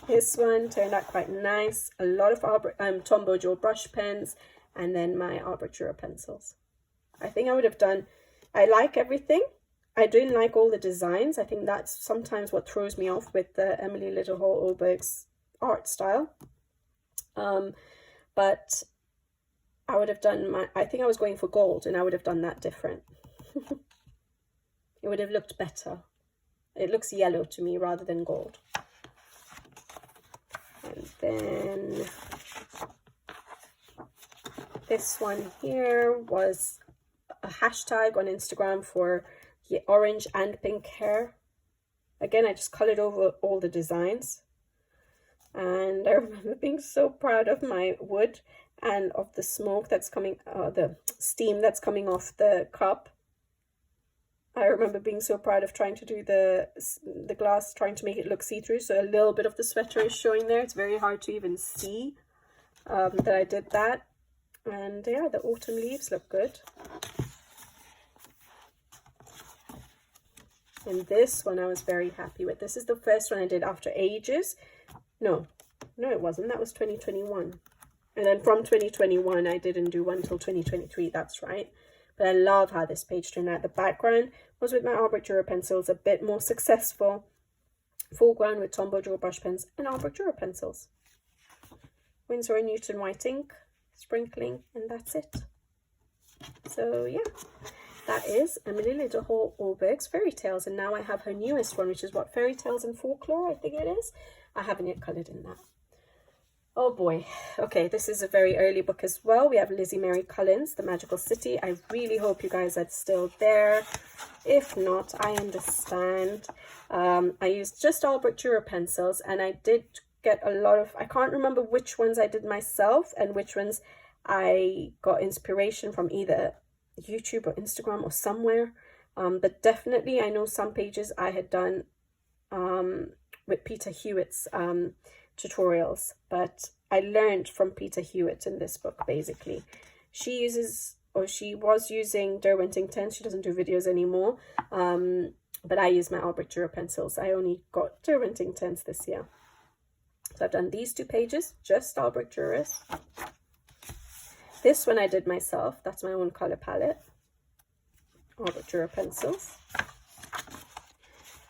A: This one turned out quite nice. A lot of Tombow Joe brush pens. And then my Albert Dürer pencils. I think I would have done... I like everything. I didn't like all the designs. I think that's sometimes what throws me off with the Emily Littlehall-Olberg's art style. But I would have done I think I was going for gold, and I would have done that different. It would have looked better. It looks yellow to me rather than gold. And then this one here was a hashtag on Instagram for orange and pink hair. Again, I just colored over all the designs. And I remember being so proud of my wood and of the smoke that's coming, the steam that's coming off the cup. I remember being so proud of trying to do the glass, trying to make it look see-through. So a little bit of the sweater is showing there. It's very hard to even see that I did that. And yeah, the autumn leaves look good. And this one I was very happy with. This is the first one I did after ages. No, it wasn't. That was 2021. And then from 2021, I didn't do one until 2023. That's right. But I love how this page turned out. The background was with my Albert Dürer pencils, a bit more successful. Foreground with Tombow Joe brush pens and Albert Dürer pencils. Winsor & Newton white ink, sprinkling, and that's it. So yeah, that is Emily Littlehall-Olberg's Fairy Tales. And now I have her newest one, which is what, Fairy Tales and Folklore, I think it is. I haven't yet coloured in that. Oh boy. Okay, this is a very early book as well. We have Lizzy Mary Cullen's The Magical City. I really hope you guys are still there. If not, I understand. I used just Albert Dürer pencils, and I did get a lot of... I can't remember which ones I did myself and which ones I got inspiration from either YouTube or Instagram or somewhere. But definitely I know some pages I had done with Peter Hewitt's tutorials, but I learned from Peter Hewitt in this book. Basically, she was using Derwent ink 10. She doesn't do videos anymore, but I use my Albert Dürer pencils. I only got Derwent ink 10s this year, so I've done these two pages, just Albert Dürer's. This one I did myself. That's my own color palette, Albert Dürer pencils.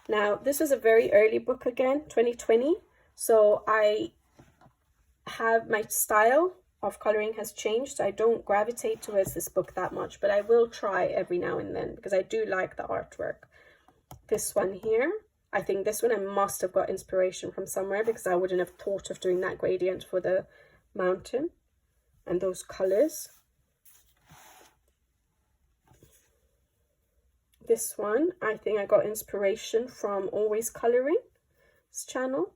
A: Now this was a very early book again, 2020. So I have, my style of colouring has changed. I don't gravitate towards this book that much, but I will try every now and then because I do like the artwork. This one here, I think this one I must have got inspiration from somewhere because I wouldn't have thought of doing that gradient for the mountain and those colours. This one, I think I got inspiration from Always Colouring's channel.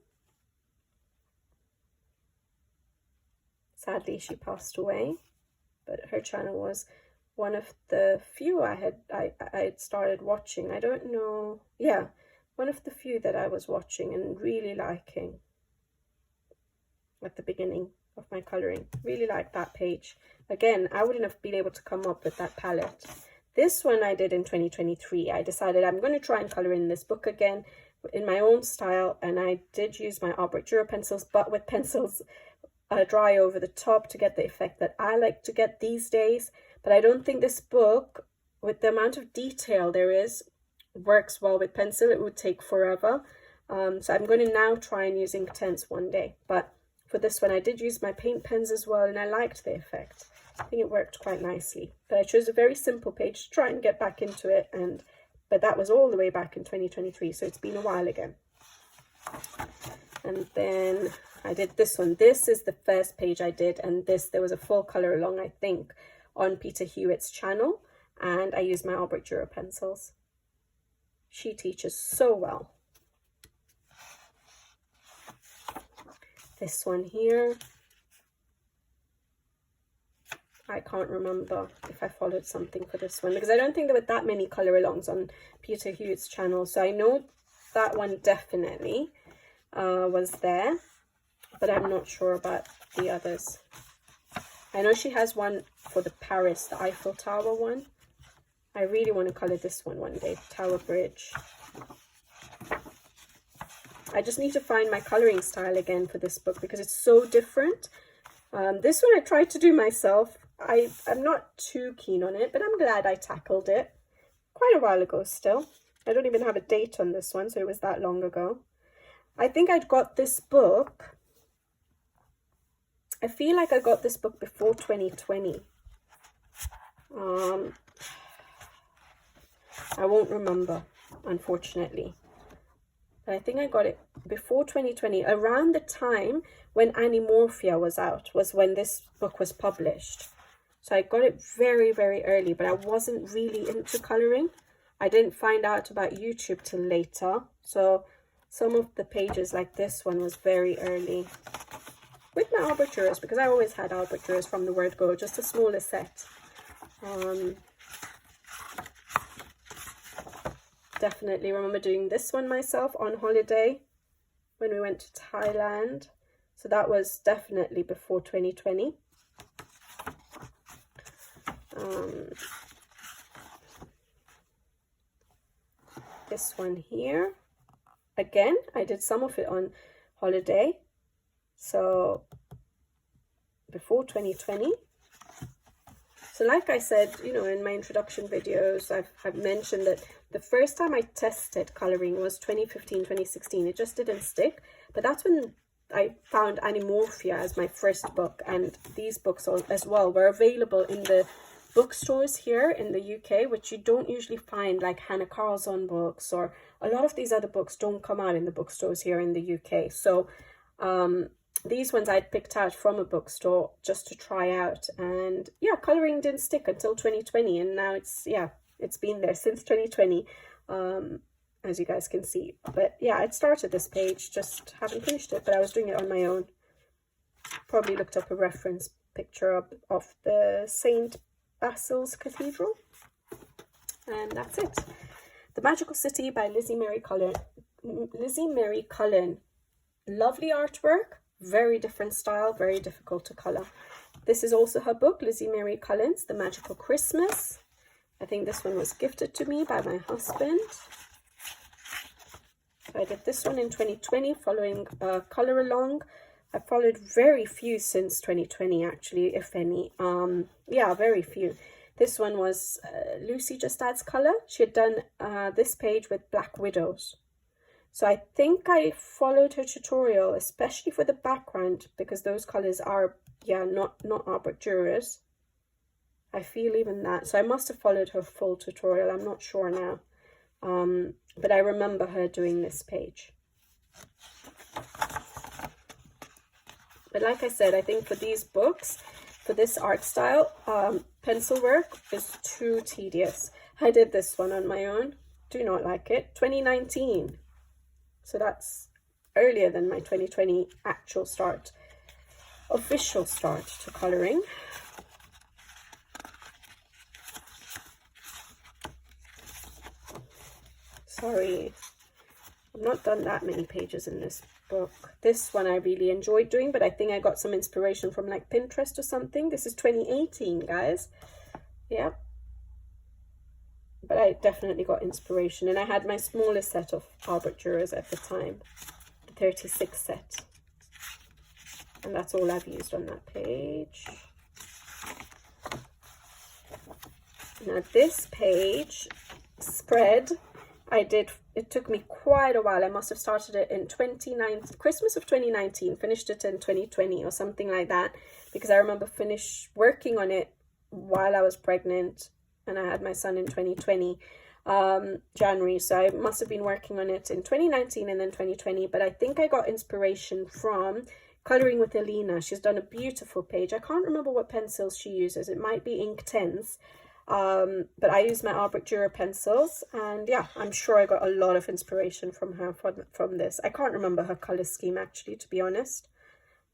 A: Sadly, she passed away, but her channel was one of the few I had started watching. I don't know, yeah, one of the few that I was watching and really liking at the beginning of my colouring. Really liked that page. Again, I wouldn't have been able to come up with that palette. This one I did in 2023. I decided I'm going to try and colour in this book again in my own style, and I did use my Albert Dürer pencils, but with pencils dry over the top to get the effect that I like to get these days. But I don't think this book, with the amount of detail there is, works well with pencil. It would take forever. So I'm going to now try and use ink 10s one day. But for this one, I did use my paint pens as well, and I liked the effect. I think it worked quite nicely. But I chose a very simple page to try and get back into it, but that was all the way back in 2023, so it's been a while again. And then I did this one. This is the first page I did, and there was a full colour along, I think, on Peter Hewitt's channel, and I used my Albert Dürer pencils. She teaches so well. This one here, I can't remember if I followed something for this one, because I don't think there were that many colour alongs on Peter Hewitt's channel. So I know that one definitely was there, but I'm not sure about the others. I know she has one for the Paris, the Eiffel Tower one. I really want to colour this one day, Tower Bridge. I just need to find my colouring style again for this book because it's so different. This one I tried to do myself. I'm not too keen on it, but I'm glad I tackled it quite a while ago still. I don't even have a date on this one, so it was that long ago. I think I'd got this book. I feel like I got this book before 2020. I won't remember, unfortunately. But I think I got it before 2020, around the time when Animorphia was out, was when this book was published. So I got it very, very early, but I wasn't really into colouring. I didn't find out about YouTube till later. So some of the pages, like this one, was very early. With my Albert Dürers, because I always had Albert Dürers from the word go, just a smaller set. Definitely remember doing this one myself on holiday when we went to Thailand. So that was definitely before 2020. This one here, again, I did some of it on holiday, so before 2020. So like I said, you know, in my introduction videos, I've mentioned that the first time I tested colouring was 2015, 2016. It just didn't stick, but that's when I found Animorphia as my first book, and these books as well were available in the bookstores here in the UK, which you don't usually find, like Hannah Carlson books, or a lot of these other books don't come out in the bookstores here in the UK. So these ones I'd picked out from a bookstore just to try out, and yeah, colouring didn't stick until 2020, and now it's been there since 2020, as you guys can see. But yeah, I'd started this page, just haven't finished it, but I was doing it on my own. Probably looked up a reference picture of the St. Basil's Cathedral, and that's it. The Magical City by Lizzy Mary Cullen. Lizzy Mary Cullen, lovely artwork, very different style, very difficult to colour. This is also her book, Lizzy Mary Cullen's The Magical Christmas. I think this one was gifted to me by my husband. I did this one in 2020, following colour along. I followed very few since 2020, actually, if any. Yeah, very few. This one was Lucy Just Adds Colour. She had done this page with Black Widows. So I think I followed her tutorial, especially for the background, because those colours are, yeah, not Albert Dürer's. I feel even that. So I must have followed her full tutorial. I'm not sure now. But I remember her doing this page. But like I said, I think for these books, for this art style, pencil work is too tedious. I did this one on my own. Do not like it. 2019. So that's earlier than my 2020 actual start, official start to colouring. Sorry, I've not done that many pages in this book. This one I really enjoyed doing, but I think I got some inspiration from like Pinterest or something. This is 2018, guys. Yeah. But I definitely got inspiration, and I had my smallest set of Albert Dürers at the time, the 36 set. And that's all I've used on that page. Now this page spread it took me quite a while. I must have started it in 2019, Christmas of 2019, finished it in 2020 or something like that, because I remember working on it while I was pregnant, and I had my son in 2020, January, so I must have been working on it in 2019 and then 2020, but I think I got inspiration from Colouring with Elena. She's done a beautiful page. I can't remember what pencils she uses. It might be Ink 10s. But I use my Albrecht Dürer pencils, and yeah, I'm sure I got a lot of inspiration from her from this. I can't remember her colour scheme actually, to be honest.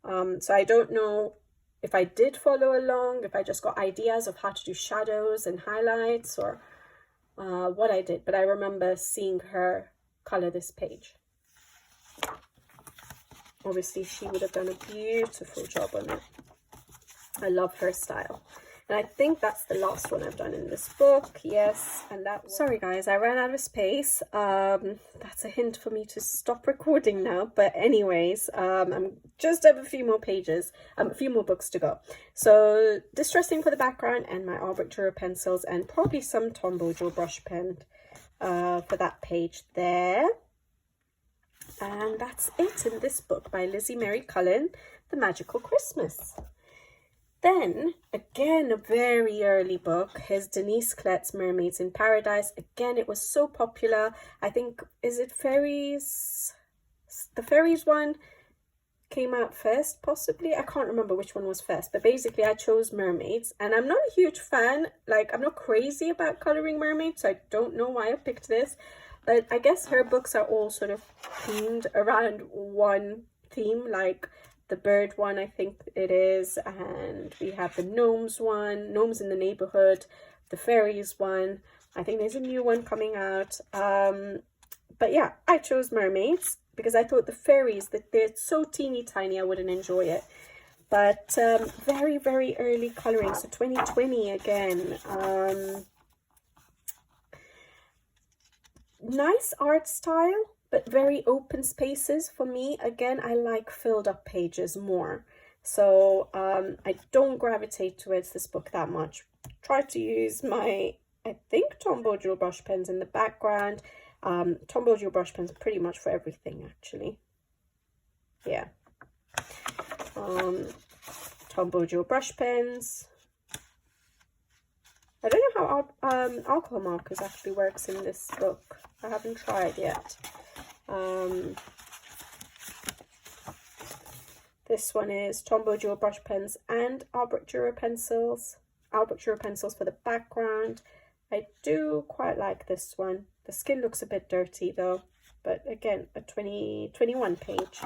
A: So I don't know if I did follow along, if I just got ideas of how to do shadows and highlights, or what I did, but I remember seeing her colour this page. Obviously, she would have done a beautiful job on it. I love her style. And I think that's the last one I've done in this book. Yes, and that one. Sorry guys, I ran out of space. That's a hint for me to stop recording now. But anyways, I'm just have a few more pages, a few more books to go. So Distressing for the background, and my Albrecht Dürer pencils, and probably some Tombow Joe brush pen for that page there. And that's it in this book by Lizzy Mary Cullen, The Magical Christmas. Then, again, a very early book is Denise Klett's Mermaids in Paradise. Again, it was so popular. I think, is it Fairies? The Fairies one came out first, possibly. I can't remember which one was first, but basically I chose Mermaids. And I'm not a huge fan, like, I'm not crazy about colouring mermaids, so I don't know why I picked this. But I guess her books are all sort of themed around one theme, like the bird one, I think it is, and we have the gnomes one, Gnomes in the Neighborhood, the fairies one. I think there's a new one coming out. But yeah, I chose Mermaids because I thought the fairies, that they're so teeny tiny, I wouldn't enjoy it. But very, very early colouring, so 2020 again. Nice art style, but very open spaces for me. Again, I like filled up pages more. So I don't gravitate towards this book that much. Try to use my, I think, Tombow Joe brush pens in the background. Tombow Joe brush pens pretty much for everything, actually. Yeah. Tombow Joe brush pens. I don't know how alcohol markers actually works in this book. I haven't tried yet. This one is Tombow Joe brush pens and Albrecht Dürer pencils. Albrecht Dürer pencils for the background. I do quite like this one. The skin looks a bit dirty though, but again, a 2021 page.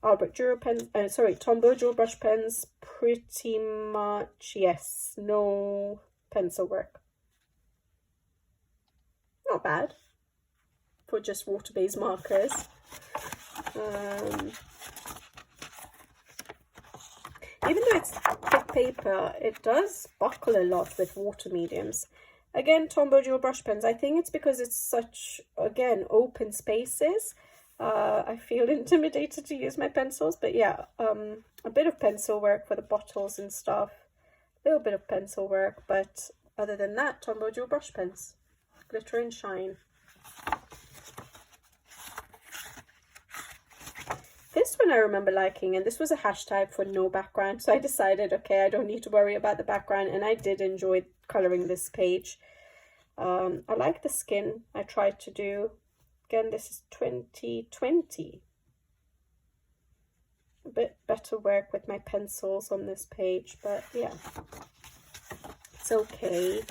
A: Albrecht Dürer pens, Tombow Joe brush pens, pretty much, yes, no pencil work. Not bad for just water-based markers. Even though it's thick paper, it does buckle a lot with water mediums. Again, Tombow Joe brush pens. I think it's because it's such, again, open spaces. I feel intimidated to use my pencils, but yeah, a bit of pencil work for the bottles and stuff. A little bit of pencil work, but other than that, Tombow Joe brush pens. Glitter and shine. This one I remember liking, and this was a hashtag for no background, so I decided, okay, I don't need to worry about the background, and I did enjoy colouring this page. I like the skin I tried to do. Again, this is 2020. A bit better work with my pencils on this page, but yeah, it's okay.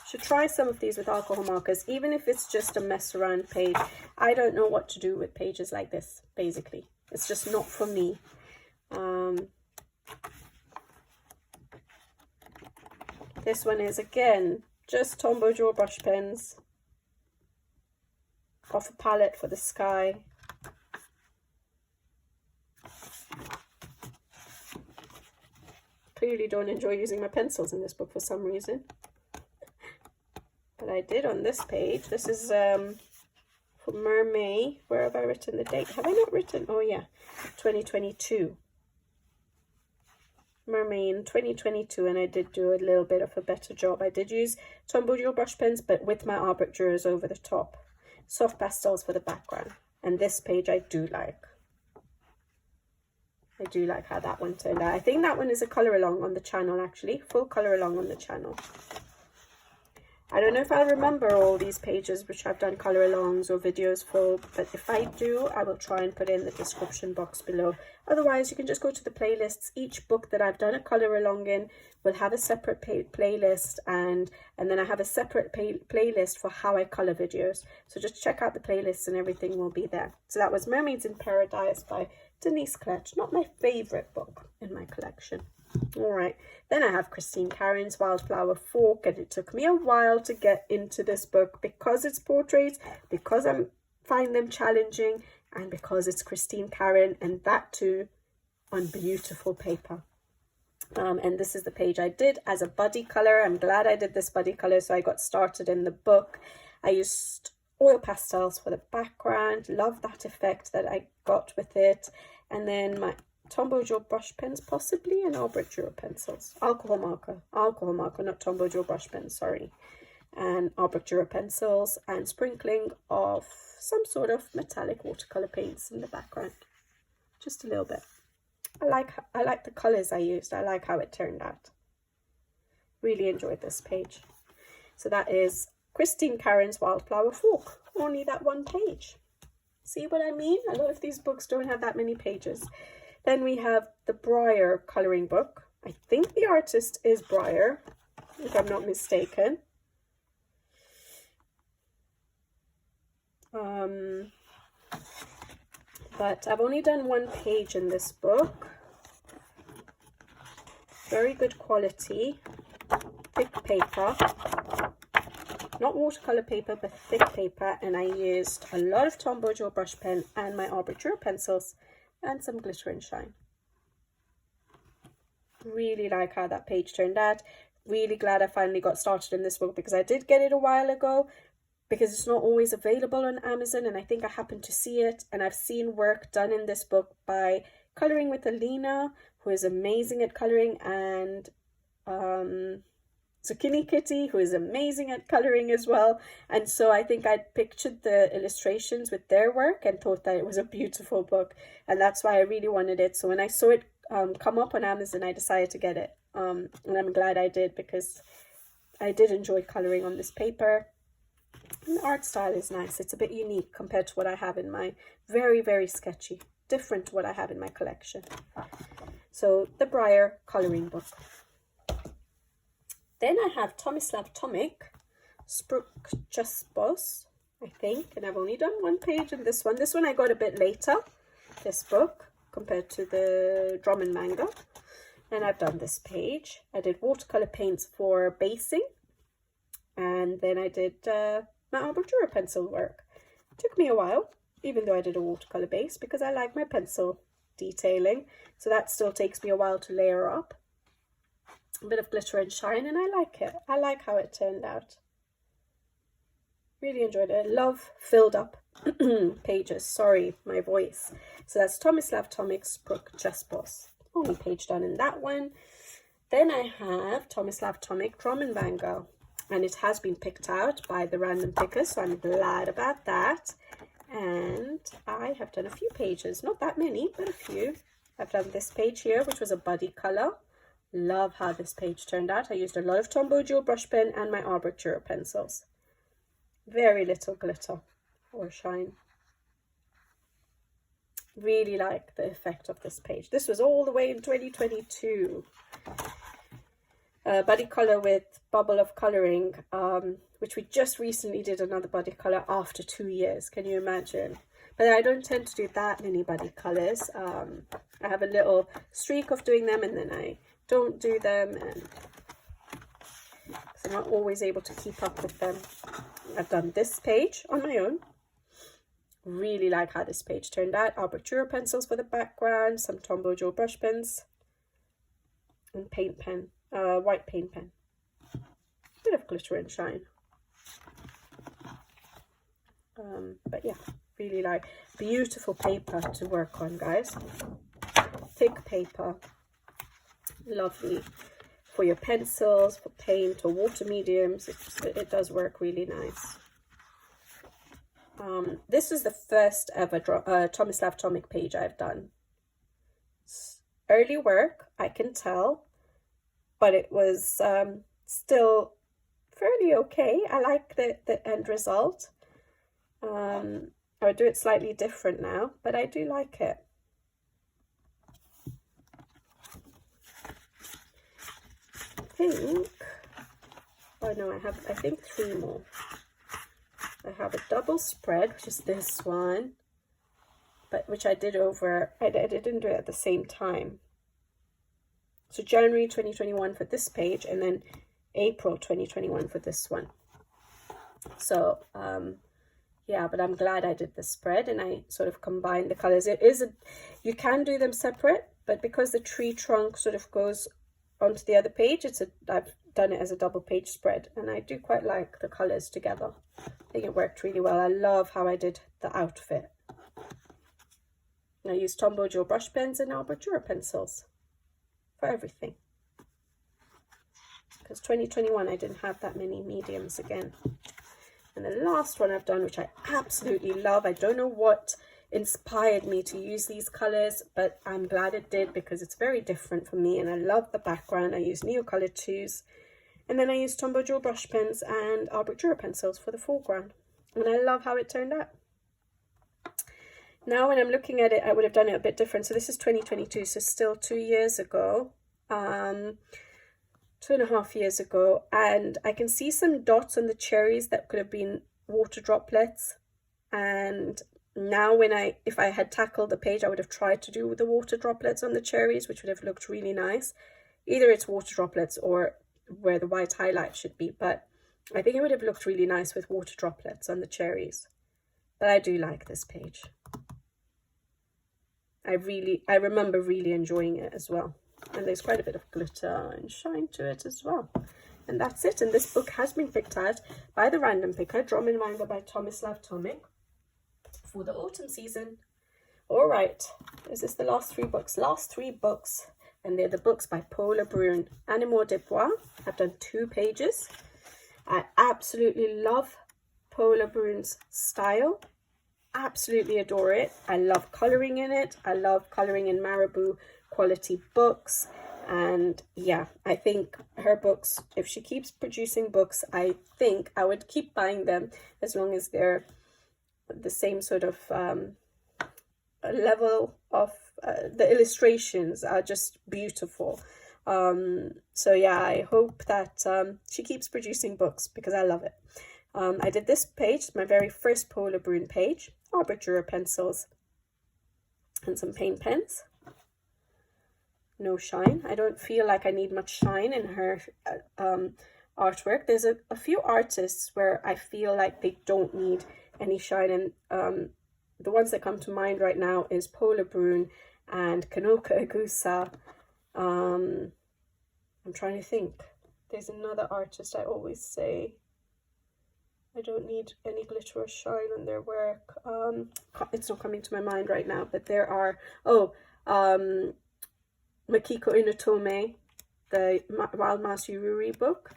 A: Should try some of these with alcohol markers, even if it's just a mess around page. I don't know what to do with pages like this, basically. It's just not for me. This one is, again, just Tombow Joe brush pens. Off a palette for the sky. Clearly don't enjoy using my pencils in this book for some reason. But I did on this page. This is for Mermaid. Where have I written the date? Have I not written? Oh yeah, 2022. Mermaid in 2022, and I did do a little bit of a better job. I did use Tombow Dual brush pens, but with my arbitrators over the top. Soft pastels for the background. And this page I do like. I do like how that one turned out. I think that one is a colour along on the channel, actually. Full colour along on the channel. I don't know if I'll remember all these pages which I've done colour alongs or videos for, but if I do, I will try and put it in the description box below. Otherwise, you can just go to the playlists. Each book that I've done a colour along in will have a separate playlist, and then I have a separate playlist for how I colour videos. So just check out the playlists and everything will be there. So that was Mermaids in Paradise by Denise Klett. Not my favourite book in my collection. Alright, then I have Christine Karron's Wildflower Fork, and it took me a while to get into this book because it's portraits, because I find them challenging, and because it's Christine Karron, and that too on beautiful paper. And this is the page I did as a buddy colour. I'm glad I did this buddy colour so I got started in the book. I used oil pastels for the background. Love that effect that I got with it. And then my Tombow Dual brush pens, possibly, and arbitrators pencils. Alcohol marker, not Tombow Dual brush pens, sorry. And arbitrators pencils, and sprinkling of some sort of metallic watercolor paints in the background. Just a little bit. I like the colors I used. I like how it turned out. Really enjoyed this page. So that is Christine Karron's Wildflower Fork. Only that one page. See what I mean? A lot of these books don't have that many pages. Then we have the Brier colouring book. I think the artist is Brier, if I'm not mistaken. But I've only done one page in this book. Very good quality, thick paper. Not watercolour paper, but thick paper. And I used a lot of Tombow Dual brush pen and my arbitrators pencils. And some glitter and shine. Really like how that page turned out. Really glad I finally got started in this book, because I did get it a while ago, because it's not always available on Amazon, and I think I happened to see it, and I've seen work done in this book by Colouring with Alina, who is amazing at colouring, and Zucchini Kitty, who is amazing at colouring as well. And so I think I pictured the illustrations with their work and thought that it was a beautiful book, and that's why I really wanted it. So when I saw it come up on Amazon, I decided to get it, and I'm glad I did, because I did enjoy colouring on this paper. And the art style is nice. It's a bit unique compared to what I have in my very, very sketchy, different to what I have in my collection. So the Brier colouring book. Then I have Tomislav Tomic, Spruk Chespos, I think, and I've only done one page in this one. This one I got a bit later, this book, compared to the drum and manga. And I've done this page. I did watercolor paints for basing, and then I did my arbitrators pencil work. It took me a while, even though I did a watercolor base, because I like my pencil detailing, so that still takes me a while to layer up. A bit of glitter and shine, and I like it. I like how it turned out. Really enjoyed it. I love filled up pages. Sorry, my voice. So that's Tomislav Tomic's Spruk Chespos. Only page done in that one. Then I have Tomislav Tomic Drum and Manga, and it has been picked out by the random picker, so I'm glad about that. And I have done a few pages, not that many, but a few. I've done this page here, which was a buddy colour. Love how this page turned out. I used a lot of Tombow Dual brush pen and my arbitrators pencils. Very little glitter or shine. Really like the effect of this page. This was all the way in 2022. Buddy colour with Bubble of Colouring, which we just recently did another buddy colour after 2 years. Can you imagine? But I don't tend to do that many buddy colours. I have a little streak of doing them, and then I don't do them, and I'm not always able to keep up with them. I've done this page on my own. Really like how this page turned out. Arbitrators pencils for the background, some Tombow Dual brush pens, and paint pen, white paint pen. Bit of glitter and shine. But yeah, really like beautiful paper to work on, guys. Thick paper. lovely for your pencils, for paint or water mediums. It does work really nice. This was the first ever Tomislav Tomic page I've done. It's early work, I can tell, but it was still fairly okay. I like the end result. I would do it slightly different now, but I do like it. Oh no, I think 3 more. I have a double spread, which is this one, but which I did over, I didn't do it at the same time. So January 2021 for this page, and then April 2021 for this one. So yeah, but I'm glad I did the spread and I sort of combined the colors. You can do them separate, but because the tree trunk sort of goes onto the other page, I've done it as a double page spread, and I do quite like the colors together. I think it worked really well. I love how I did the outfit. I used Tombow Joe brush pens and Albert Dürer pencils for everything, because 2021 I didn't have that many mediums again. And the last one I've done, which I absolutely love, I don't know what inspired me to use these colors, but I'm glad it did, because it's very different for me and I love the background. I use Neocolor 2s, and then I used Tombow Joe brush pens and Albert Dürer pencils for the foreground, and I love how it turned out. Now when I'm looking at it, I would have done it a bit different. So this is 2022, so still 2 years ago, 2.5 years ago, and I can see some dots on the cherries that could have been water droplets. And now if I had tackled the page, I would have tried to do the water droplets on the cherries, which would have looked really nice. Either it's water droplets or where the white highlight should be, but I think it would have looked really nice with water droplets on the cherries. But I do like this page. I remember really enjoying it as well. And there's quite a bit of glitter and shine to it as well. And that's it. And this book has been picked out by the random picker, Drawn in Manga by Tomislav Tomic, for the autumn season. All right, this is the last 3 books. Last 3 books, and they're the books by Paula Brun. Animaux de Bois. I've done 2 pages. I absolutely love Paula Brun's style. Absolutely adore it. I love colouring in it. I love colouring in Marabou quality books, and yeah, I think her books, if she keeps producing books, I think I would keep buying them, as long as they're the same sort of level of the illustrations are just beautiful. So yeah, I hope that she keeps producing books, because I love it. I did this page, my very first Paula Brun page, Albert Dürer pencils and some paint pens. No shine. I don't feel like I need much shine in her artwork. There's a few artists where I feel like they don't need any shine, and the ones that come to mind right now is Paula Brun and Kanoka Agusa. I'm trying to think. There's another artist I always say I don't need any glitter or shine on their work. It's not coming to my mind right now, but there are, Makiko Inotome, the Wild Mouse Yururi book.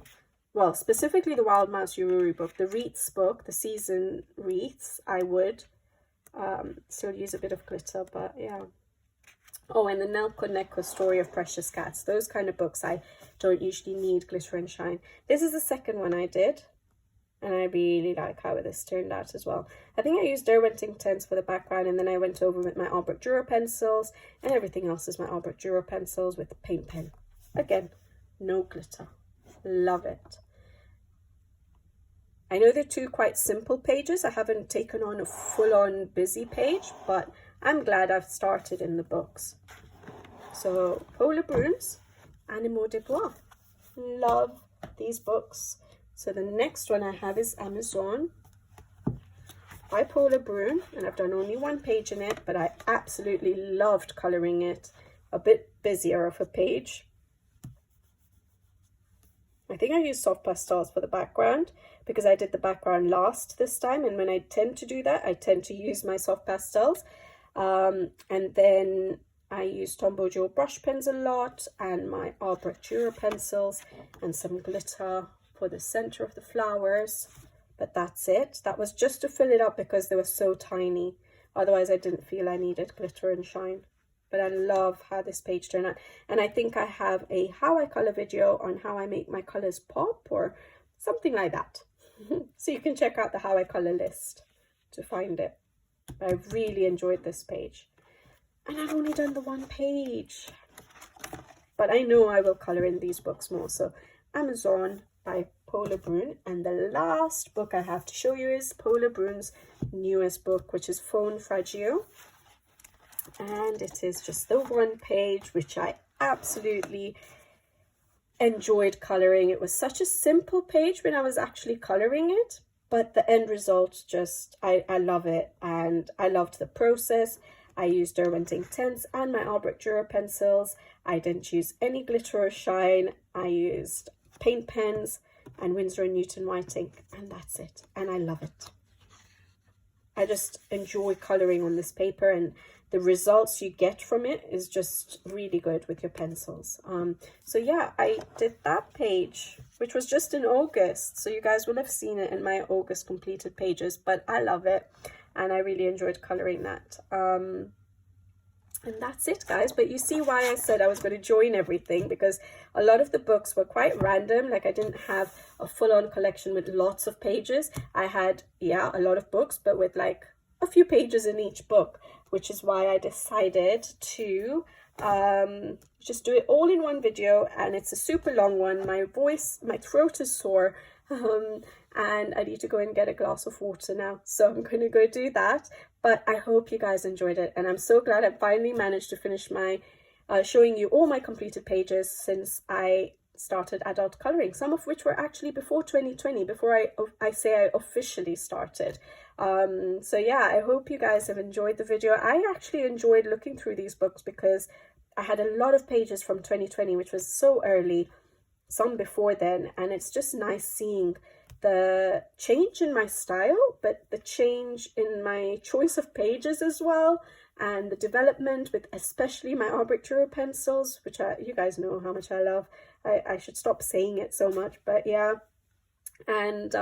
A: Well, specifically the Wild Mouse Yururi book. The wreaths book, the season wreaths, I would still use a bit of glitter, but yeah. Oh, and the Nelko Neko Story of Precious Cats. Those kind of books, I don't usually need glitter and shine. This is the second one I did, and I really like how this turned out as well. I think I used Derwent's Tents for the background, and then I went over with my Albert Dürer pencils, and everything else is my Albert Dürer pencils with the paint pen. Again, no glitter. Love it. I know they're 2 quite simple pages. I haven't taken on a full-on busy page, but I'm glad I've started in the books. So, Paula Brun's Animaux de Bois. Love these books. So the next one I have is Amazon by Paula Brun, and I've done only 1 page in it, but I absolutely loved colouring it. A bit busier of a page. I think I used soft pastels for the background, because I did the background last this time, and when I tend to do that, I tend to use my soft pastels. And then I use Tombow Joe brush pens a lot, and my Albrecht Dürer pencils, and some glitter for the center of the flowers. But that's it. That was just to fill it up because they were so tiny. Otherwise, I didn't feel I needed glitter and shine. But I love how this page turned out. And I think I have a how I color video on how I make my colors pop or something like that. So you can check out the how I color list to find it. But I really enjoyed this page. And I've only done the one page. But I know I will color in these books more. So Amazon by Paula Brun, and the last book I have to show you is Paula Brun's newest book, which is Faune Fragile, and it is just the one page which I absolutely enjoyed coloring. It was such a simple page when I was actually coloring it, but the end result just, I love it, and I loved the process. I used Derwent Ink 10s and my Albrecht Dürer pencils. I didn't use any glitter or shine. I used paint pens and Winsor & Newton white ink, and that's it, and I love it. I just enjoy coloring on this paper, and the results you get from it is just really good with your pencils. So yeah, I did that page, which was just in August, so you guys will have seen it in my August completed pages, but I love it and I really enjoyed coloring that. And that's it, guys. But you see why I said I was going to join everything, because a lot of the books were quite random. Like, I didn't have a full-on collection with lots of pages. I had, yeah, a lot of books, but with like a few pages in each book, which is why I decided to just do it all in one video. And it's a super long one. My throat is sore. And I need to go and get a glass of water now, so I'm going to go do that. But I hope you guys enjoyed it, and I'm so glad I finally managed to finish my showing you all my completed pages since I started adult coloring, some of which were actually before 2020, before I say I officially started. So yeah, I hope you guys have enjoyed the video. I actually enjoyed looking through these books because I had a lot of pages from 2020, which was so early, some before then, and it's just nice seeing the change in my style, but the change in my choice of pages as well, and the development with especially my Albrecht Dürer pencils, which you guys know how much I love. I should stop saying it so much, but yeah. And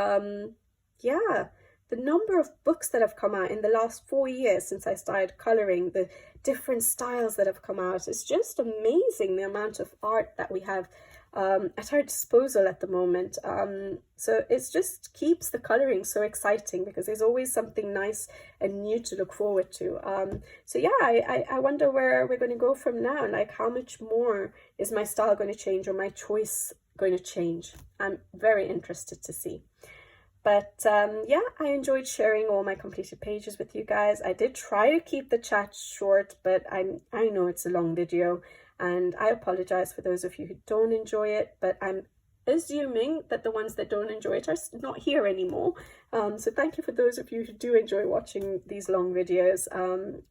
A: yeah, the number of books that have come out in the last 4 years since I started coloring, the different styles that have come out, it's just amazing, the amount of art that we have at our disposal at the moment. So it just keeps the coloring so exciting, because there's always something nice and new to look forward to. So yeah, I wonder where we're going to go from now. Like, how much more is my style going to change, or my choice going to change? I'm very interested to see. But yeah, I enjoyed sharing all my completed pages with you guys. I did try to keep the chat short, but I know it's a long video, and I apologize for those of you who don't enjoy it, but I'm assuming that the ones that don't enjoy it are not here anymore. So thank you for those of you who do enjoy watching these long videos.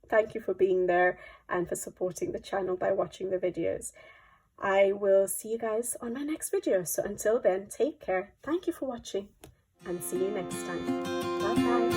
A: Thank you for being there and for supporting the channel by watching the videos. I will see you guys on my next video. So until then, take care. Thank you for watching, and see you next time. Bye bye.